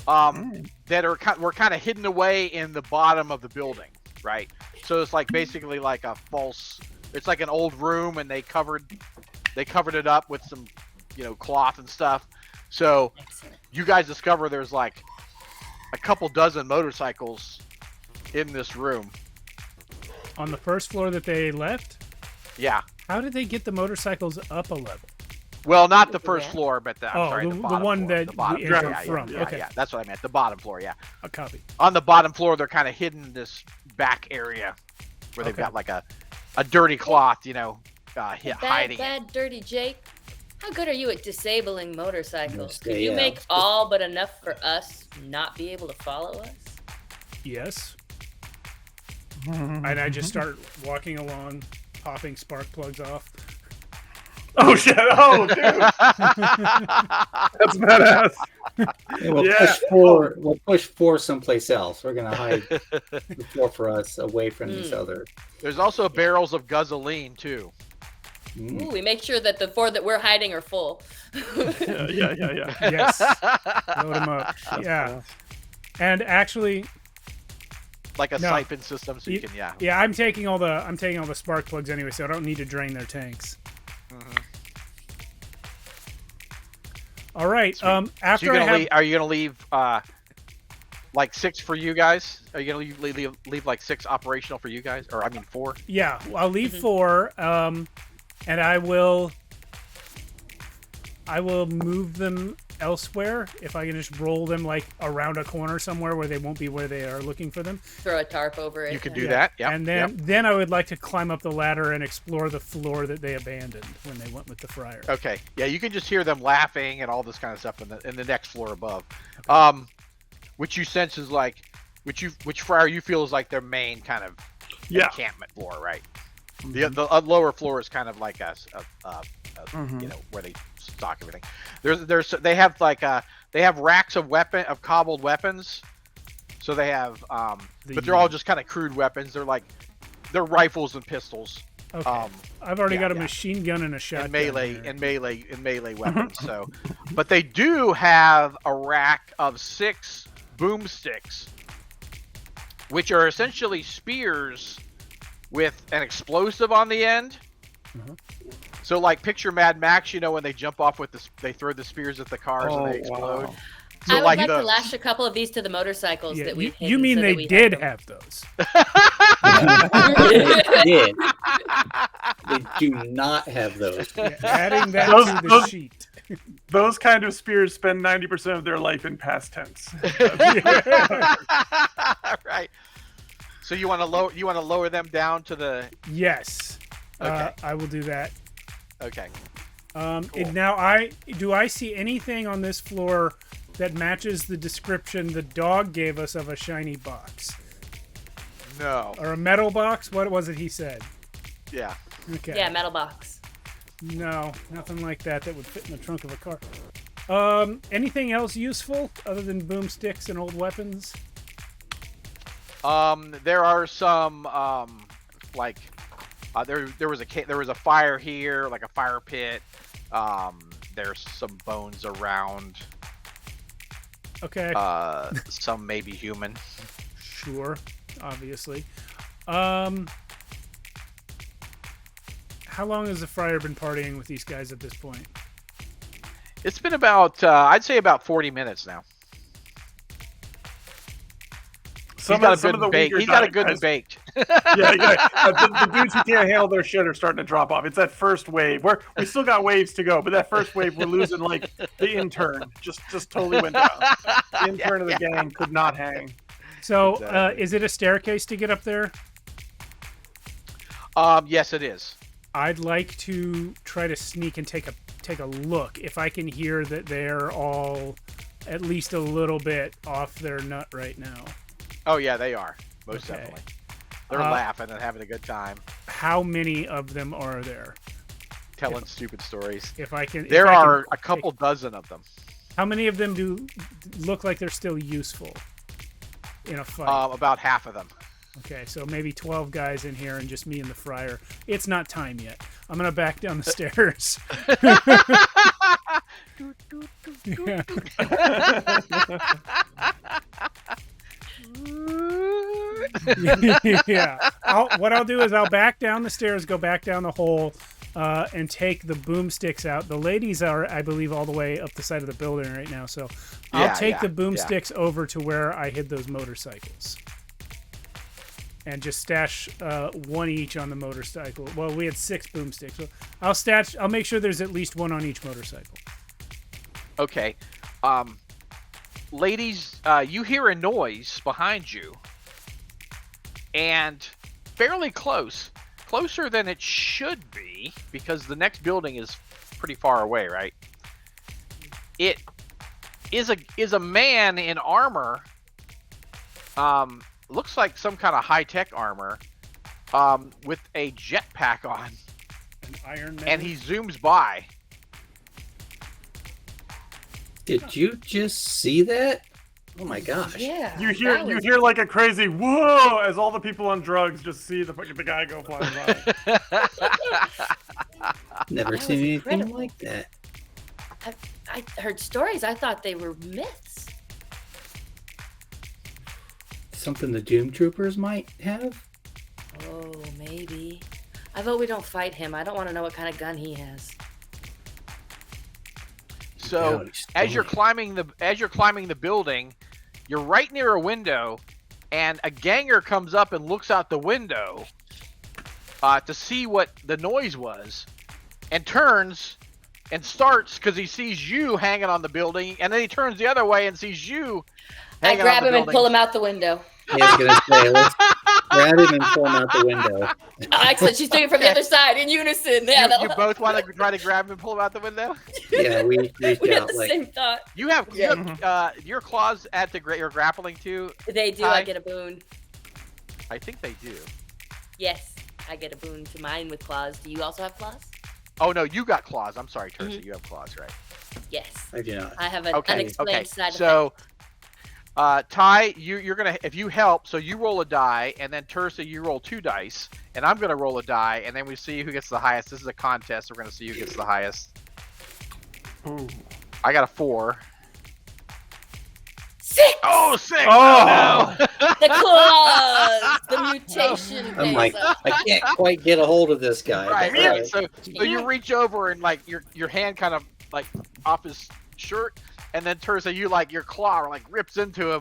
that were kind of hidden away in the bottom of the building, right? So it's like basically like a false. It's like an old room, and they covered it up with some, cloth and stuff. So Excellent. you guys discover there's like a couple dozen motorcycles in this room. On the first floor that they left? Yeah. How did they get the motorcycles up a level? Well, not the first floor, but the the bottom one floor, that the bottom we floor. entered Yeah, from. yeah, Okay. yeah, that's what I meant. The bottom floor, yeah. A copy. On the bottom floor, they're kind of hidden in this back area where they've got like a dirty cloth, hiding. Bad, dirty Jake. How good are you at disabling motorcycles? Could Stay you out. make all but enough for us not be able to follow us? Yes. And I just start walking along, popping spark plugs off. Oh shit! Oh dude, that's badass. And we'll Yeah. push four someplace else. We're gonna hide the four for us away from each other. There's also barrels of gasoline too. Mm. Ooh, we make sure that the four that we're hiding are full. Yeah. Yes. Load them up. Yeah. And actually, Like a No. siphon system, so you can, yeah, I'm taking all the spark plugs anyway, so I don't need to drain their tanks. Mhm. All right. Sweet. After So I are you gonna leave like 6 for you guys? Are you gonna leave like 6 operational for you guys, or I mean 4? yeah, I'll leave 4, and I will move them elsewhere if I can just roll them like around a corner somewhere where they won't be where they are looking for them. Throw a tarp over it. You could do Yeah. that. Yeah. And then I would like to climb up the ladder and explore the floor that they abandoned when they went with the Friar. Okay. Yeah, you can just hear them laughing and all this kind of stuff in the next floor above. Which you sense is like, which Friar you feel is like their main kind of encampment floor, right? The lower floor is kind of like where they stock everything. They have like they have racks of cobbled weapons. So they have but they're all just kind of crude weapons. They're rifles and pistols. Okay. I've already got a yeah. machine gun and a shotgun. And melee weapons. So, but they do have a rack of 6 boomsticks, which are essentially spears with an explosive on the end. So, like, picture Mad Max, when they jump off they throw the spears at the cars and they explode. Wow. So, I would like to lash a couple of these to the motorcycles Yeah, that we've you mean they did have those? They did. They do not have those. Yeah, adding that Those- to the those- sheet. Those kind of spears spend 90% of their life in past tense. Right. So you want to lower them down to the Yes. Okay. I will do that. okay. And now I see anything on this floor that matches the description the dog gave us of a shiny box No. or a metal box? What was it he said? Yeah. Okay. Yeah, metal box. No, nothing like that would fit in the trunk of a car. Anything else useful other than boomsticks and old weapons? There are some there was a fire here, like a fire pit. There's some bones around. Okay. Some may be human. Sure, obviously. How long has the Friar been partying with these guys at this point? It's been about I'd say about 40 minutes now. Some got of the weaker He's got a diet good guys- baked. Yeah, the dudes who can't handle their shit are starting to drop off. It's that first wave. We still got waves to go, but that first wave, we're losing like the intern. Just totally went down. The intern of the gang could not hang. So, Exactly. is it a staircase to get up there? Yes, it is. I'd like to try to sneak and take a look if I can hear that they're all at least a little bit off their nut right now. Oh yeah, they are most Okay. definitely. They're laughing and having a good time, How many of them are there? telling stupid stories. If I can, There if I can are a take- couple dozen of them. How many of them do look like they're still useful in a fight? About half of them. Okay, so maybe 12 guys in here and just me and the friar. It's not time yet. I'm gonna back down the stairs. Yeah. What I'll do is I'll back down the stairs, go back down the hole, and take the boomsticks out. The ladies are, I believe, all the way up the side of the building right now. So I'll Yeah, take yeah, the boomsticks over to where I hid those motorcycles. And just stash one each on the motorcycle. Well, we had 6 boomsticks. So I'll make sure there's at least one on each motorcycle. Okay. Ladies, you hear a noise behind you. And fairly close. Closer than it should be, because the next building is pretty far away, right? It is a man in armor. Looks like some kind of high-tech armor. With a jetpack on. An Iron Man. And he zooms by. Did you just see that? Oh my gosh. Yeah. You that was- hear like a crazy whoa as all the people on drugs just see the guy go flying by. Never That seen was anything incredible. like that. I heard stories. I thought they were myths. Something the Doom Troopers might have? Oh, maybe. I vote we don't fight him. I don't want to know what kind of gun he has. So he's as you're stoned. climbing the building, you're right near a window, and a ganger comes up and looks out the window to see what the noise was, and turns and starts because he sees you hanging on the building, and then he turns the other way and sees you I hanging grab on him the and building. pull him out the window. Yeah, I was gonna say, let's grab him and pull him out the window. Excellent. She's doing it from the other side in unison. Yeah, You that'll- both want to try to grab him and pull him out the window? Yeah, we reached we had out the like same thought. You have Yeah. your claws at your grappling too. They do. Hi. I get a boon. I think they do. Yes, I get a boon to mine with claws. Do you also have claws? Oh no, you got claws. I'm sorry, Teresa, Mhm. you have claws, right? Yes. I do not. I have an Okay, unexplained okay. side So, Ty, you're gonna, if you help, so you roll a die, and then Teresa, you roll 2 dice, and I'm gonna roll a die, and then we see who gets the highest. This is a contest. We're gonna see who gets the highest. Ooh. I got a 4. effect. 6! Oh, 6! Oh! no! The claws! The mutation I'm like, pays off. I can't quite get a hold of this guy. Right, but, right. So you reach over and like your hand kind of like off his shirt, and then Teresa, you like your claw like rips into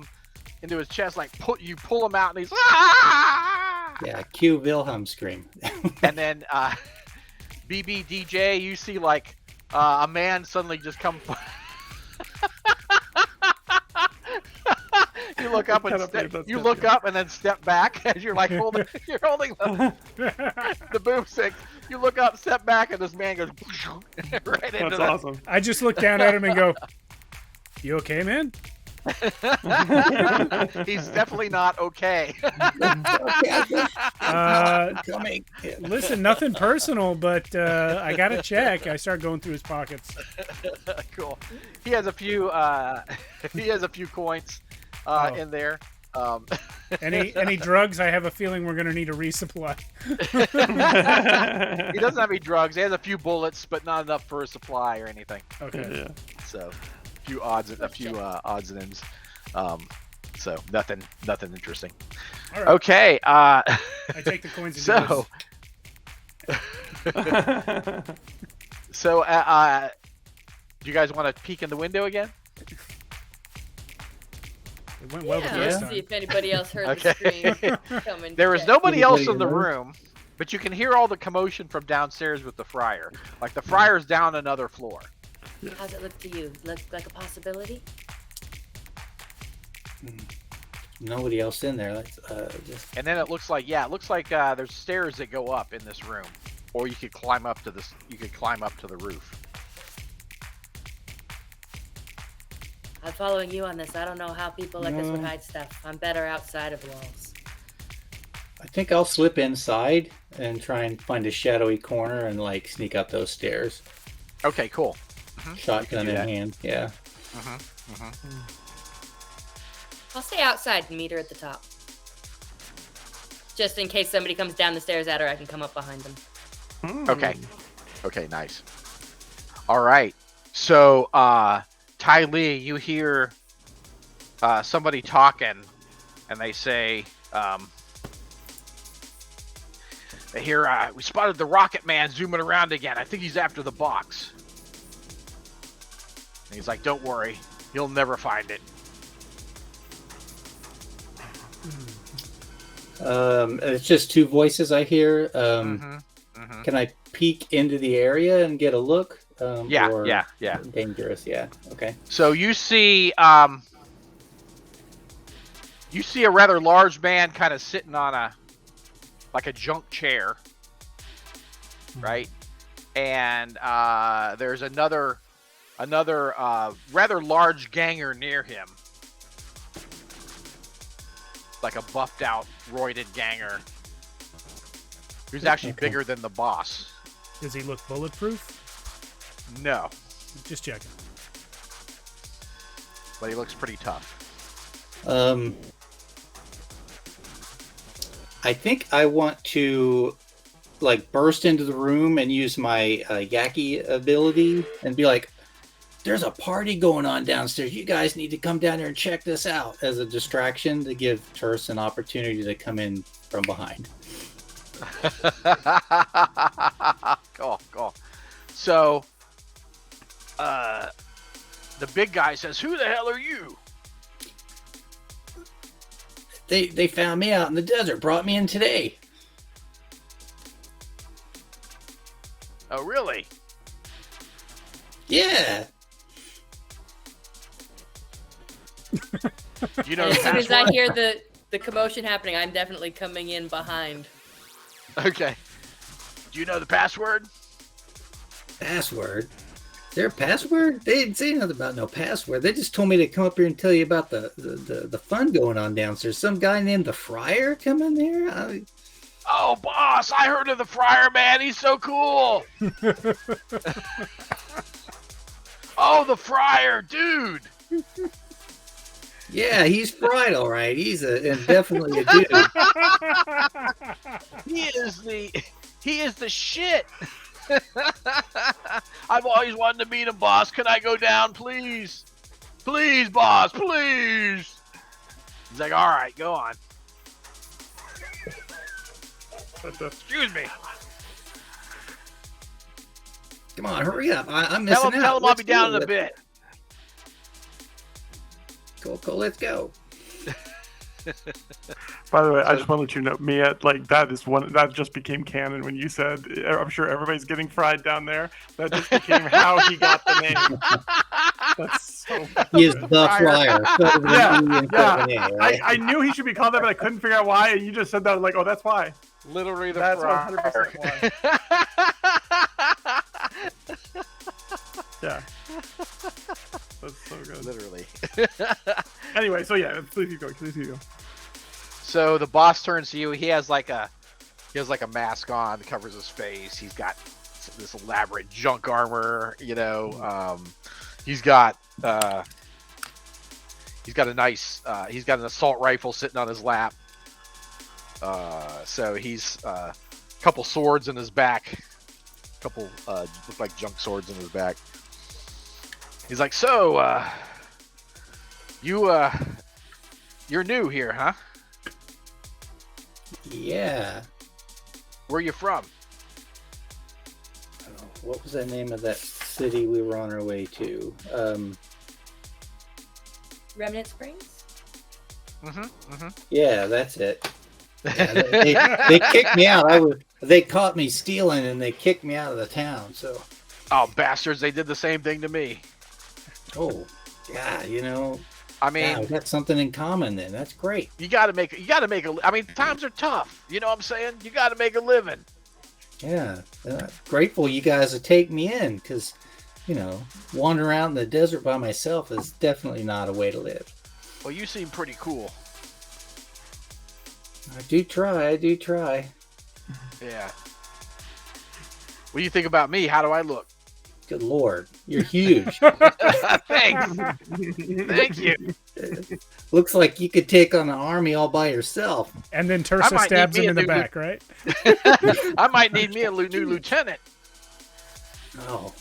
his chest, like you pull him out, and he's ah! yeah, cue Wilhelm scream. And then BBDJ, you see like a man suddenly just come. You look up and you look up and then step back as you're like holding the boomstick. You look up, step back, and this man goes right into That's awesome. I just look down at him and go, "You okay, man?" He's definitely not okay. Coming. Listen, nothing personal, but I gotta check. I start going through his pockets. Cool. He has a few coins in there. Any drugs? I have a feeling we're gonna need a resupply. He doesn't have any drugs. He has a few bullets, but not enough for a supply or anything. Okay. Yeah. So, a few odds and ends. So nothing interesting. All right. Okay. I take the coins. And So, do you guys want to peek in the window again? It went well the Yeah, first let's see time. if anybody else heard Okay. the scream coming. There was check. nobody else Anybody in the in the room, but you can hear all the commotion from downstairs with the fryer. Like the fryer's down another floor. How's it look to you? Look like a possibility? Nobody else in there. Let's just. And then it looks like there's stairs that go up in this room, or you could climb up to this. You could climb up to the roof. I'm following you on this. I don't know how people like us would hide stuff. I'm better outside of walls. I think I'll slip inside and try and find a shadowy corner and like sneak up those stairs. Okay, cool. Shotgun do in that. hand. Yeah. I'll stay outside and meet her at the top. Just in case somebody comes down the stairs at her, I can come up behind them. Okay. Okay, nice. All right. So, Ty Lee, you hear somebody talking, and they say, they hear, we spotted the Rocket Man zooming around again. I think he's after the box. And he's like, don't worry. You'll never find it. It's just two voices I hear. Can I peek into the area and get a look? Yeah, or yeah. Dangerous, yeah. Okay. So you see a rather large man kind of sitting on a junk chair, right? And there's another rather large ganger near him, like a buffed out, roided ganger, who's actually bigger than the boss. Does he look bulletproof? No, Just checking. but he looks pretty tough. I think I want to like burst into the room and use my Yaki ability and be like, there's a party going on downstairs. You guys need to come down here and check this out, as a distraction to give Terse an opportunity to come in from behind. Cool. So, the big guy says, "Who the hell are you?" They found me out in the desert, brought me in today. Oh, really? Yeah. Do you know And the as soon as password? I hear the commotion happening, I'm definitely coming in behind. Okay. Do you know the password? Password? Is there a password? They didn't say nothing about no password. They just told me to come up here and tell you about the fun going on downstairs. Some guy named the Friar coming there? Oh, boss, I heard of the Friar Man. He's so cool. Oh, the Friar, dude. Yeah, he's fried, all right. He's definitely a dude. He is the shit. I've always wanted to meet him, boss. Can I go down, please? Please, boss, please. He's like, all right, go on. Excuse me. Come on, hurry up. I'm missing out. Tell him I'll Let's be down go. in a bit. Cool, let's go. By the way, I just want to let you know, Mia, like that just became canon when you said, I'm sure everybody's getting fried down there. That just became how he got the name. That's so He is the Friar. Yeah. I knew he should be called that, but I couldn't figure out why. And you just said that, I was like, oh, that's why. Literally the That's Friar. 100% why. Yeah. That's so good. Literally. Anyway, so yeah, please keep going. So the boss turns to you. He has like a mask on that covers his face. He's got this elaborate junk armor. You know, he's got an assault rifle sitting on his lap. So he's a couple swords in his back. Couple look like junk swords in his back. He's like, so you're new here, huh? Yeah. Where you from? What was the name of that city we were on our way to? Remnant Springs? Yeah, that's it. Yeah, they kicked me out. They caught me stealing and they kicked me out of the town. So, Oh, bastards! They did the same thing to me. oh, yeah, I mean, yeah, we got something in common then. That's great. you got to make a. I mean, times are tough. You know what I'm saying? You got to make a living. Yeah, grateful you guys would take me in because, wandering around in the desert by myself is definitely not a way to live. Well, you seem pretty cool. I do try. Yeah. What do you think about me? How do I look? Good Lord, you're huge. Thanks. Thank you. Looks like you could take on an army all by yourself. And then I Tersa might stabs need me him in a the new back, right? I might need me a new lieutenant. Oh.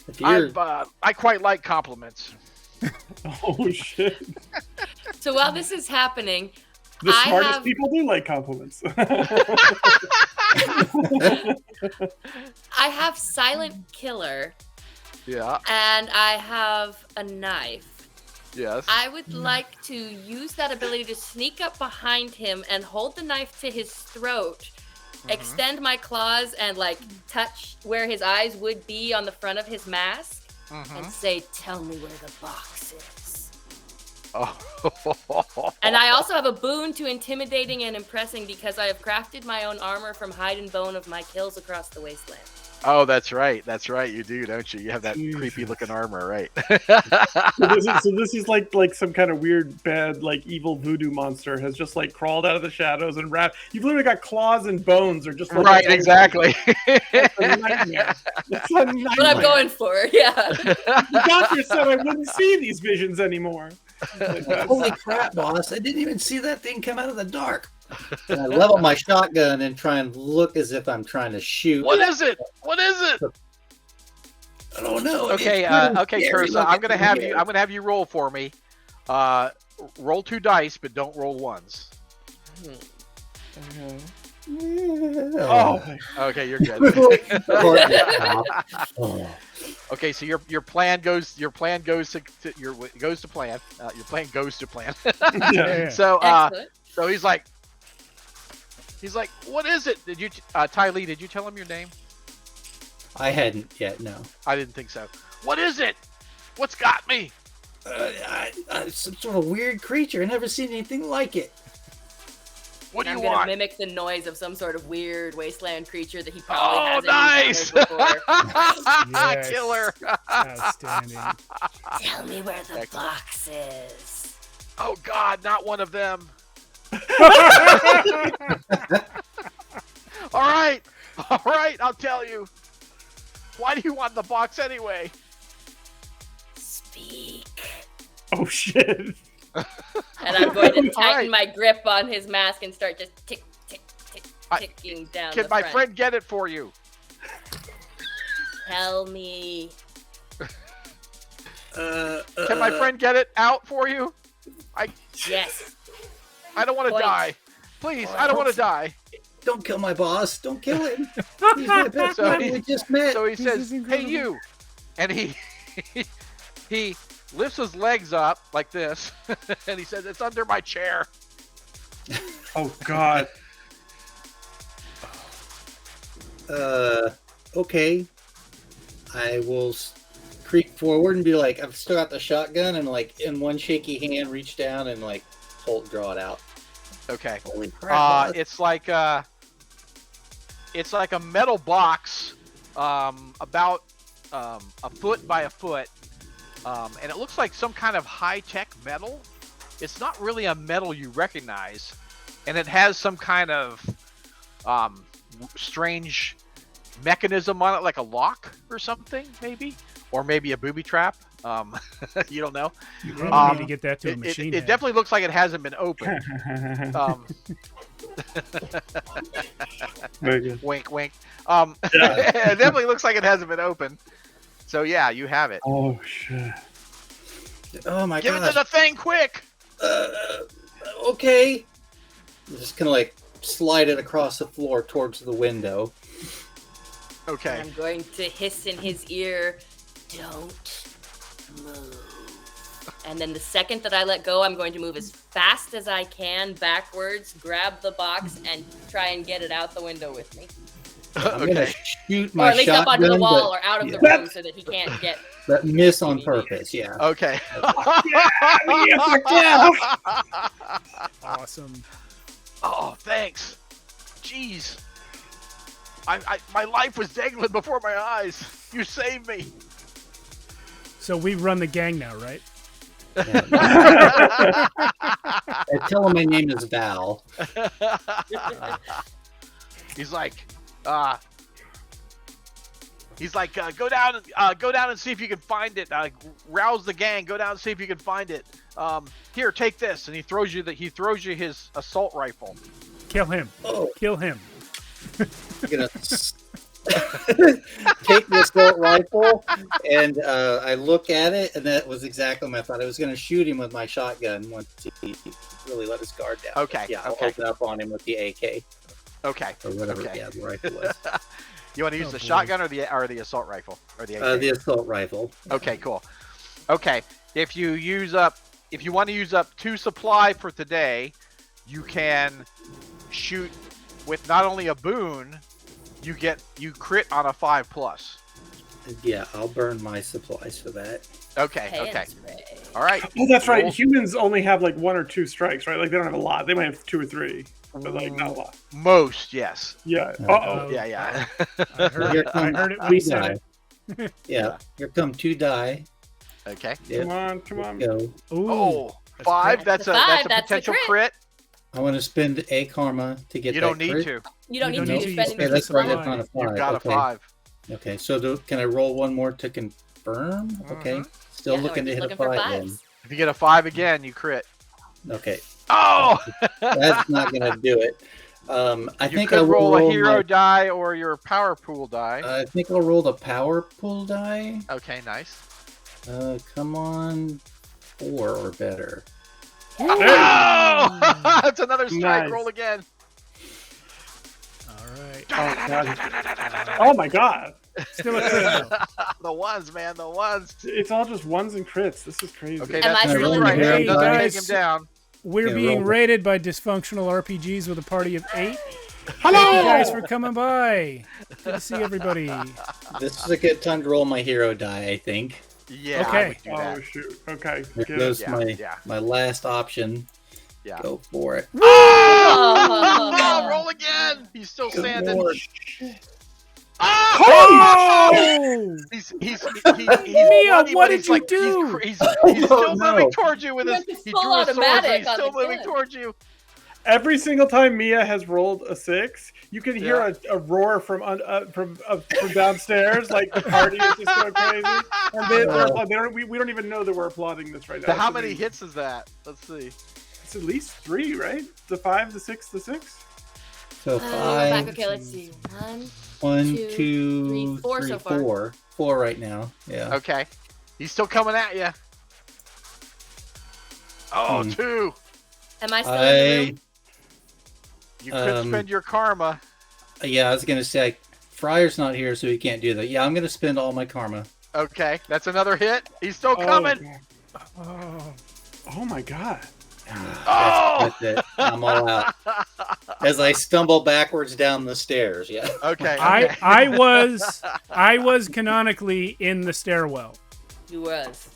If you're... I quite like compliments. Oh shit! So while this is happening, The I smartest have- people do like compliments. I have Silent Killer Yeah. and I have a knife. Yes. I would like to use that ability to sneak up behind him and hold the knife to his throat, extend my claws and touch where his eyes would be on the front of his mask, and say, "Tell me where the box is." Oh. And I also have a boon to intimidating and impressing because I have crafted my own armor from hide and bone of my kills across the wasteland. Oh, that's right. That's right. You do, don't you? You have that creepy looking armor, right? So this is like some kind of weird, bad, evil voodoo monster has just crawled out of the shadows and wrapped. You've literally got claws and bones, or just Right, exactly. That's a nightmare. That's a nightmare. What I'm going for, yeah. The doctor said I wouldn't see these visions anymore. Holy crap, boss. I didn't even see that thing come out of the dark. And I level my shotgun and try and look as if I'm trying to shoot. What is it? What is it? I don't know. Okay, okay, Tersa, I'm gonna have you roll for me. Roll 2 dice, but don't roll ones. Oh, Okay, you're good. Oh. Okay, so your plan goes to plan. Your plan goes to plan. yeah. So Excellent. so he's like, what is it? Did you Ty Lee? Did you tell him your name? I hadn't yet, no. I didn't think so. What is it? What's got me? Some sort of weird creature. I've never seen anything like it. What do I'm you gonna want? mimic the noise of some sort of weird wasteland creature that he probably Oh, hasn't nice! encountered before. Yes. Killer! Outstanding. Tell me where the box is. Oh God, not one of them. All right, I'll tell you. Why do you want the box anyway? Speak. Oh shit. And I'm going to tighten Alright. my grip on his mask and start just tick, tick, tick, I- ticking down Can the my front. friend get it for you? Tell me. Can my friend get it out for you? Yes. I don't want to Point. die. Please, I don't want to die. Don't kill my boss. Don't kill him. He's my best So friend. he- We just met. So he This says, is "Hey, incredible. you," and he lifts his legs up like this, and he says, "It's under my chair." Oh god. Okay. I will creep forward and be like, I've still got the shotgun, and in one shaky hand, reach down and draw it out. Okay. Holy crap! boss. It's like a metal box, about a foot by a foot, and it looks like some kind of high-tech metal. It's not really a metal you recognize, and it has some kind of strange mechanism on it, like a lock or something, maybe, or maybe a booby trap. You don't know. You really need to get that to a It machine. it definitely looks like it hasn't been opened. Very good. Wink, wink. Yeah. It definitely looks like it hasn't been opened. So yeah, you have it. Oh shit. Oh my Give it gosh! to the thing quick. Okay. I'm just gonna slide it across the floor towards the window. Okay. I'm going to hiss in his ear, "Don't move." And then the second that I let go, I'm going to move as fast as I can backwards, grab the box, and try and get it out the window with me. I'm gonna Okay. shoot Or my at least up onto the shotgun, wall but, or out of the yeah, room so that he can't get. but miss on purpose. Yeah. Okay. Awesome. Oh, thanks. Jeez. My life was dangling before my eyes. You saved me. So we run the gang now, right? I tell him my name is Val. He's like, go down and see if you can find it. Rouse the gang. Go down and see if you can find it. Here, take this, and he throws you his assault rifle. Kill him. Oh. Kill him. I'm gonna take the assault rifle, and I look at it, and that was exactly my thought. I was gonna shoot him with my shotgun once he really let his guard down. Okay. Yeah, I'll Okay. open up on him with the AK Okay. or whatever. Okay. Yeah, the rifle was. You want to use Oh, the boy. shotgun or the assault rifle or the AK? The assault rifle. Okay, cool. Okay, if you want to use up 2 supply for today, you can shoot with not only a boon, you crit on a 5+. Yeah, I'll burn my supplies for that. Okay, Hand okay. spray. All right. Oh, that's right. Roll. Humans only have like 1 or 2 strikes, right? Like they don't have a lot. They might have 2 or 3, but like not a lot. Most, yes. Yeah. Uh-oh. Uh-oh. Yeah, yeah. I heard Here it. I comes heard it. two We said die. it. Yeah, here come 2 die. Okay. Come on, come on. Go. Ooh. Oh, That's 5. That's That's a a five, that's a that's a potential crit. crit. I want to spend a karma to get You that don't need crit. to. You don't You need don't to. need You're to. spending Okay, Spend your that's right. supply. That's on a 5. You've got okay. a 5. Okay, so can I roll one more to confirm? Okay, still Yeah, looking we're to just hit a looking for 5 then. fives. If you get a 5 again, you crit. Okay, Oh! that's not gonna do it. I You think could I will roll a hero my, die or your power pool die. I think I'll roll the power pool die. Okay, nice. Come on, 4 or better. Oh! That's another strike. Nice. Roll again. All right. Oh my god. Still a crit though. The ones, man, the ones. It's all just 1s and crits. This is crazy. Okay, Am I that's still two in right the there. Hey, Doesn't take guys. him down. We're Yeah, being roll. raided by dysfunctional RPGs with a party of 8. Hello! Thank you guys for coming by. Good to see everybody. This is a good time to roll my hero die. I think. Yeah, I Okay. would do Oh that. shoot. Okay. There Good. goes Yeah, my yeah. my last option. Yeah. Go for it. Oh, roll again. He's still Good standing. lord. Oh! He's Mia, bloody, what but did he's you like, do? He's Oh, still no. moving towards you with You his. went to He full drew his sword, but automatic he's on still the moving gun. towards you. Every single time Mia has rolled a 6, you can hear a roar from downstairs, like the party is just going crazy. And we don't even know that we're applauding this right now. So how It's many amazing. hits is that? Let's see. It's at least 3, right? The 5, the 6, the 6. So Back. 5, Okay, let's see. 1, two, 2, three, 4 so far. 4. 4 right now. Yeah. Okay. He's still coming at you. Oh, Hmm. 2. Am I still in the room? You could spend your karma. Yeah, I was gonna say Friar's not here, so he can't do that. Yeah, I'm gonna spend all my karma. Okay, that's another hit. He's still coming. Oh my god. Oh! That's it. I'm all out. As I stumble backwards down the stairs. Yeah. Okay. I was canonically in the stairwell. You was.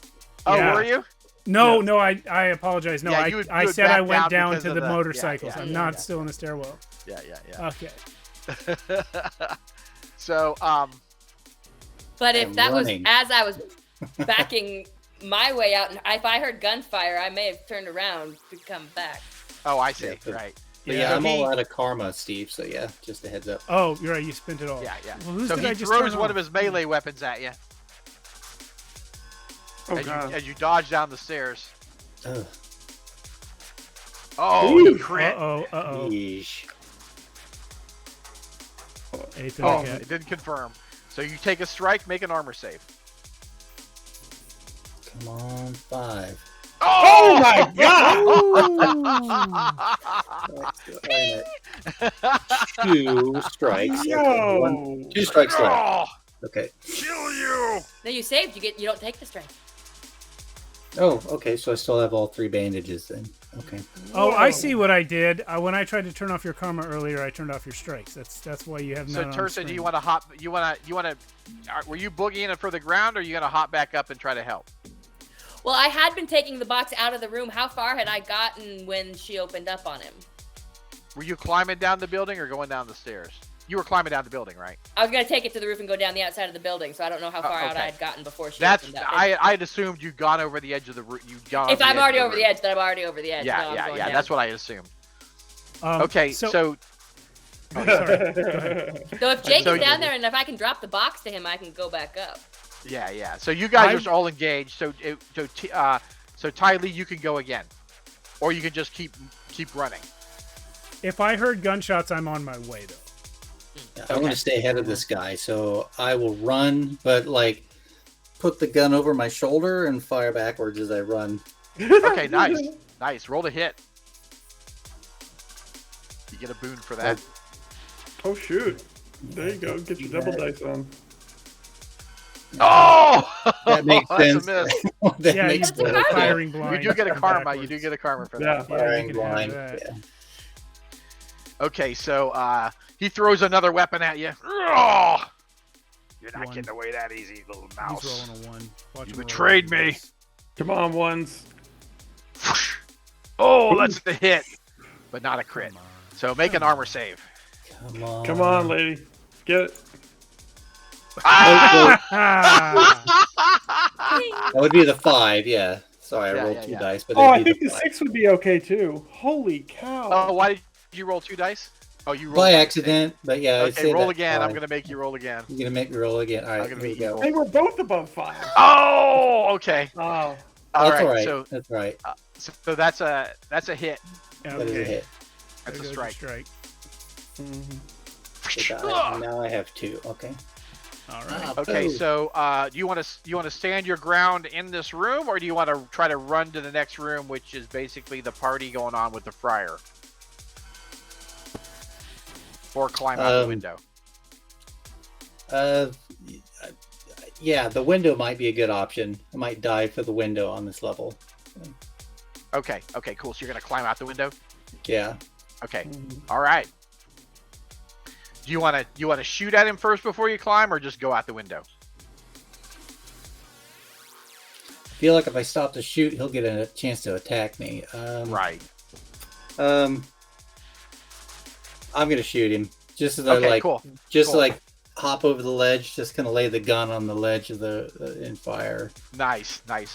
Oh, Yeah. were you? No, I apologize. No, Yeah, I you I would said I back went down down because to of the the- motorcycles. yeah, I'm yeah, not yeah. still in the stairwell. Yeah. Okay. So, But if I'm that running. was as I was backing my way out, and if I heard gunfire, I may have turned around to come back. oh, I see. Yeah, but- Right. But Yeah, yeah, I'm he- all out of karma, Steve. So yeah, just a heads up. Oh, you're right. You spent it all. Yeah. Well, whose So did he I just throws turn one off? of his melee weapons at you Oh as, god. as you dodge down the stairs. Ugh. Oh, Ooh. you crit. Uh-oh. Yeesh. Ate the Oh, cat. it didn't confirm. So you take a strike, make an armor save. Come on, 5. Oh my god! Two strikes. Okay, Yo! 2 strikes left. Oh, Okay. kill you. No, you saved. You don't take the strike. Oh, okay. So I still have all 3 bandages then. Okay. Oh, I see what I did. When I tried to turn off your karma earlier, I turned off your strikes. That's why you have So none on Tersa, screen. do you want to hop? Were you boogieing it for the ground, or are you gonna hop back up and try to help? Well, I had been taking the box out of the room. How far had I gotten when she opened up on him? Were you climbing down the building or going down the stairs? You were climbing down the building, right? I was gonna take it to the roof and go down the outside of the building, so I don't know how far out okay. I had gotten before she That's opened up. I had assumed you'd gone over the edge of the roof. If I'm already over the edge, then I'm already over the edge. Yeah, No, I'm going down. That's what I assumed. Um, Okay, so Oh, sorry. Go ahead. So if Jake So is down there and if I can drop the box to him, I can go back up. yeah. So you guys are all engaged. So Ty Lee, you can go again, or you can just keep running. If I heard gunshots, I'm on my way though. I want to stay ahead of this guy, so I will run, but like put the gun over my shoulder and fire backwards as I run. Okay, nice. Roll to hit. You get a boon for that. Oh shoot! There you go. Get your double dice on. Oh, That makes that's sense. a miss. That Yeah, makes you sense. get firing blind. You do get a karma. backwards. You do get a karma for Yeah. that. Yeah, Firing you can have blind. that. Yeah. Okay, so he throws another weapon at you. Oh, you're not One. getting away that easy, little He's mouse. rolling a 1. Watch You him roll betrayed one. me. Come on, ones. Oh, that's the hit, but not a crit. Come on. So make an armor save. Come on. Come on, lady. Get it. Ah! That would be the 5, yeah. Sorry, I Yeah, rolled yeah, 2 yeah. dice, but Oh, I it'd be think the 5. 6 would be okay too. Holy cow! Oh, why did you roll 2 dice? Oh, you rolled By by accident, but yeah. I'd Okay, say roll that's again. I'm fine. gonna make you roll again. You're gonna make me roll again. All I'm right, gonna here we make you go. roll. They were both above 5. Oh, okay. Oh, All That's right. all right. So, That's right. so that's a hit. That is a Okay. hit. That's a There goes the strike. So now I have 2. Okay. All right. Okay, Boom. so do you want to stand your ground in this room, or do you want to try to run to the next room, which is basically the party going on with the friar, or climb out the window? Yeah, the window might be a good option. I might dive for the window on this level. Okay, cool. So you're gonna climb out the window. Yeah. Okay, all right. Do you want to shoot at him first before you climb, or just go out the window? I feel like if I stop to shoot, he'll get a chance to attack me. Right. I'm gonna shoot him. Just as Okay, I like, cool. just cool. like hop over the ledge. Just gonna lay the gun on the ledge of the in fire. Nice. A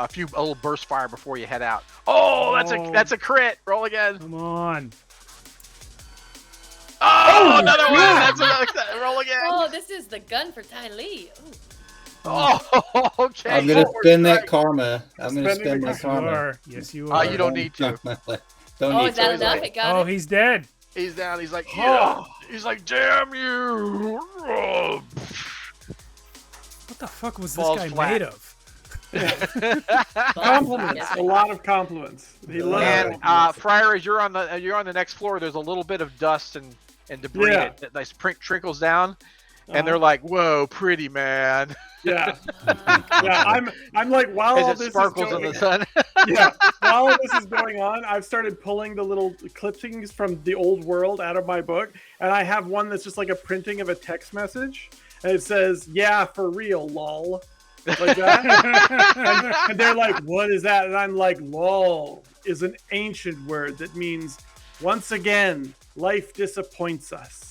little burst fire before you head out. Oh, that's a crit. Roll again. Come on. Oh, another one. That's another. Roll again. Oh, this is the gun for Ty Lee. Ooh. Oh, okay. I'm gonna Forward spend that strike. karma. I'm gonna Spending spend my the Yes, you karma. are. Yes, you are. You don't need to. Don't Oh, need is that to. enough? It got Oh, it. he's dead. He's down. He's like, yeah. He's like, damn you. What the fuck was this Falls guy flat. made of? compliments. A lot of compliments. He loves And compliments. Friar, as you're on the next floor, there's a little bit of dust and debris Yeah. that like trickles down, and they're like, "Whoa, pretty man!" Yeah, yeah. I'm like, while all As this it sparkles is in going, the sun. yeah, while all this is going on, I've started pulling the little clippings from the old world out of my book, and I have one that's just like a printing of a text message, and it says, "Yeah, for real, lol," like that. and they're like, "What is that?" And I'm like, "Lol is an ancient word that means once again life disappoints us."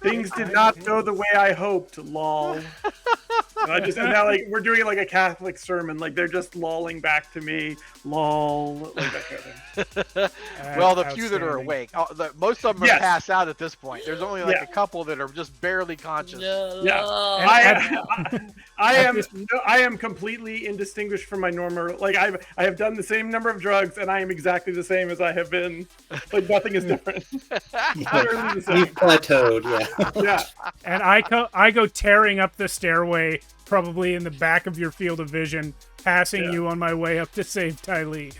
Things did not go the way I hoped, lol. And now like we're doing it like a Catholic sermon, like they're just lolling back to me, lol, like that kind of thing. Well, the few that are Outstanding. awake, most of them are Yes. passed out at this point. There's only like Yeah. a couple that are just barely conscious. Yeah. No. I am completely indistinguished from my normal. Like I have done the same number of drugs, and I am exactly the same as I have been. Like nothing is different. Literally the same. You've plateaued, yeah. Yeah. And I go tearing up the stairway, probably in the back of your field of vision, passing Yeah. you on my way up to save Ty Lee.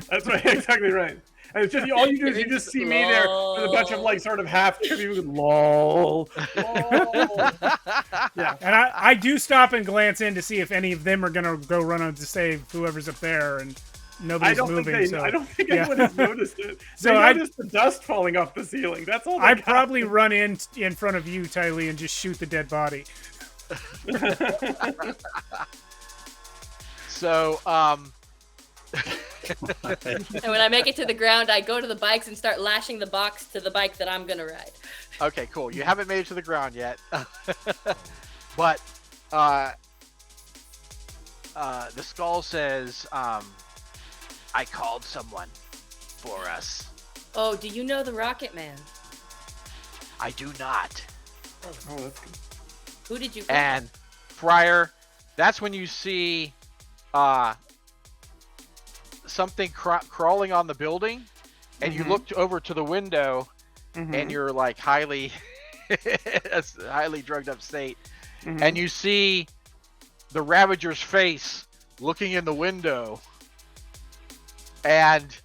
That's right, exactly right. And it's just all you do is you just see me there with a bunch of like sort of half people lol. Yeah. And I do stop and glance in to see if any of them are gonna go run on to save whoever's up there, and nobody's moving. I don't think anyone has noticed it. So They I- noticed the dust falling off the ceiling. That's all. I'd probably run in front of you, Ty Lee, and just shoot the dead body. So, And when I make it to the ground, I go to the bikes and start lashing the box to the bike that I'm gonna ride. okay, cool. You haven't made it to the ground yet, but the skull says, "I called someone for us. Oh, do you know the Rocket Man? I do not." Oh, that's good. Who did you call? And Friar, that's when you see something crawling on the building, and you look over to the window, and you're like highly drugged up state, and you see the Ravager's face looking in the window, and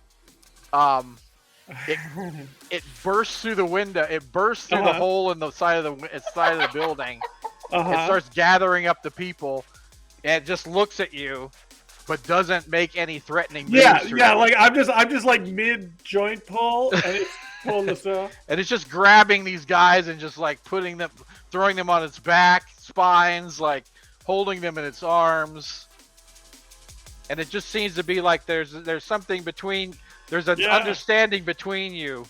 it bursts through the window. It bursts through the hole in the side of the building. It starts gathering up the people, and it just looks at you, but doesn't make any threatening moves. Yeah. Like I'm just like mid joint pull, and it's pulling the stuff. And it's just grabbing these guys and just like throwing them on its back, spines, like holding them in its arms. And it just seems to be like there's something between. There's an understanding between you.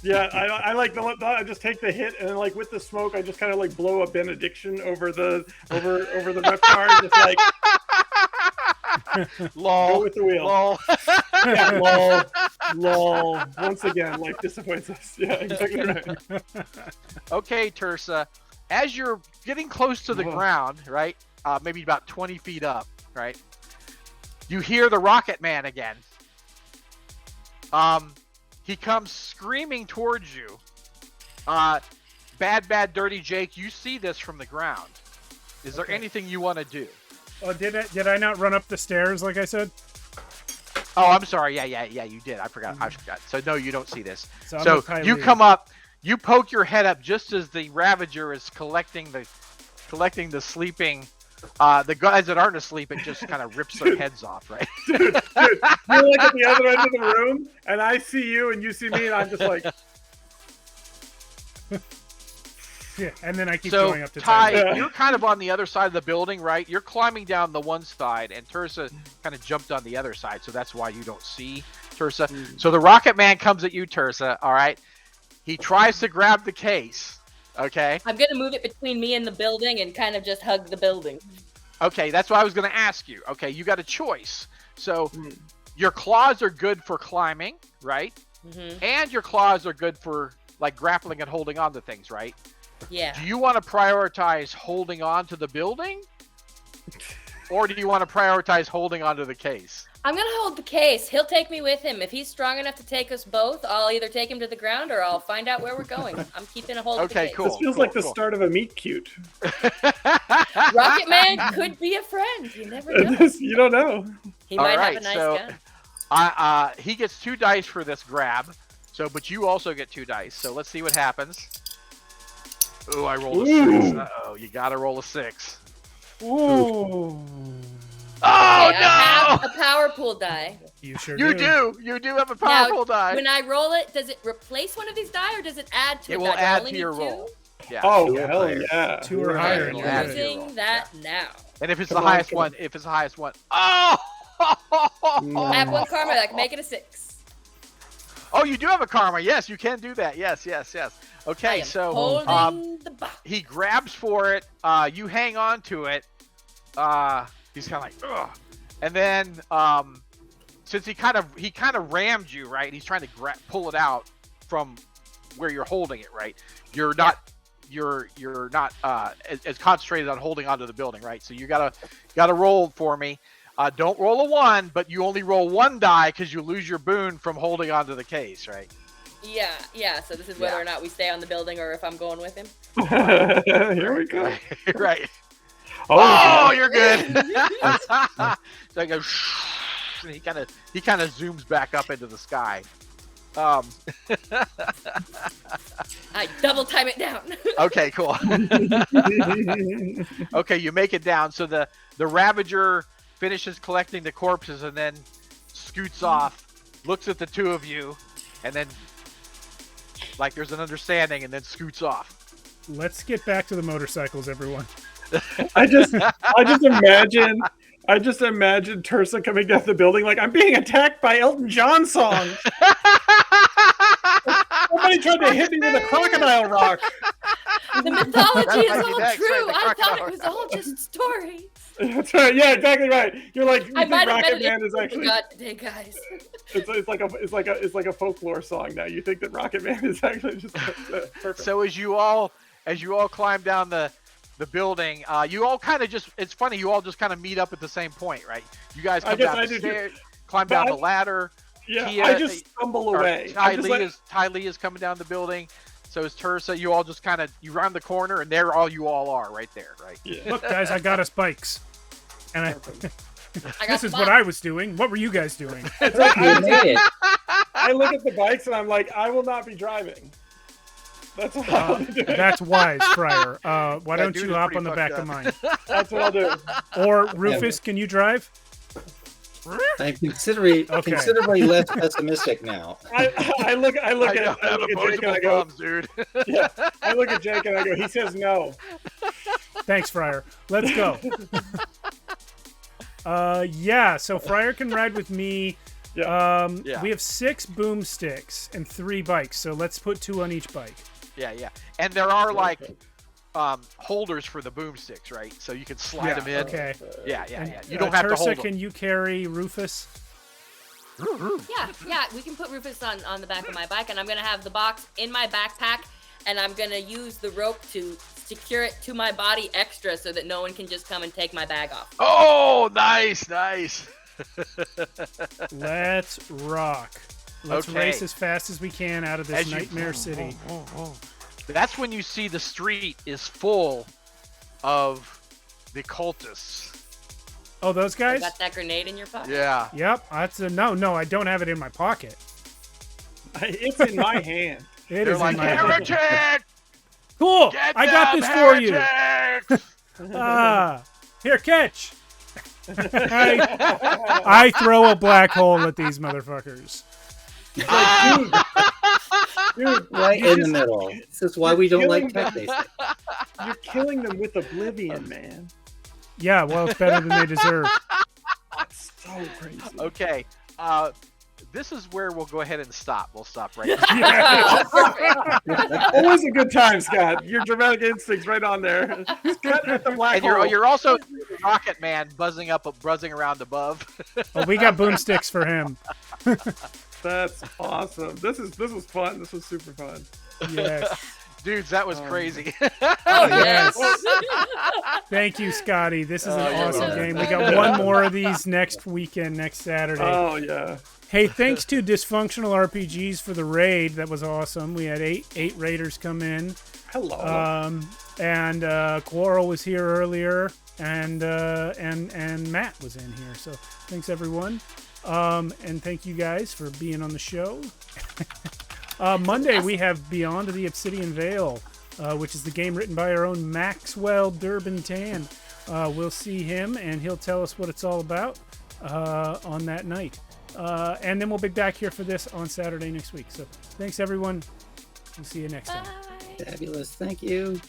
Yeah, I like I just take the hit, and like with the smoke, I just kind of like blow a benediction over the reptar, just like Lol. go with the wheel. Lol. Yeah, lol. Once again, like disappoints us. Yeah, exactly right. Okay, Tursa, as you're getting close to the ground, right? Maybe about 20 feet up, right? You hear the Rocket Man again. He comes screaming towards you. Bad, dirty Jake, you see this from the ground. Is there anything you want to do? Oh, did I not run up the stairs like I said? Oh, I'm sorry. Yeah, you did. I forgot. So no, you don't see this. So I'm So with Ty you Lee. come up, you poke your head up just as the Ravager is collecting the sleeping. The guys that aren't asleep, it just kind of rips their heads off, right? Dude, you're like at the other end of the room, and I see you, and you see me, and I'm just like, Yeah, and then I keep So going up to Ty Lee. Ty, you're kind of on the other side of the building, right? You're climbing down the one side, and Tursa kind of jumped on the other side, so that's why you don't see Tursa. So the Rocket Man comes at you, Tursa. All right. He tries to grab the case. Okay. I'm gonna move it between me and the building and kind of just hug the building. Okay, that's what I was going to ask you. Okay, you got a choice. So your claws are good for climbing, right? And your claws are good for like grappling and holding on to things, right? Yeah. Do you want to prioritize holding on to the building? Or do you want to prioritize holding on to the case? I'm gonna hold the case. He'll take me with him. If he's strong enough to take us both, I'll either take him to the ground or I'll find out where we're going. I'm keeping a hold of the Okay, case. cool. this feels like the start of a meet cute. Rocket Man could be a friend. You never know. You don't know. He might Alright, have a nice so- gun. He gets 2 dice for this grab. So, but you also get 2 dice. So let's see what happens. Ooh, I rolled a 6. Uh-oh, you gotta roll a 6. Ooh. Oh, Okay, I have a power pool die. You sure You do. do. You do have a Now, powerful die. When I roll it, does it replace one of these die or does it add to It a will die? Do I add only to need your 2? roll. Yeah. Oh, hell yeah. 2 or higher. It'll and you're add good. to your roll. Using that now. And if it's Come the on, highest come one, oh! I have 1 karma. I can make it a 6. Oh, you do have a karma. Yes, you can do that. Yes. I Okay, am so holding the box. he grabs for it. You hang on to it. He's kind of like, ugh. And then since he kind of rammed you, right? He's trying to pull it out from where you're holding it, right? You're not as concentrated on holding onto the building, right? So you gotta roll for me. Don't roll a 1, but you only roll 1 die because you lose your boon from holding onto the case, right? Yeah. So this is whether or not we stay on the building or if I'm going with him. Here we go. Right. Oh, you're good. So I go, and he kind of zooms back up into the sky. I double time it down. Okay, cool. Okay, you make it down. So the Ravager finishes collecting the corpses and then scoots off, looks at the two of you, and then like there's an understanding, and then scoots off. Let's get back to the motorcycles, everyone. I just imagine Tursa coming down the building like, I'm being attacked by Elton John songs. Somebody tried to hit me with a crocodile rock. The mythology is That might be all next, right? true. The I thought crocodile. it was all just stories. That's right. Yeah, exactly right. You're like, you I think might have Rocket been Man is actually God today, guys. it's like a folklore song now. You think that Rocket Man is actually just perfect. So as you all climb down the building, you all kind of just, it's funny, you all just kind of meet up at the same point, right? You guys come down the stairs, climb down the ladder. Yeah, Kia, I just stumble away. Ty Lee is coming down the building. So is Tursa. You all just kind of, you round the corner, and there all you all are right there, right? Yeah. Look, guys, I got us bikes. And I got this is the what box. I was doing. What were you guys doing? It's like, You made it. I look at the bikes and I'm like, I will not be driving. That's what I'll be doing. That's wise, Friar. Why That don't dude you is hop pretty on the fucked back of up. mine? That's what I'll do. Or Rufus, can you drive? I'm considerably less pessimistic now. I look I at don't Jake have and I opposable go, thumbs, dude. yeah. I look at Jake and I go, he says no. Thanks, Friar. Let's go. Yeah, so Friar can ride with me. Yeah. Yeah. We have 6 boomsticks and 3 bikes, so let's put 2 on each bike. Yeah. And there are like holders for the boomsticks, right? So you can slide them in. Okay. Yeah. And, You don't have to Tursa, hold them. can you carry Rufus? Yeah, we can put Rufus on the back of my bike, and I'm gonna have the box in my backpack, and I'm gonna use the rope to secure it to my body extra so that no one can just come and take my bag off. Oh, nice. Let's rock. Let's Okay. race as fast as we can out of this As you- nightmare city. That's when you see the street is full of the cultists. Oh, those You guys? got that grenade in your pocket? Yeah. Yep. That's a no. I don't have it in my pocket. It's in my hand. It They're is like, in my heretic! Cool. Get I got them, this for you. heretics!" Here, catch. I throw a black hole at these motherfuckers. Dude, Right in the middle. This is why we don't like tech basic. you're killing them with oblivion, man. Yeah, well, it's better than they deserve. That's so crazy. Okay. This is where we'll go ahead and stop. We'll stop right here. Always a good time, Scott. Your dramatic instincts right on there. Scott at the black And hole. you're also Rocket Man buzzing around above. Oh, we got boomsticks for him. That's awesome. This was fun. This was super fun. Yes. Dudes, that was crazy. Oh, yes. Thank you, Scotty. This is an you're awesome welcome. game. We got one more of these next weekend, next Saturday. Oh yeah. Hey, thanks to Dysfunctional RPGs for the raid. That was awesome. We had eight raiders come in. Hello. And Quarrel was here earlier, and Matt was in here. So thanks everyone, and thank you guys for being on the show. Monday we have Beyond the Obsidian Veil, which is the game written by our own Maxwell Durbin-Tan. We'll see him, and he'll tell us what it's all about on that night. And then we'll be back here for this on Saturday next week. So thanks everyone. We'll see you next time. Bye. Fabulous. Thank you.